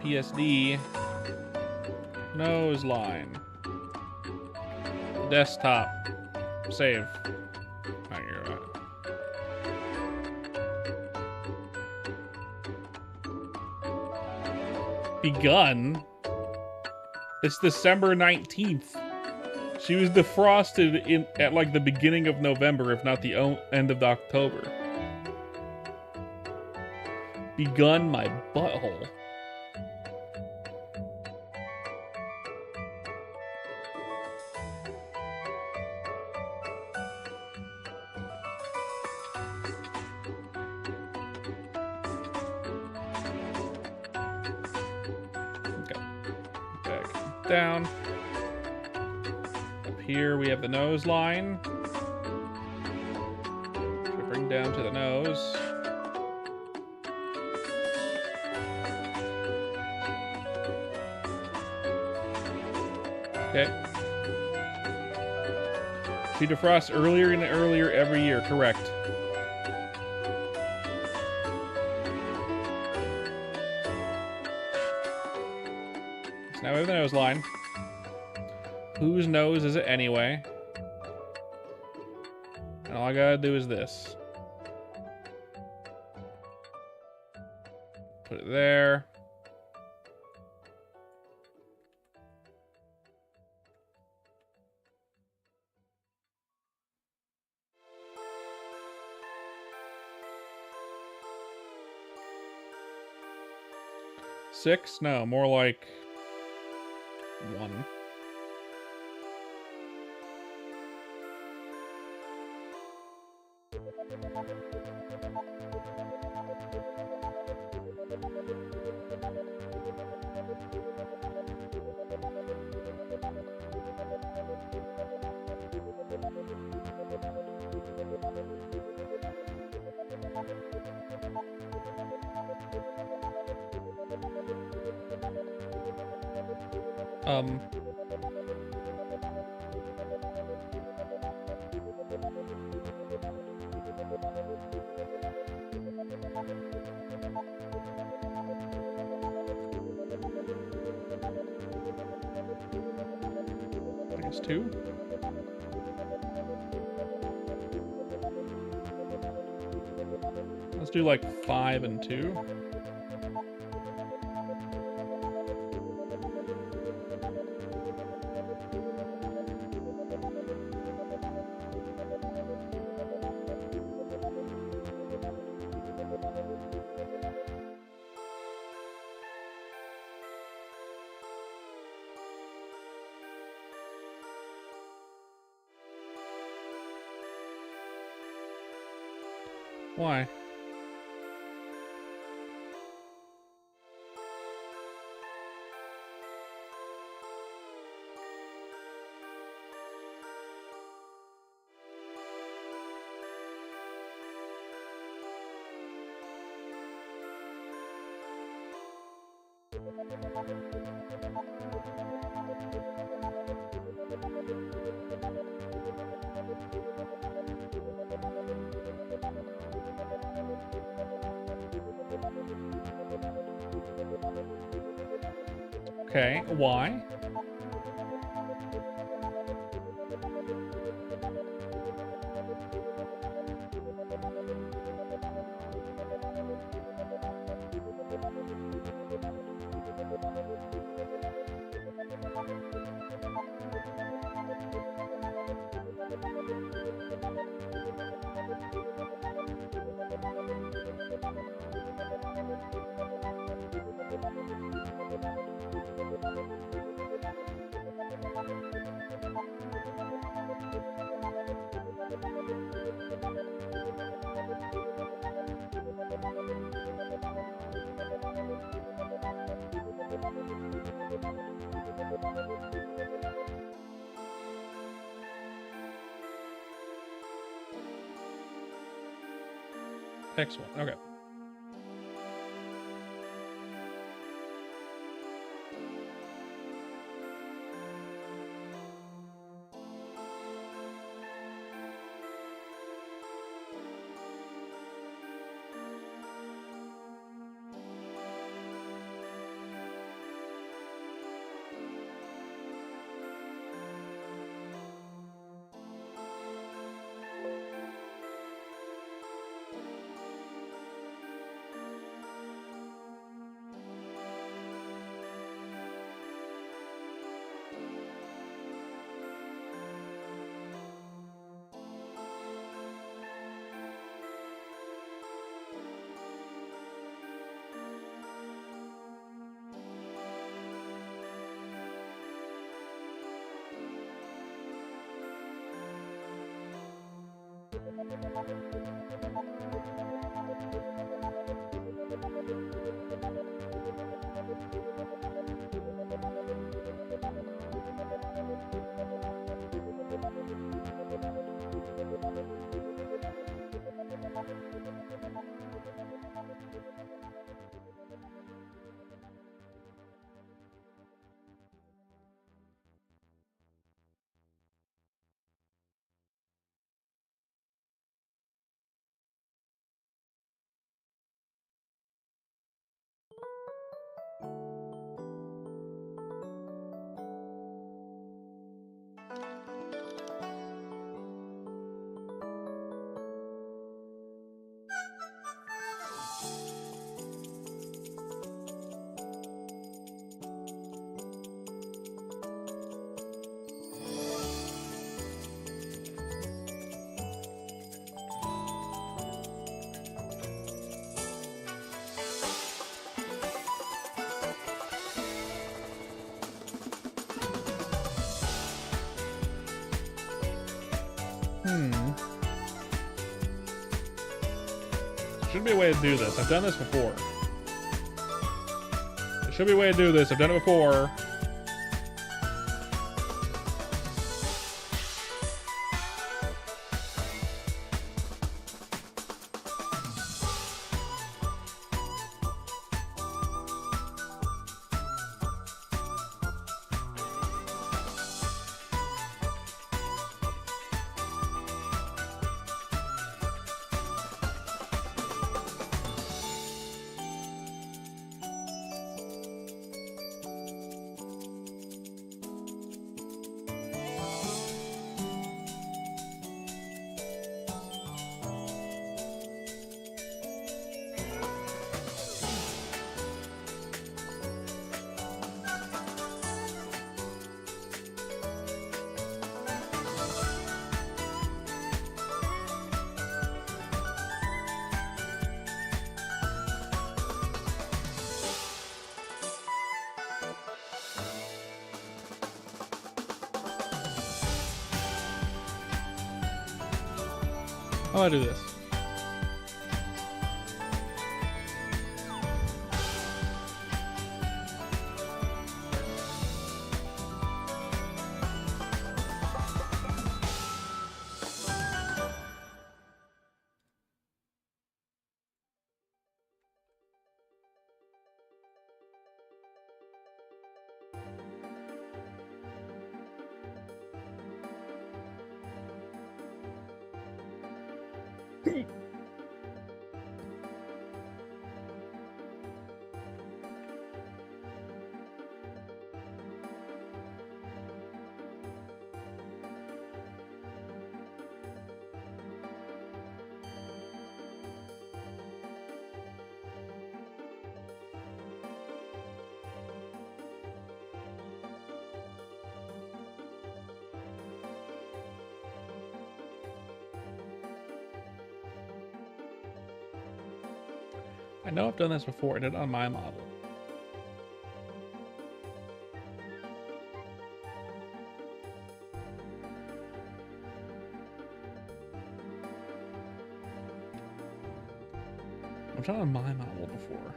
PSD, nose line, desktop, save. Right, you're right. Begun? It's December 19th. She was defrosted at like the beginning of November, if not the end of October. Begun my butthole. Okay. Back down. Here we have the nose line. So bring down to the nose. Okay. She defrosts earlier and earlier every year, correct. Now we have the nose line. Whose nose is it anyway? And all I gotta do is this. Put it there. Six? No, more like 1. I guess 2. Let's do like 5 and 2. Why? Okay, why? X1, okay. should be a way to do this. I've done this before. There should be a way to do this. I've done it before. How do I do this? I know I've done this before. I did it on my model. I've done it on my model before.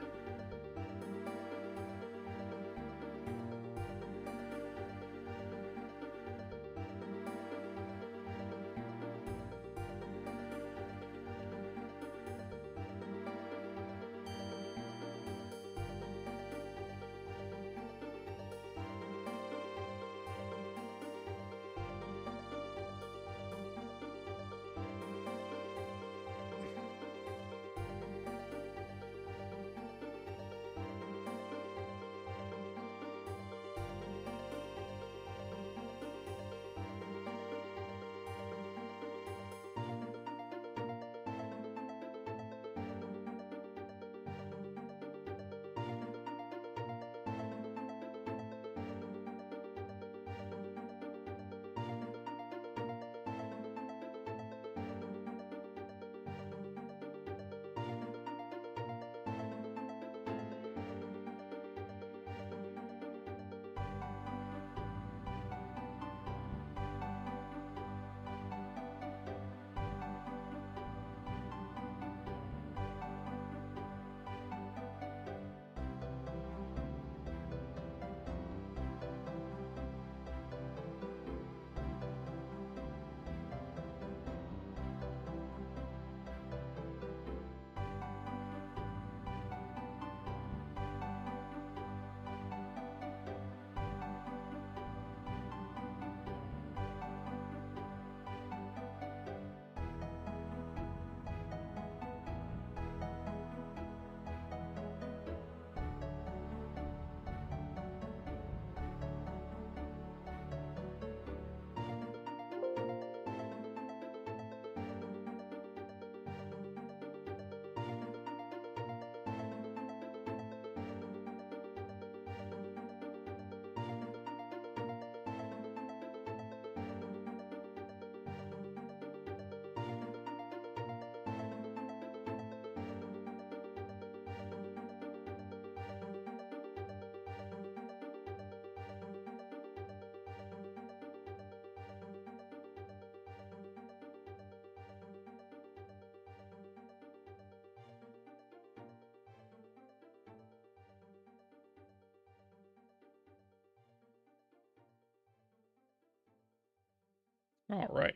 All right.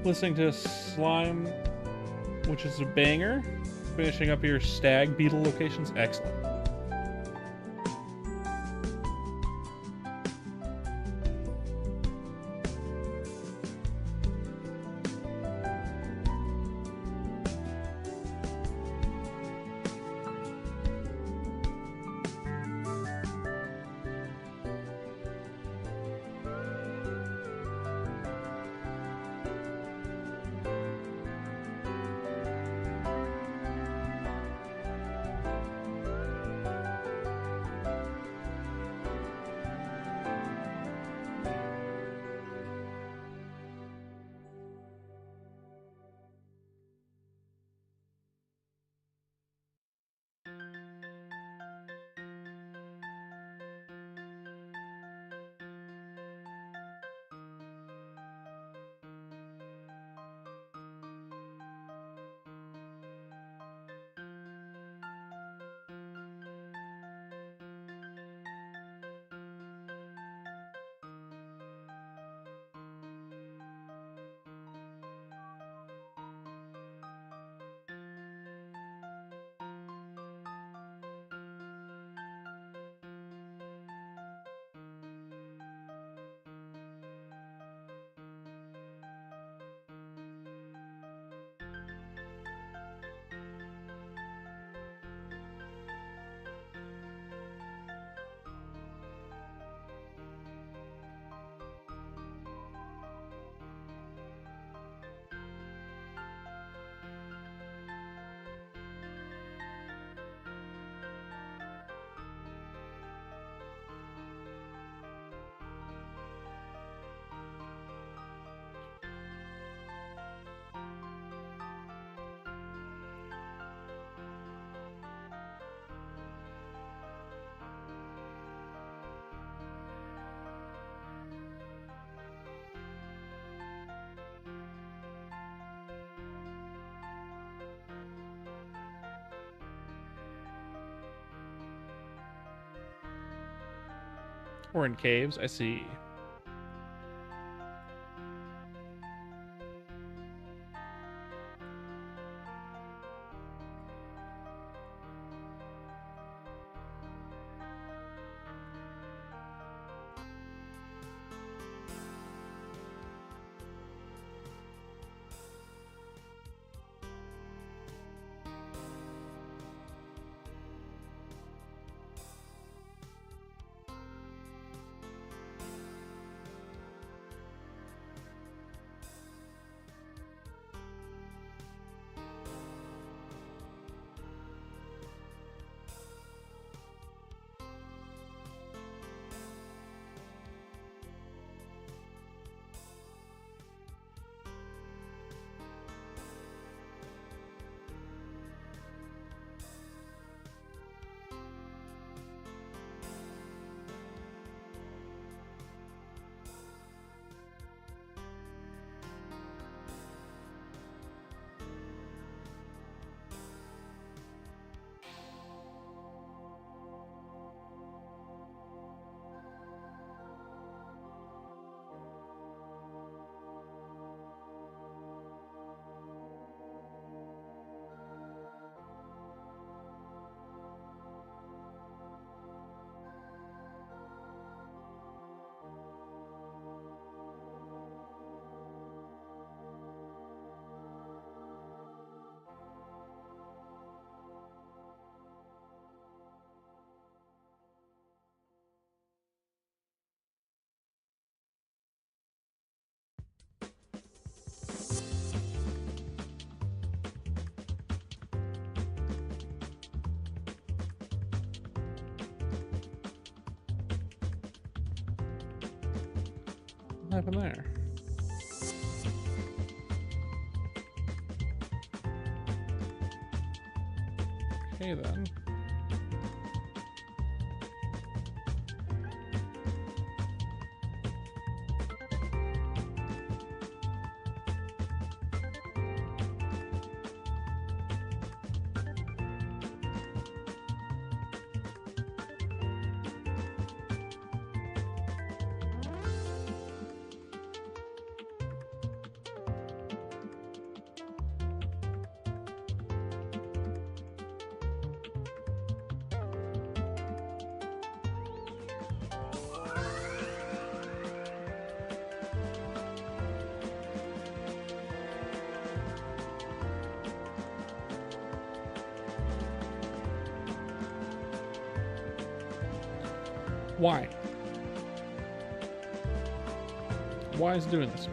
Listening to Slime, which is a banger. Finishing up your stag beetle locations. Excellent. Or in caves, I see. happened there? Okay then. Why? Why is it doing this?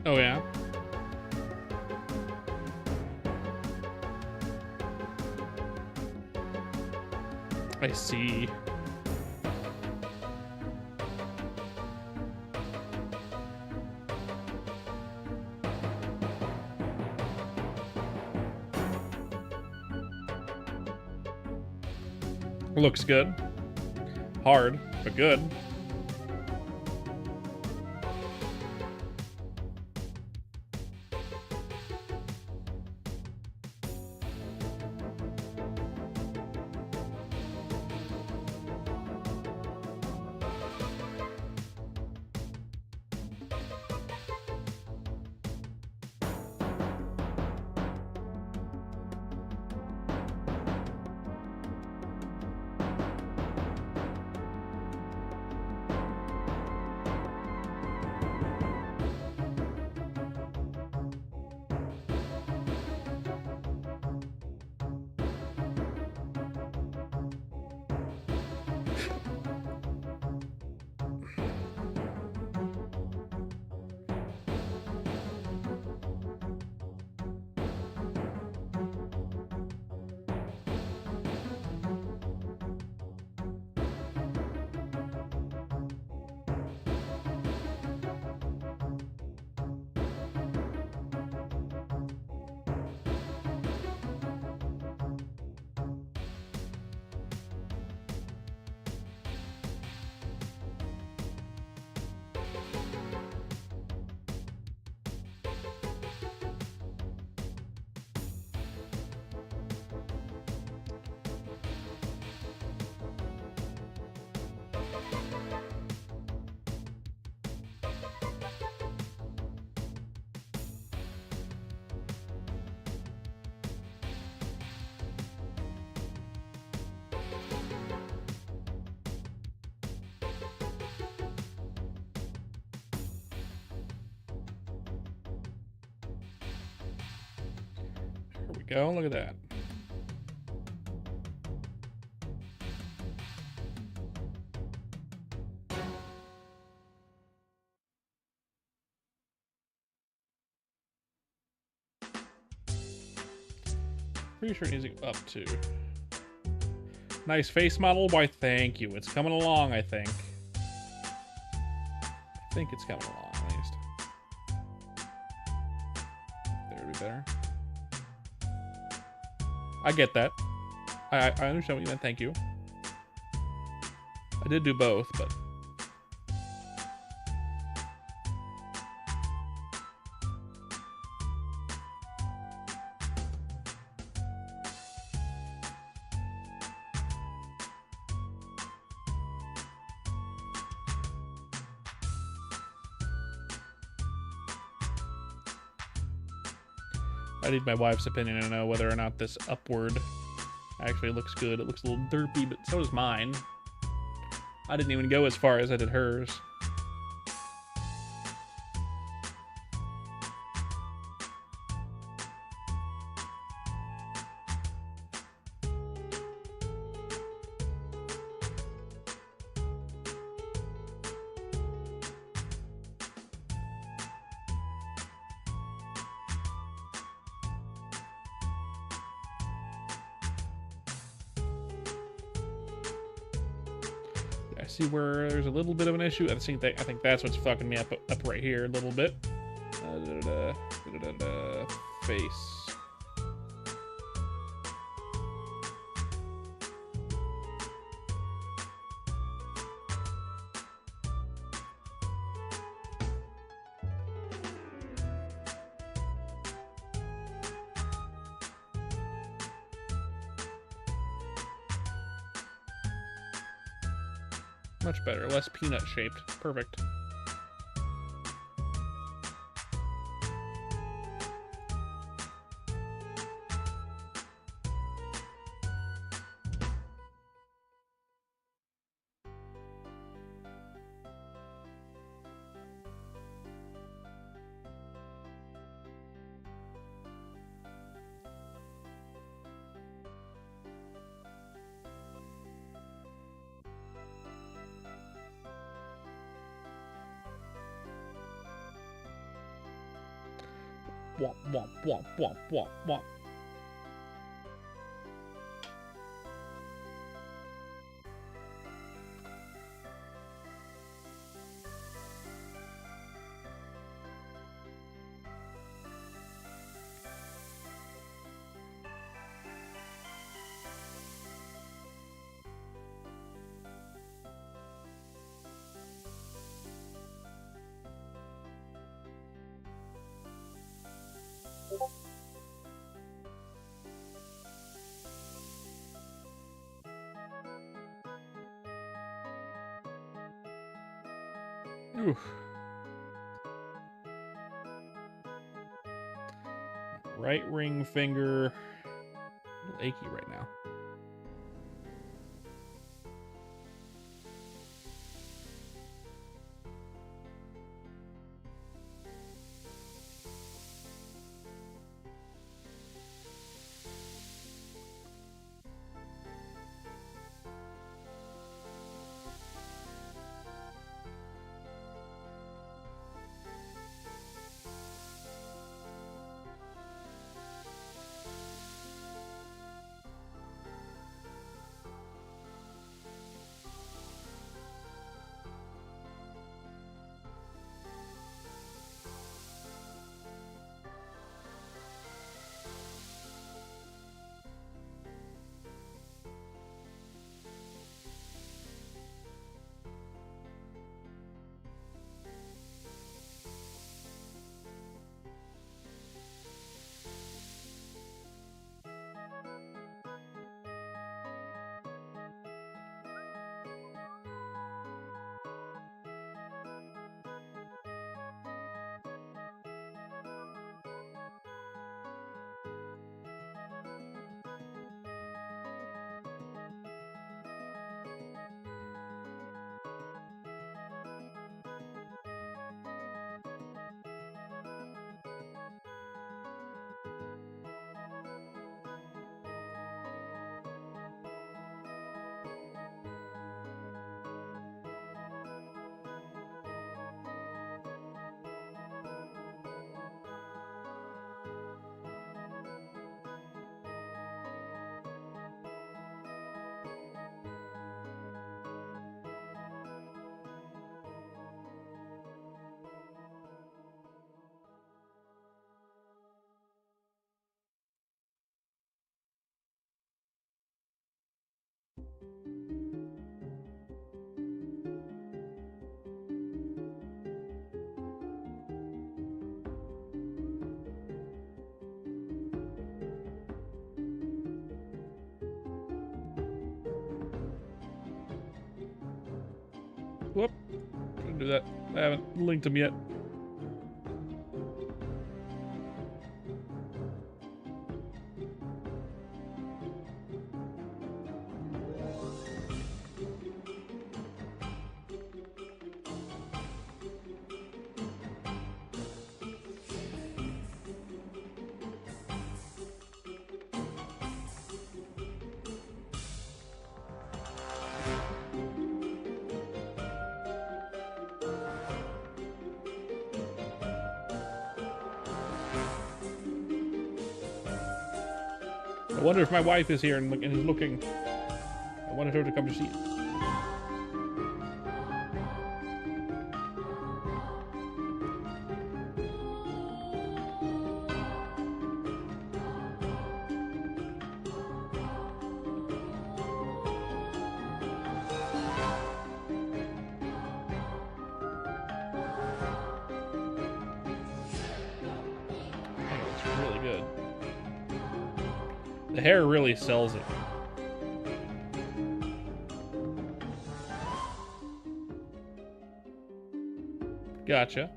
Oh yeah. I see. Looks good. Hard, but good. go. Look at that. Pretty sure it needs to go up too. Nice face model. Why, thank you. It's coming along, I think. I think it's coming along, at least. There would be better. I get that. I understand what you meant. Thank you. I did do both, but... I need my wife's opinion to know whether or not this upward actually looks good. It looks a little derpy, but so does mine. I didn't even go as far as I did hers. I see where there's a little bit of an issue. I think that's what's fucking me up right here a little bit. Face. Much better, less peanut shaped. Perfect. Womp, womp, womp, womp, womp, womp. Oof. Right ring finger. A little achy right now. Whoop. Shouldn't do that. I haven't linked him yet. I wonder if my wife is here and is looking. I wanted her to come to see it. That looks really good. The hair really sells it. Gotcha.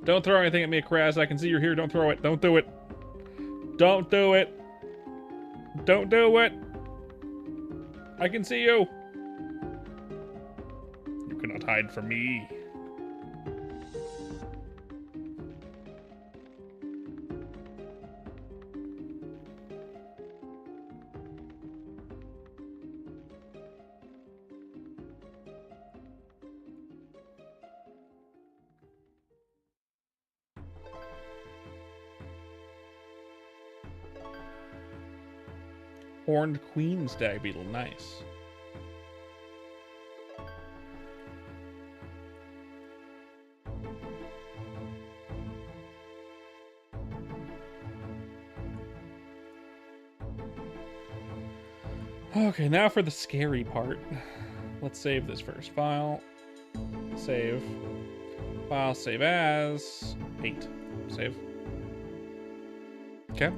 Don't throw anything at me, Kraz. I can see you're here. Don't throw it. Don't do it. Don't do it. Don't do it. I can see you. You cannot hide from me. Horned queen stag beetle, nice. Okay, now for the scary part. Let's save this first. File, save, file, save as 8. Save. Okay.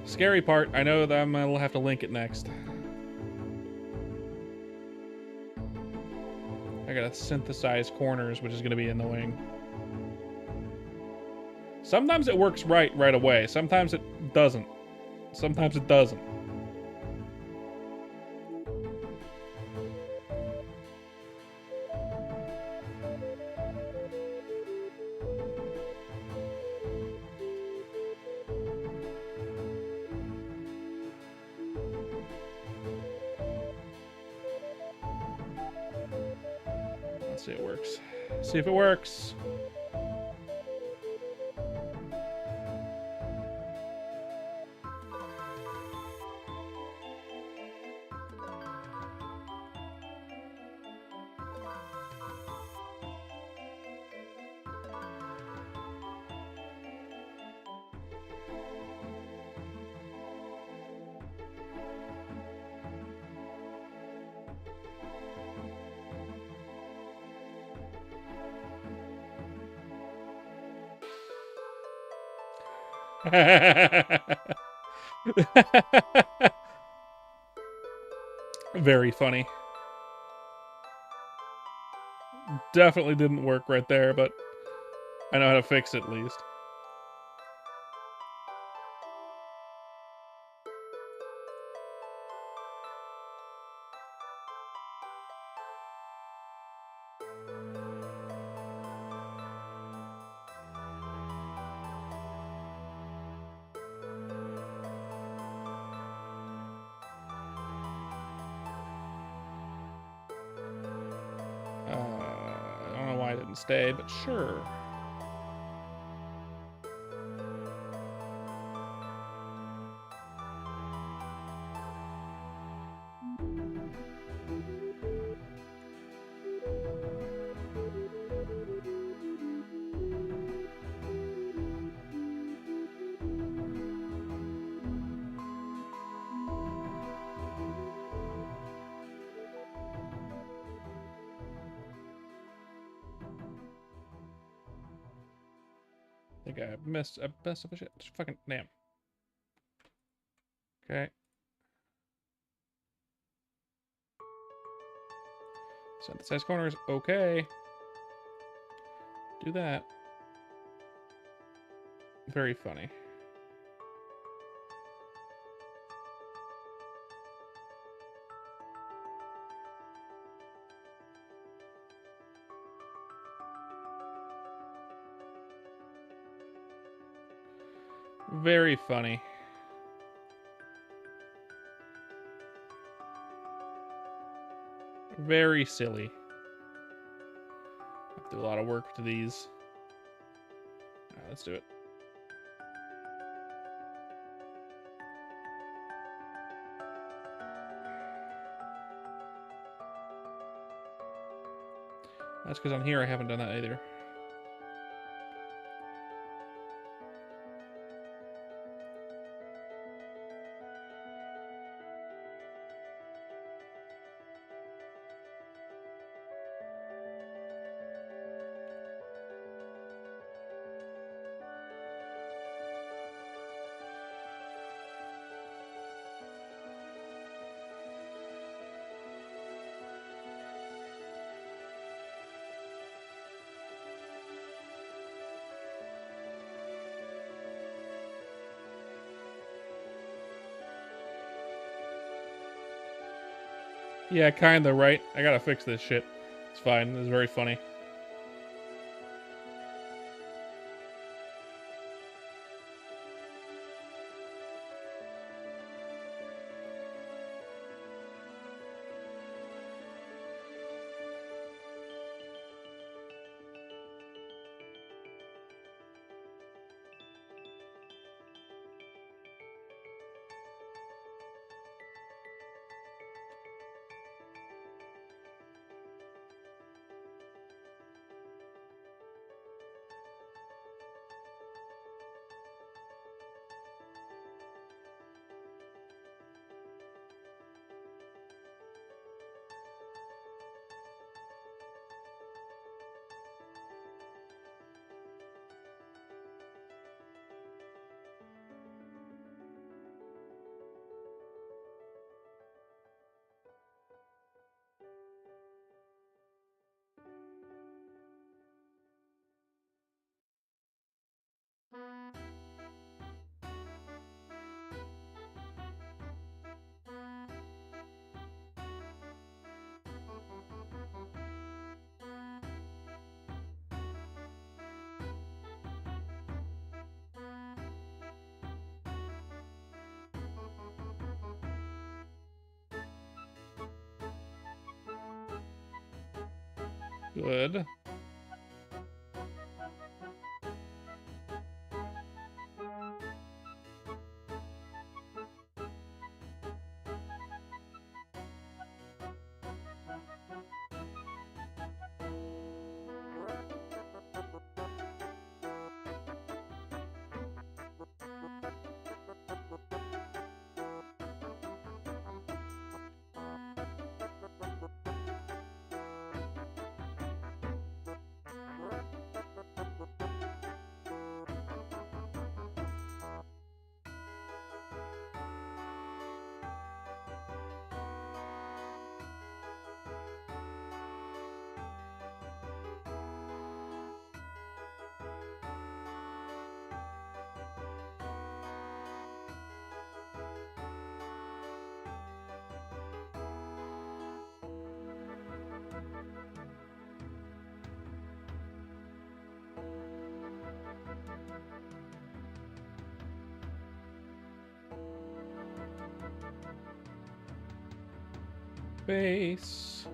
Scary part. I know that I'm gonna have to link it next. I gotta synthesize corners, which is gonna be annoying. Sometimes it works right away. Sometimes it doesn't. Sometimes it doesn't. Let's see if it works. See if it works. Very funny. Definitely didn't work right there, but I know how to fix it at least. I don't know why I didn't stay, but sure. I think I messed up a shit. Fucking damn. Okay. Synthesize corners. Okay. Do that. Very funny. Very funny. Very silly. I have to do a lot of work to these. Alright, let's do it. That's because on here I haven't done that either. Yeah, kinda, right? I gotta fix this shit. It's fine. It's very funny. Good. Bass.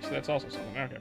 see. So that's also something. Okay.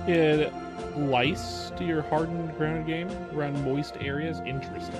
Add lice to your hardened grounded game around moist areas. Interesting.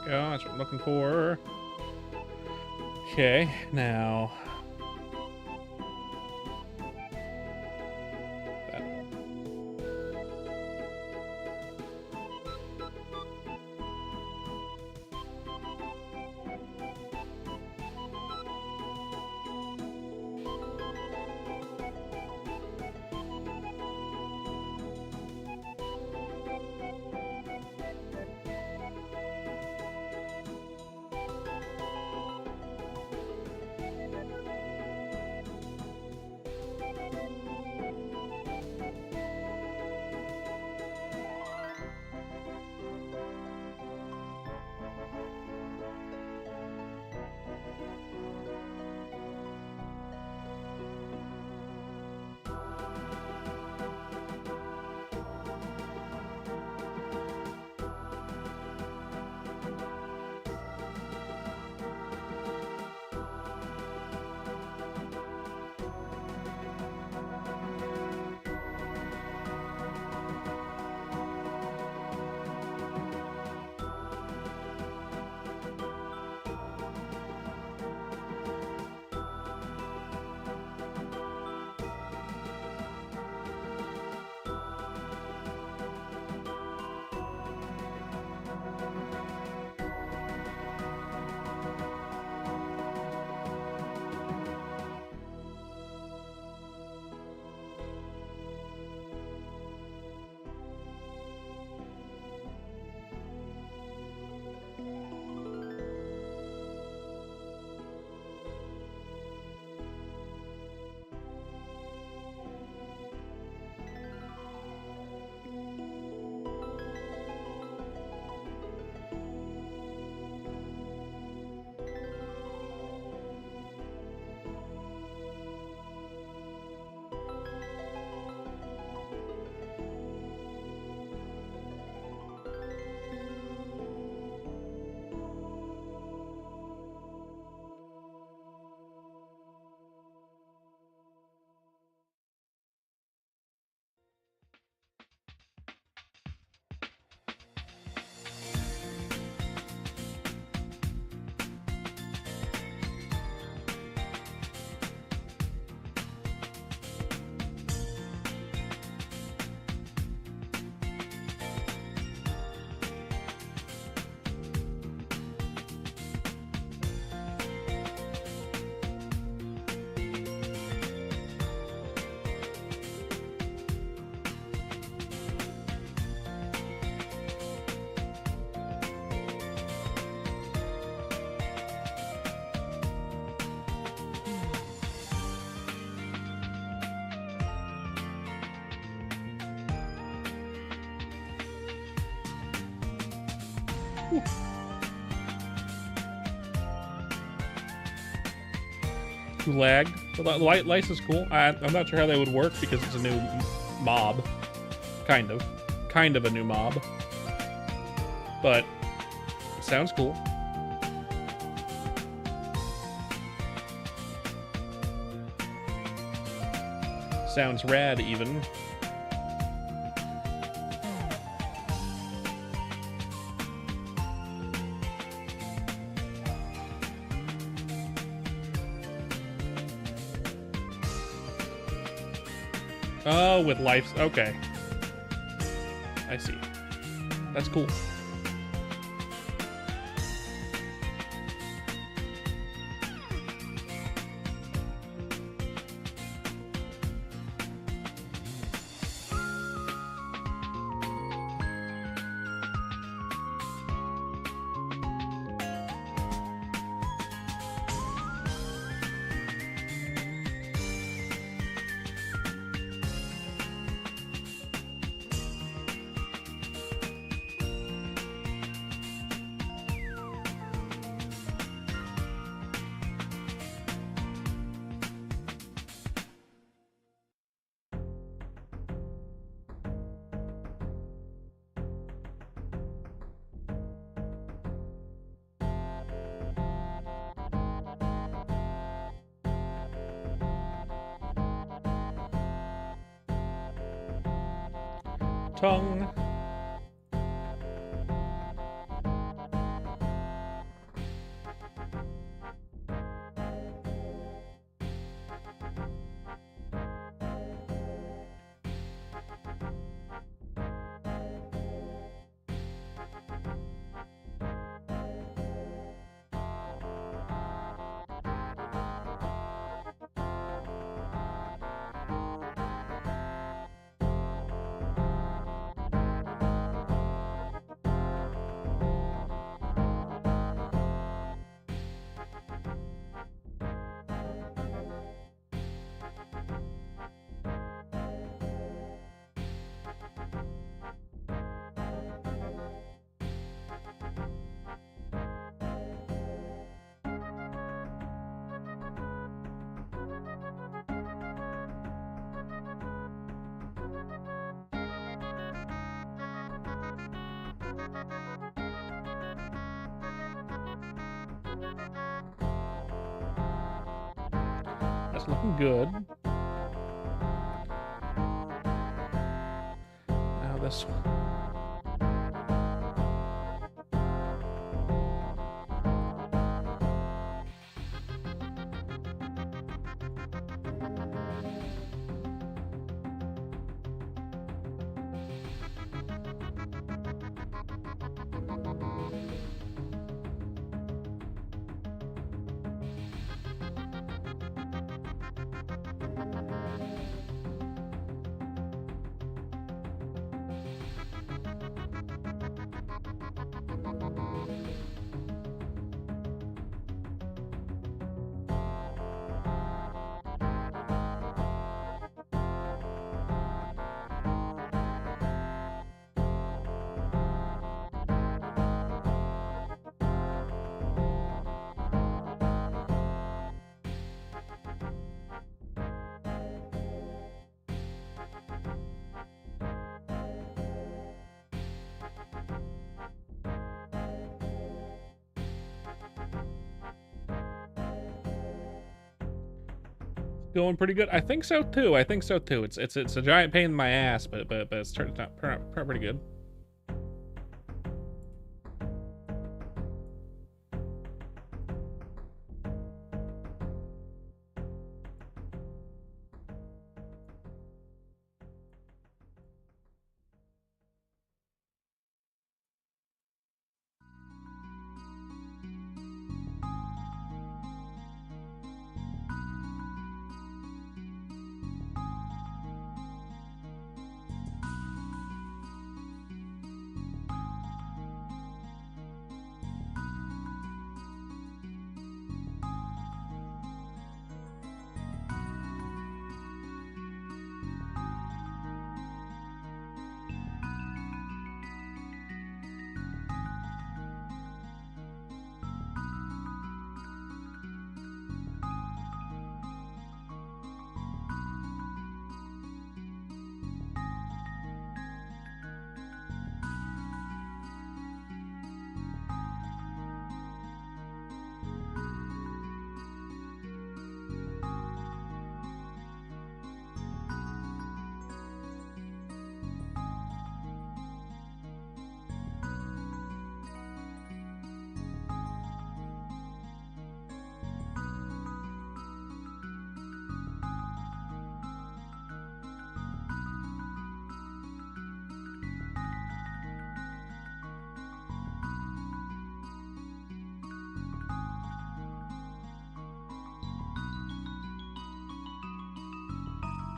go. That's what I'm looking for. Okay, now. That one. Too lagged. The lights is cool. I'm not sure how they would work because it's a new mob. Kind of a new mob. But it sounds cool. Sounds rad even. Oh, with life. Okay. I see. That's cool. Tongue. That's looking good. Now this one. Going pretty good. I think so too. I think so too. It's a giant pain in my ass, but it's turned out pretty good.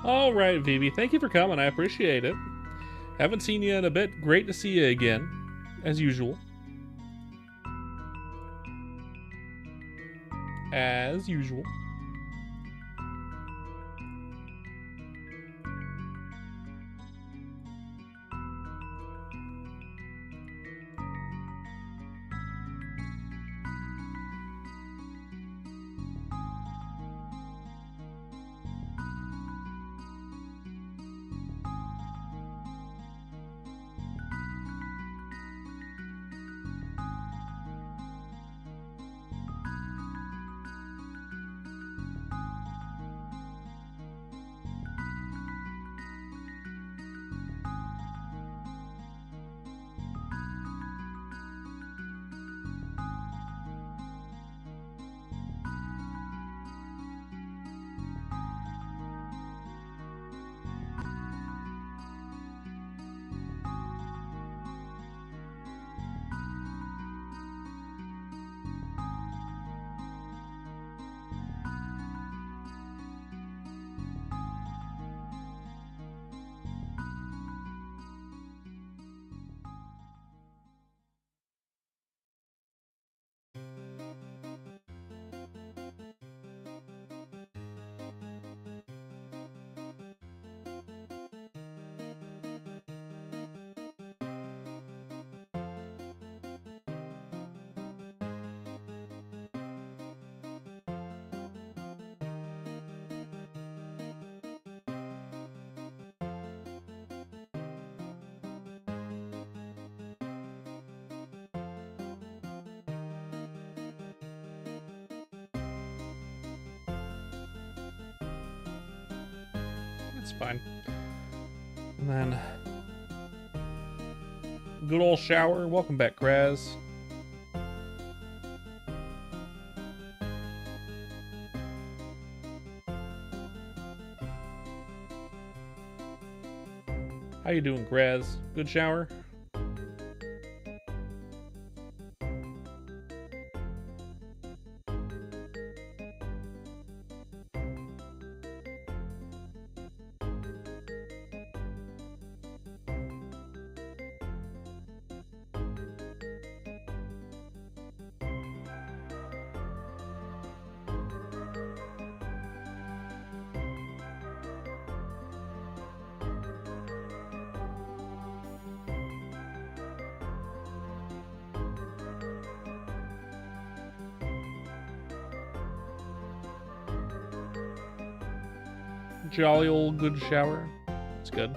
All right, Vivi. Thank you for coming. I appreciate it. Haven't seen you in a bit. Great to see you again, as usual. As usual. It's fine. And then good old shower. Welcome back, Graz. How you doing, Graz? Good shower? Jolly old good shower. It's good.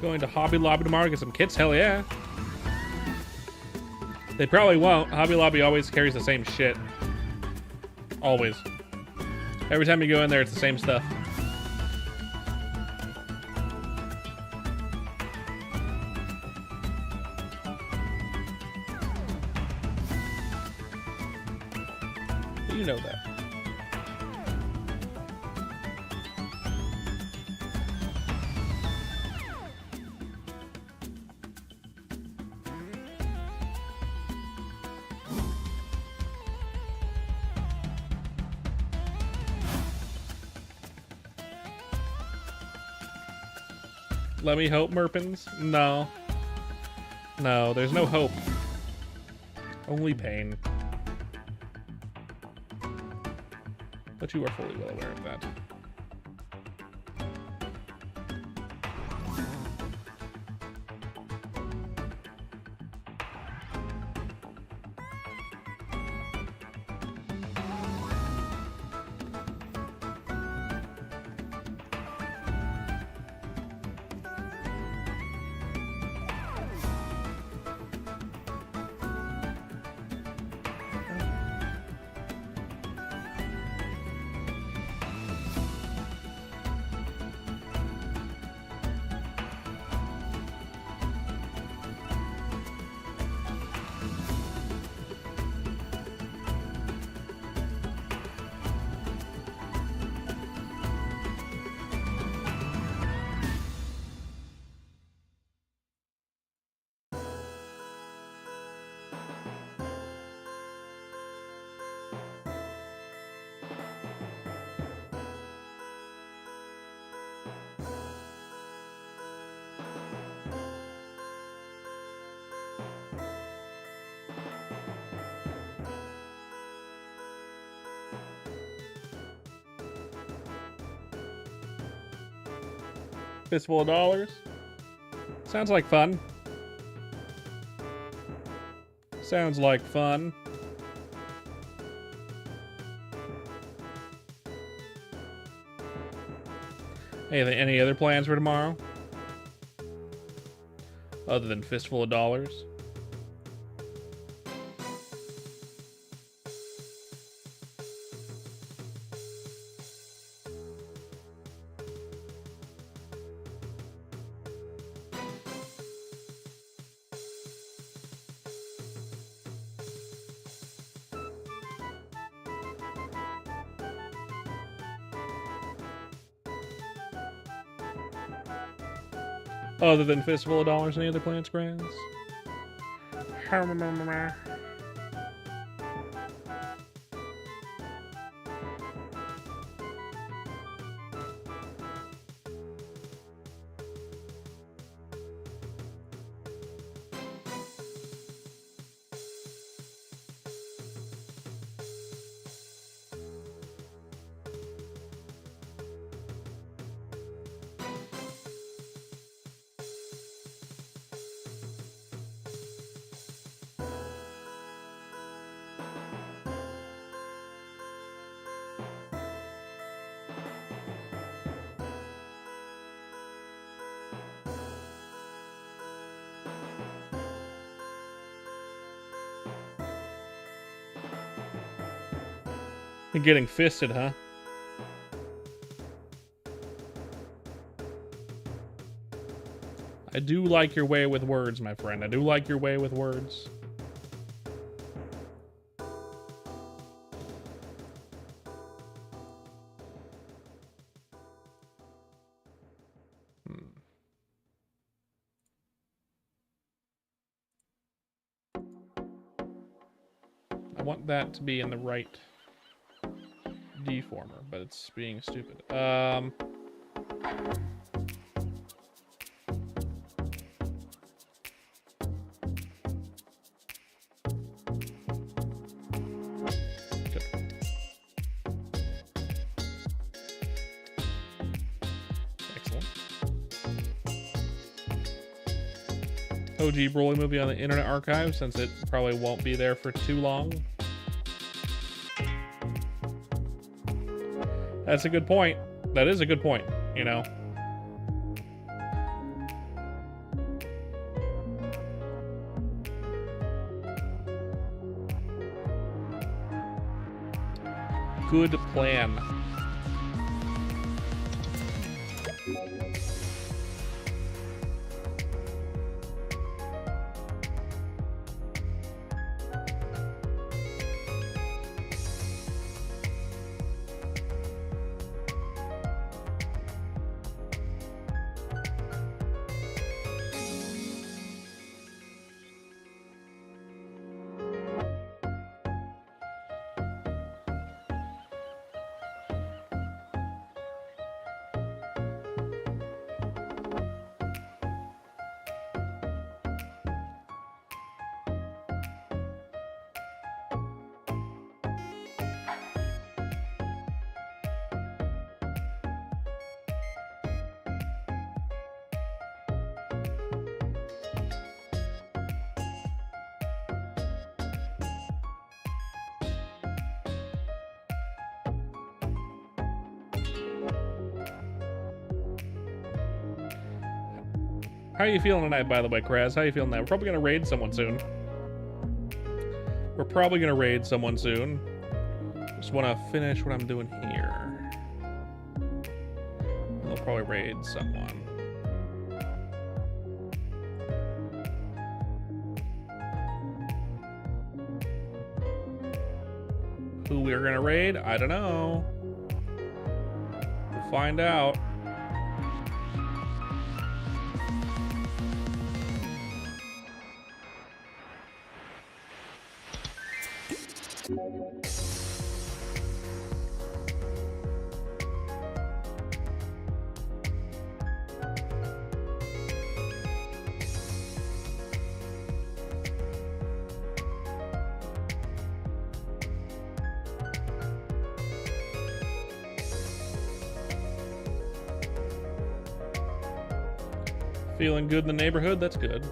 Going to Hobby Lobby tomorrow to get some kits? Hell yeah. They probably won't. Hobby Lobby always carries the same shit. Always. Every time you go in there, it's the same stuff. You know that. Let me hope, Merpins? No. No, there's no hope. Only pain. But you are fully well aware of that. Fistful of dollars. Sounds like fun. Sounds like fun. Any other plans for tomorrow? Other than Fistful of Dollars? Other than Fistful of Dollars, any other plants, Graz? You're getting fisted, huh? I do like your way with words, my friend. I do like your way with words. I want that to be in the right deformer, but it's being stupid. Good. Excellent. OG Broly movie on the Internet Archive, since it probably won't be there for too long. That's a good point. That is a good point, you know. Good plan. How are you feeling tonight, by the way, Kraz? How are you feeling tonight? We're probably gonna raid someone soon. Just want to finish what I'm doing here. We'll probably raid someone. Who we're gonna raid? I don't know. We'll find out. Feeling good in the neighborhood? That's good.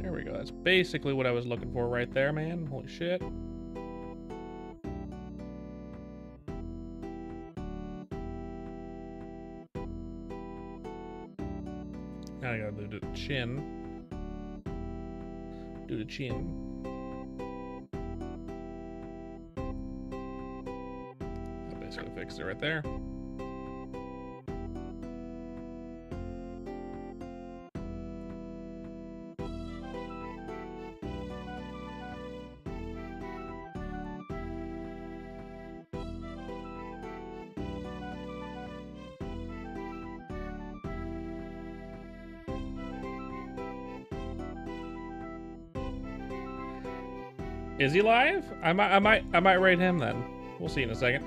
There we go. That's basically what I was looking for right there, man. Holy shit. Now I gotta do the chin. Do the chin. That basically fixed it right there. Is he live? I might rate him then. We'll see in a second.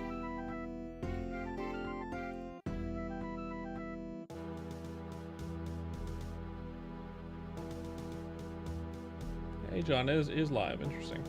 Hey, John is live. Interesting.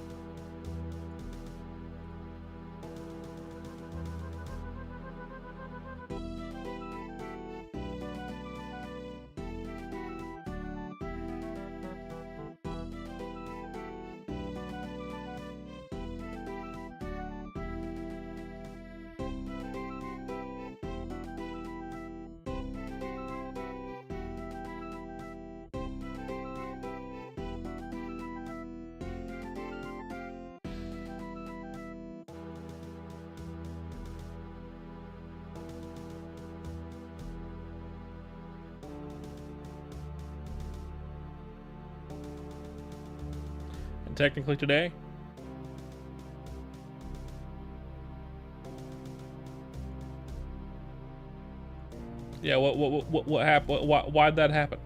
And technically today, yeah. What happened? Why'd that happen?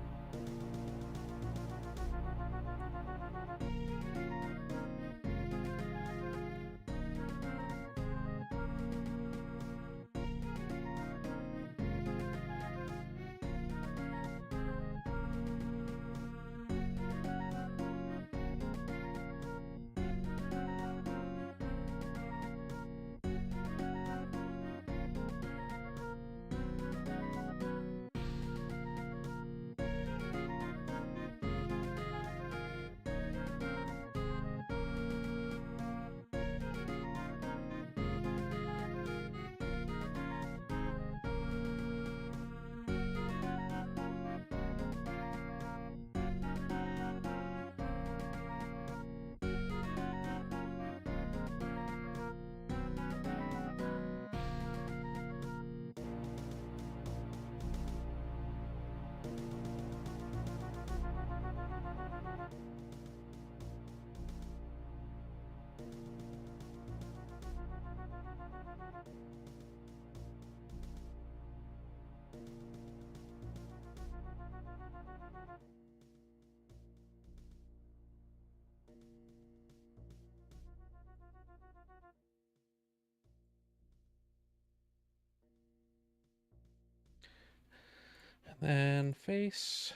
And then face.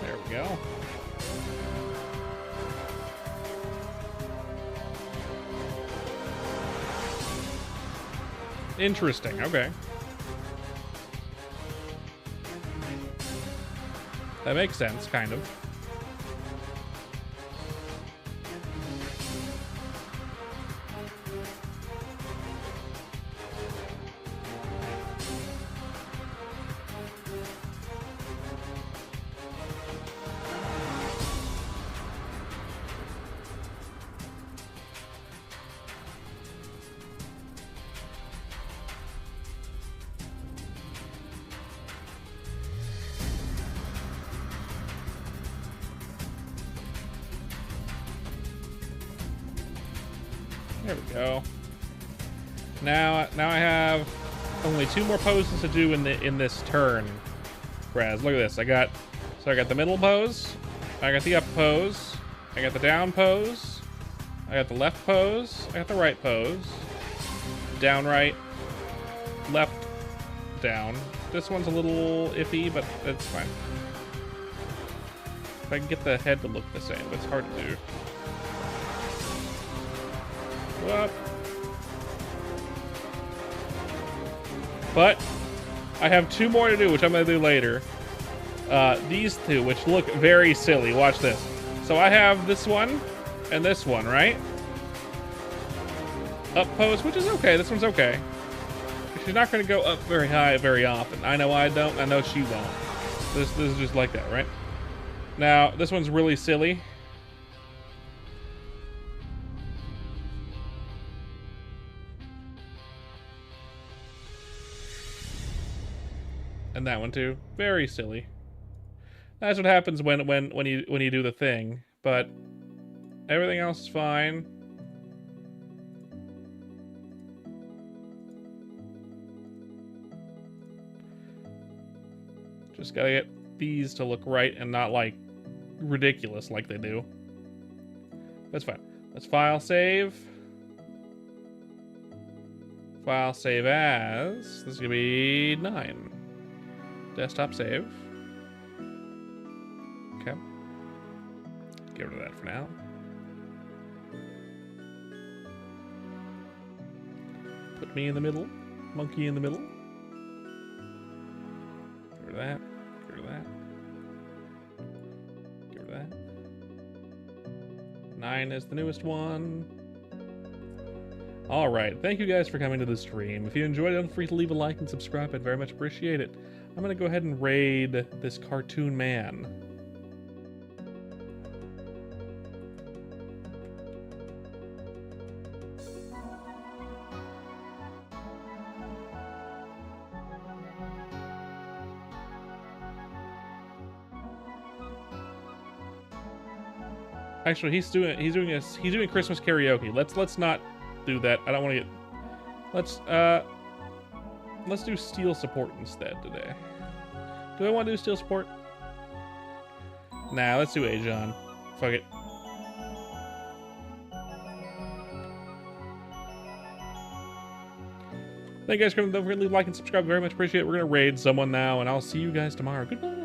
There we go. Interesting. Okay. That makes sense, kind of. There we go. Now I have only 2 more poses to do in this turn. Whereas, look at this. I got the middle pose, I got the up pose, I got the down pose. I got the left pose. I got the right pose. Down, right. Left, down. This one's a little iffy, but it's fine. If I can get the head to look the same, but it's hard to do. What? But I have 2 more to do, which I'm going to do later. These 2, which look very silly. Watch this. So I have this one and this one, right? Up pose, which is okay. This one's okay. She's not going to go up very high very often. I know I don't. I know she won't. This is just like that, right? Now, this one's really silly. And that one too. Very silly. That's what happens when you do the thing. But everything else is fine. Just gotta get these to look right and not like ridiculous like they do. That's fine. Let's file save. File save as. This is gonna be 9. Desktop save. Okay. Get rid of that for now. Put me in the middle. Monkey in the middle. Get rid of that. Get rid of that. Get rid of that. 9 is the newest one. Alright, thank you guys for coming to the stream. If you enjoyed it, don't forget to leave a like and subscribe. I'd very much appreciate it. I'm gonna go ahead and raid this cartoon man. Actually, he's doing Christmas karaoke. Let's not do that. I don't want to get. Let's do steel support instead today. Do I want to do steel support? Nah, let's do Ajon. Fuck it. Thank you guys for coming. Don't forget to leave a like and subscribe. Very much appreciate it. We're gonna raid someone now, and I'll see you guys tomorrow. Goodbye.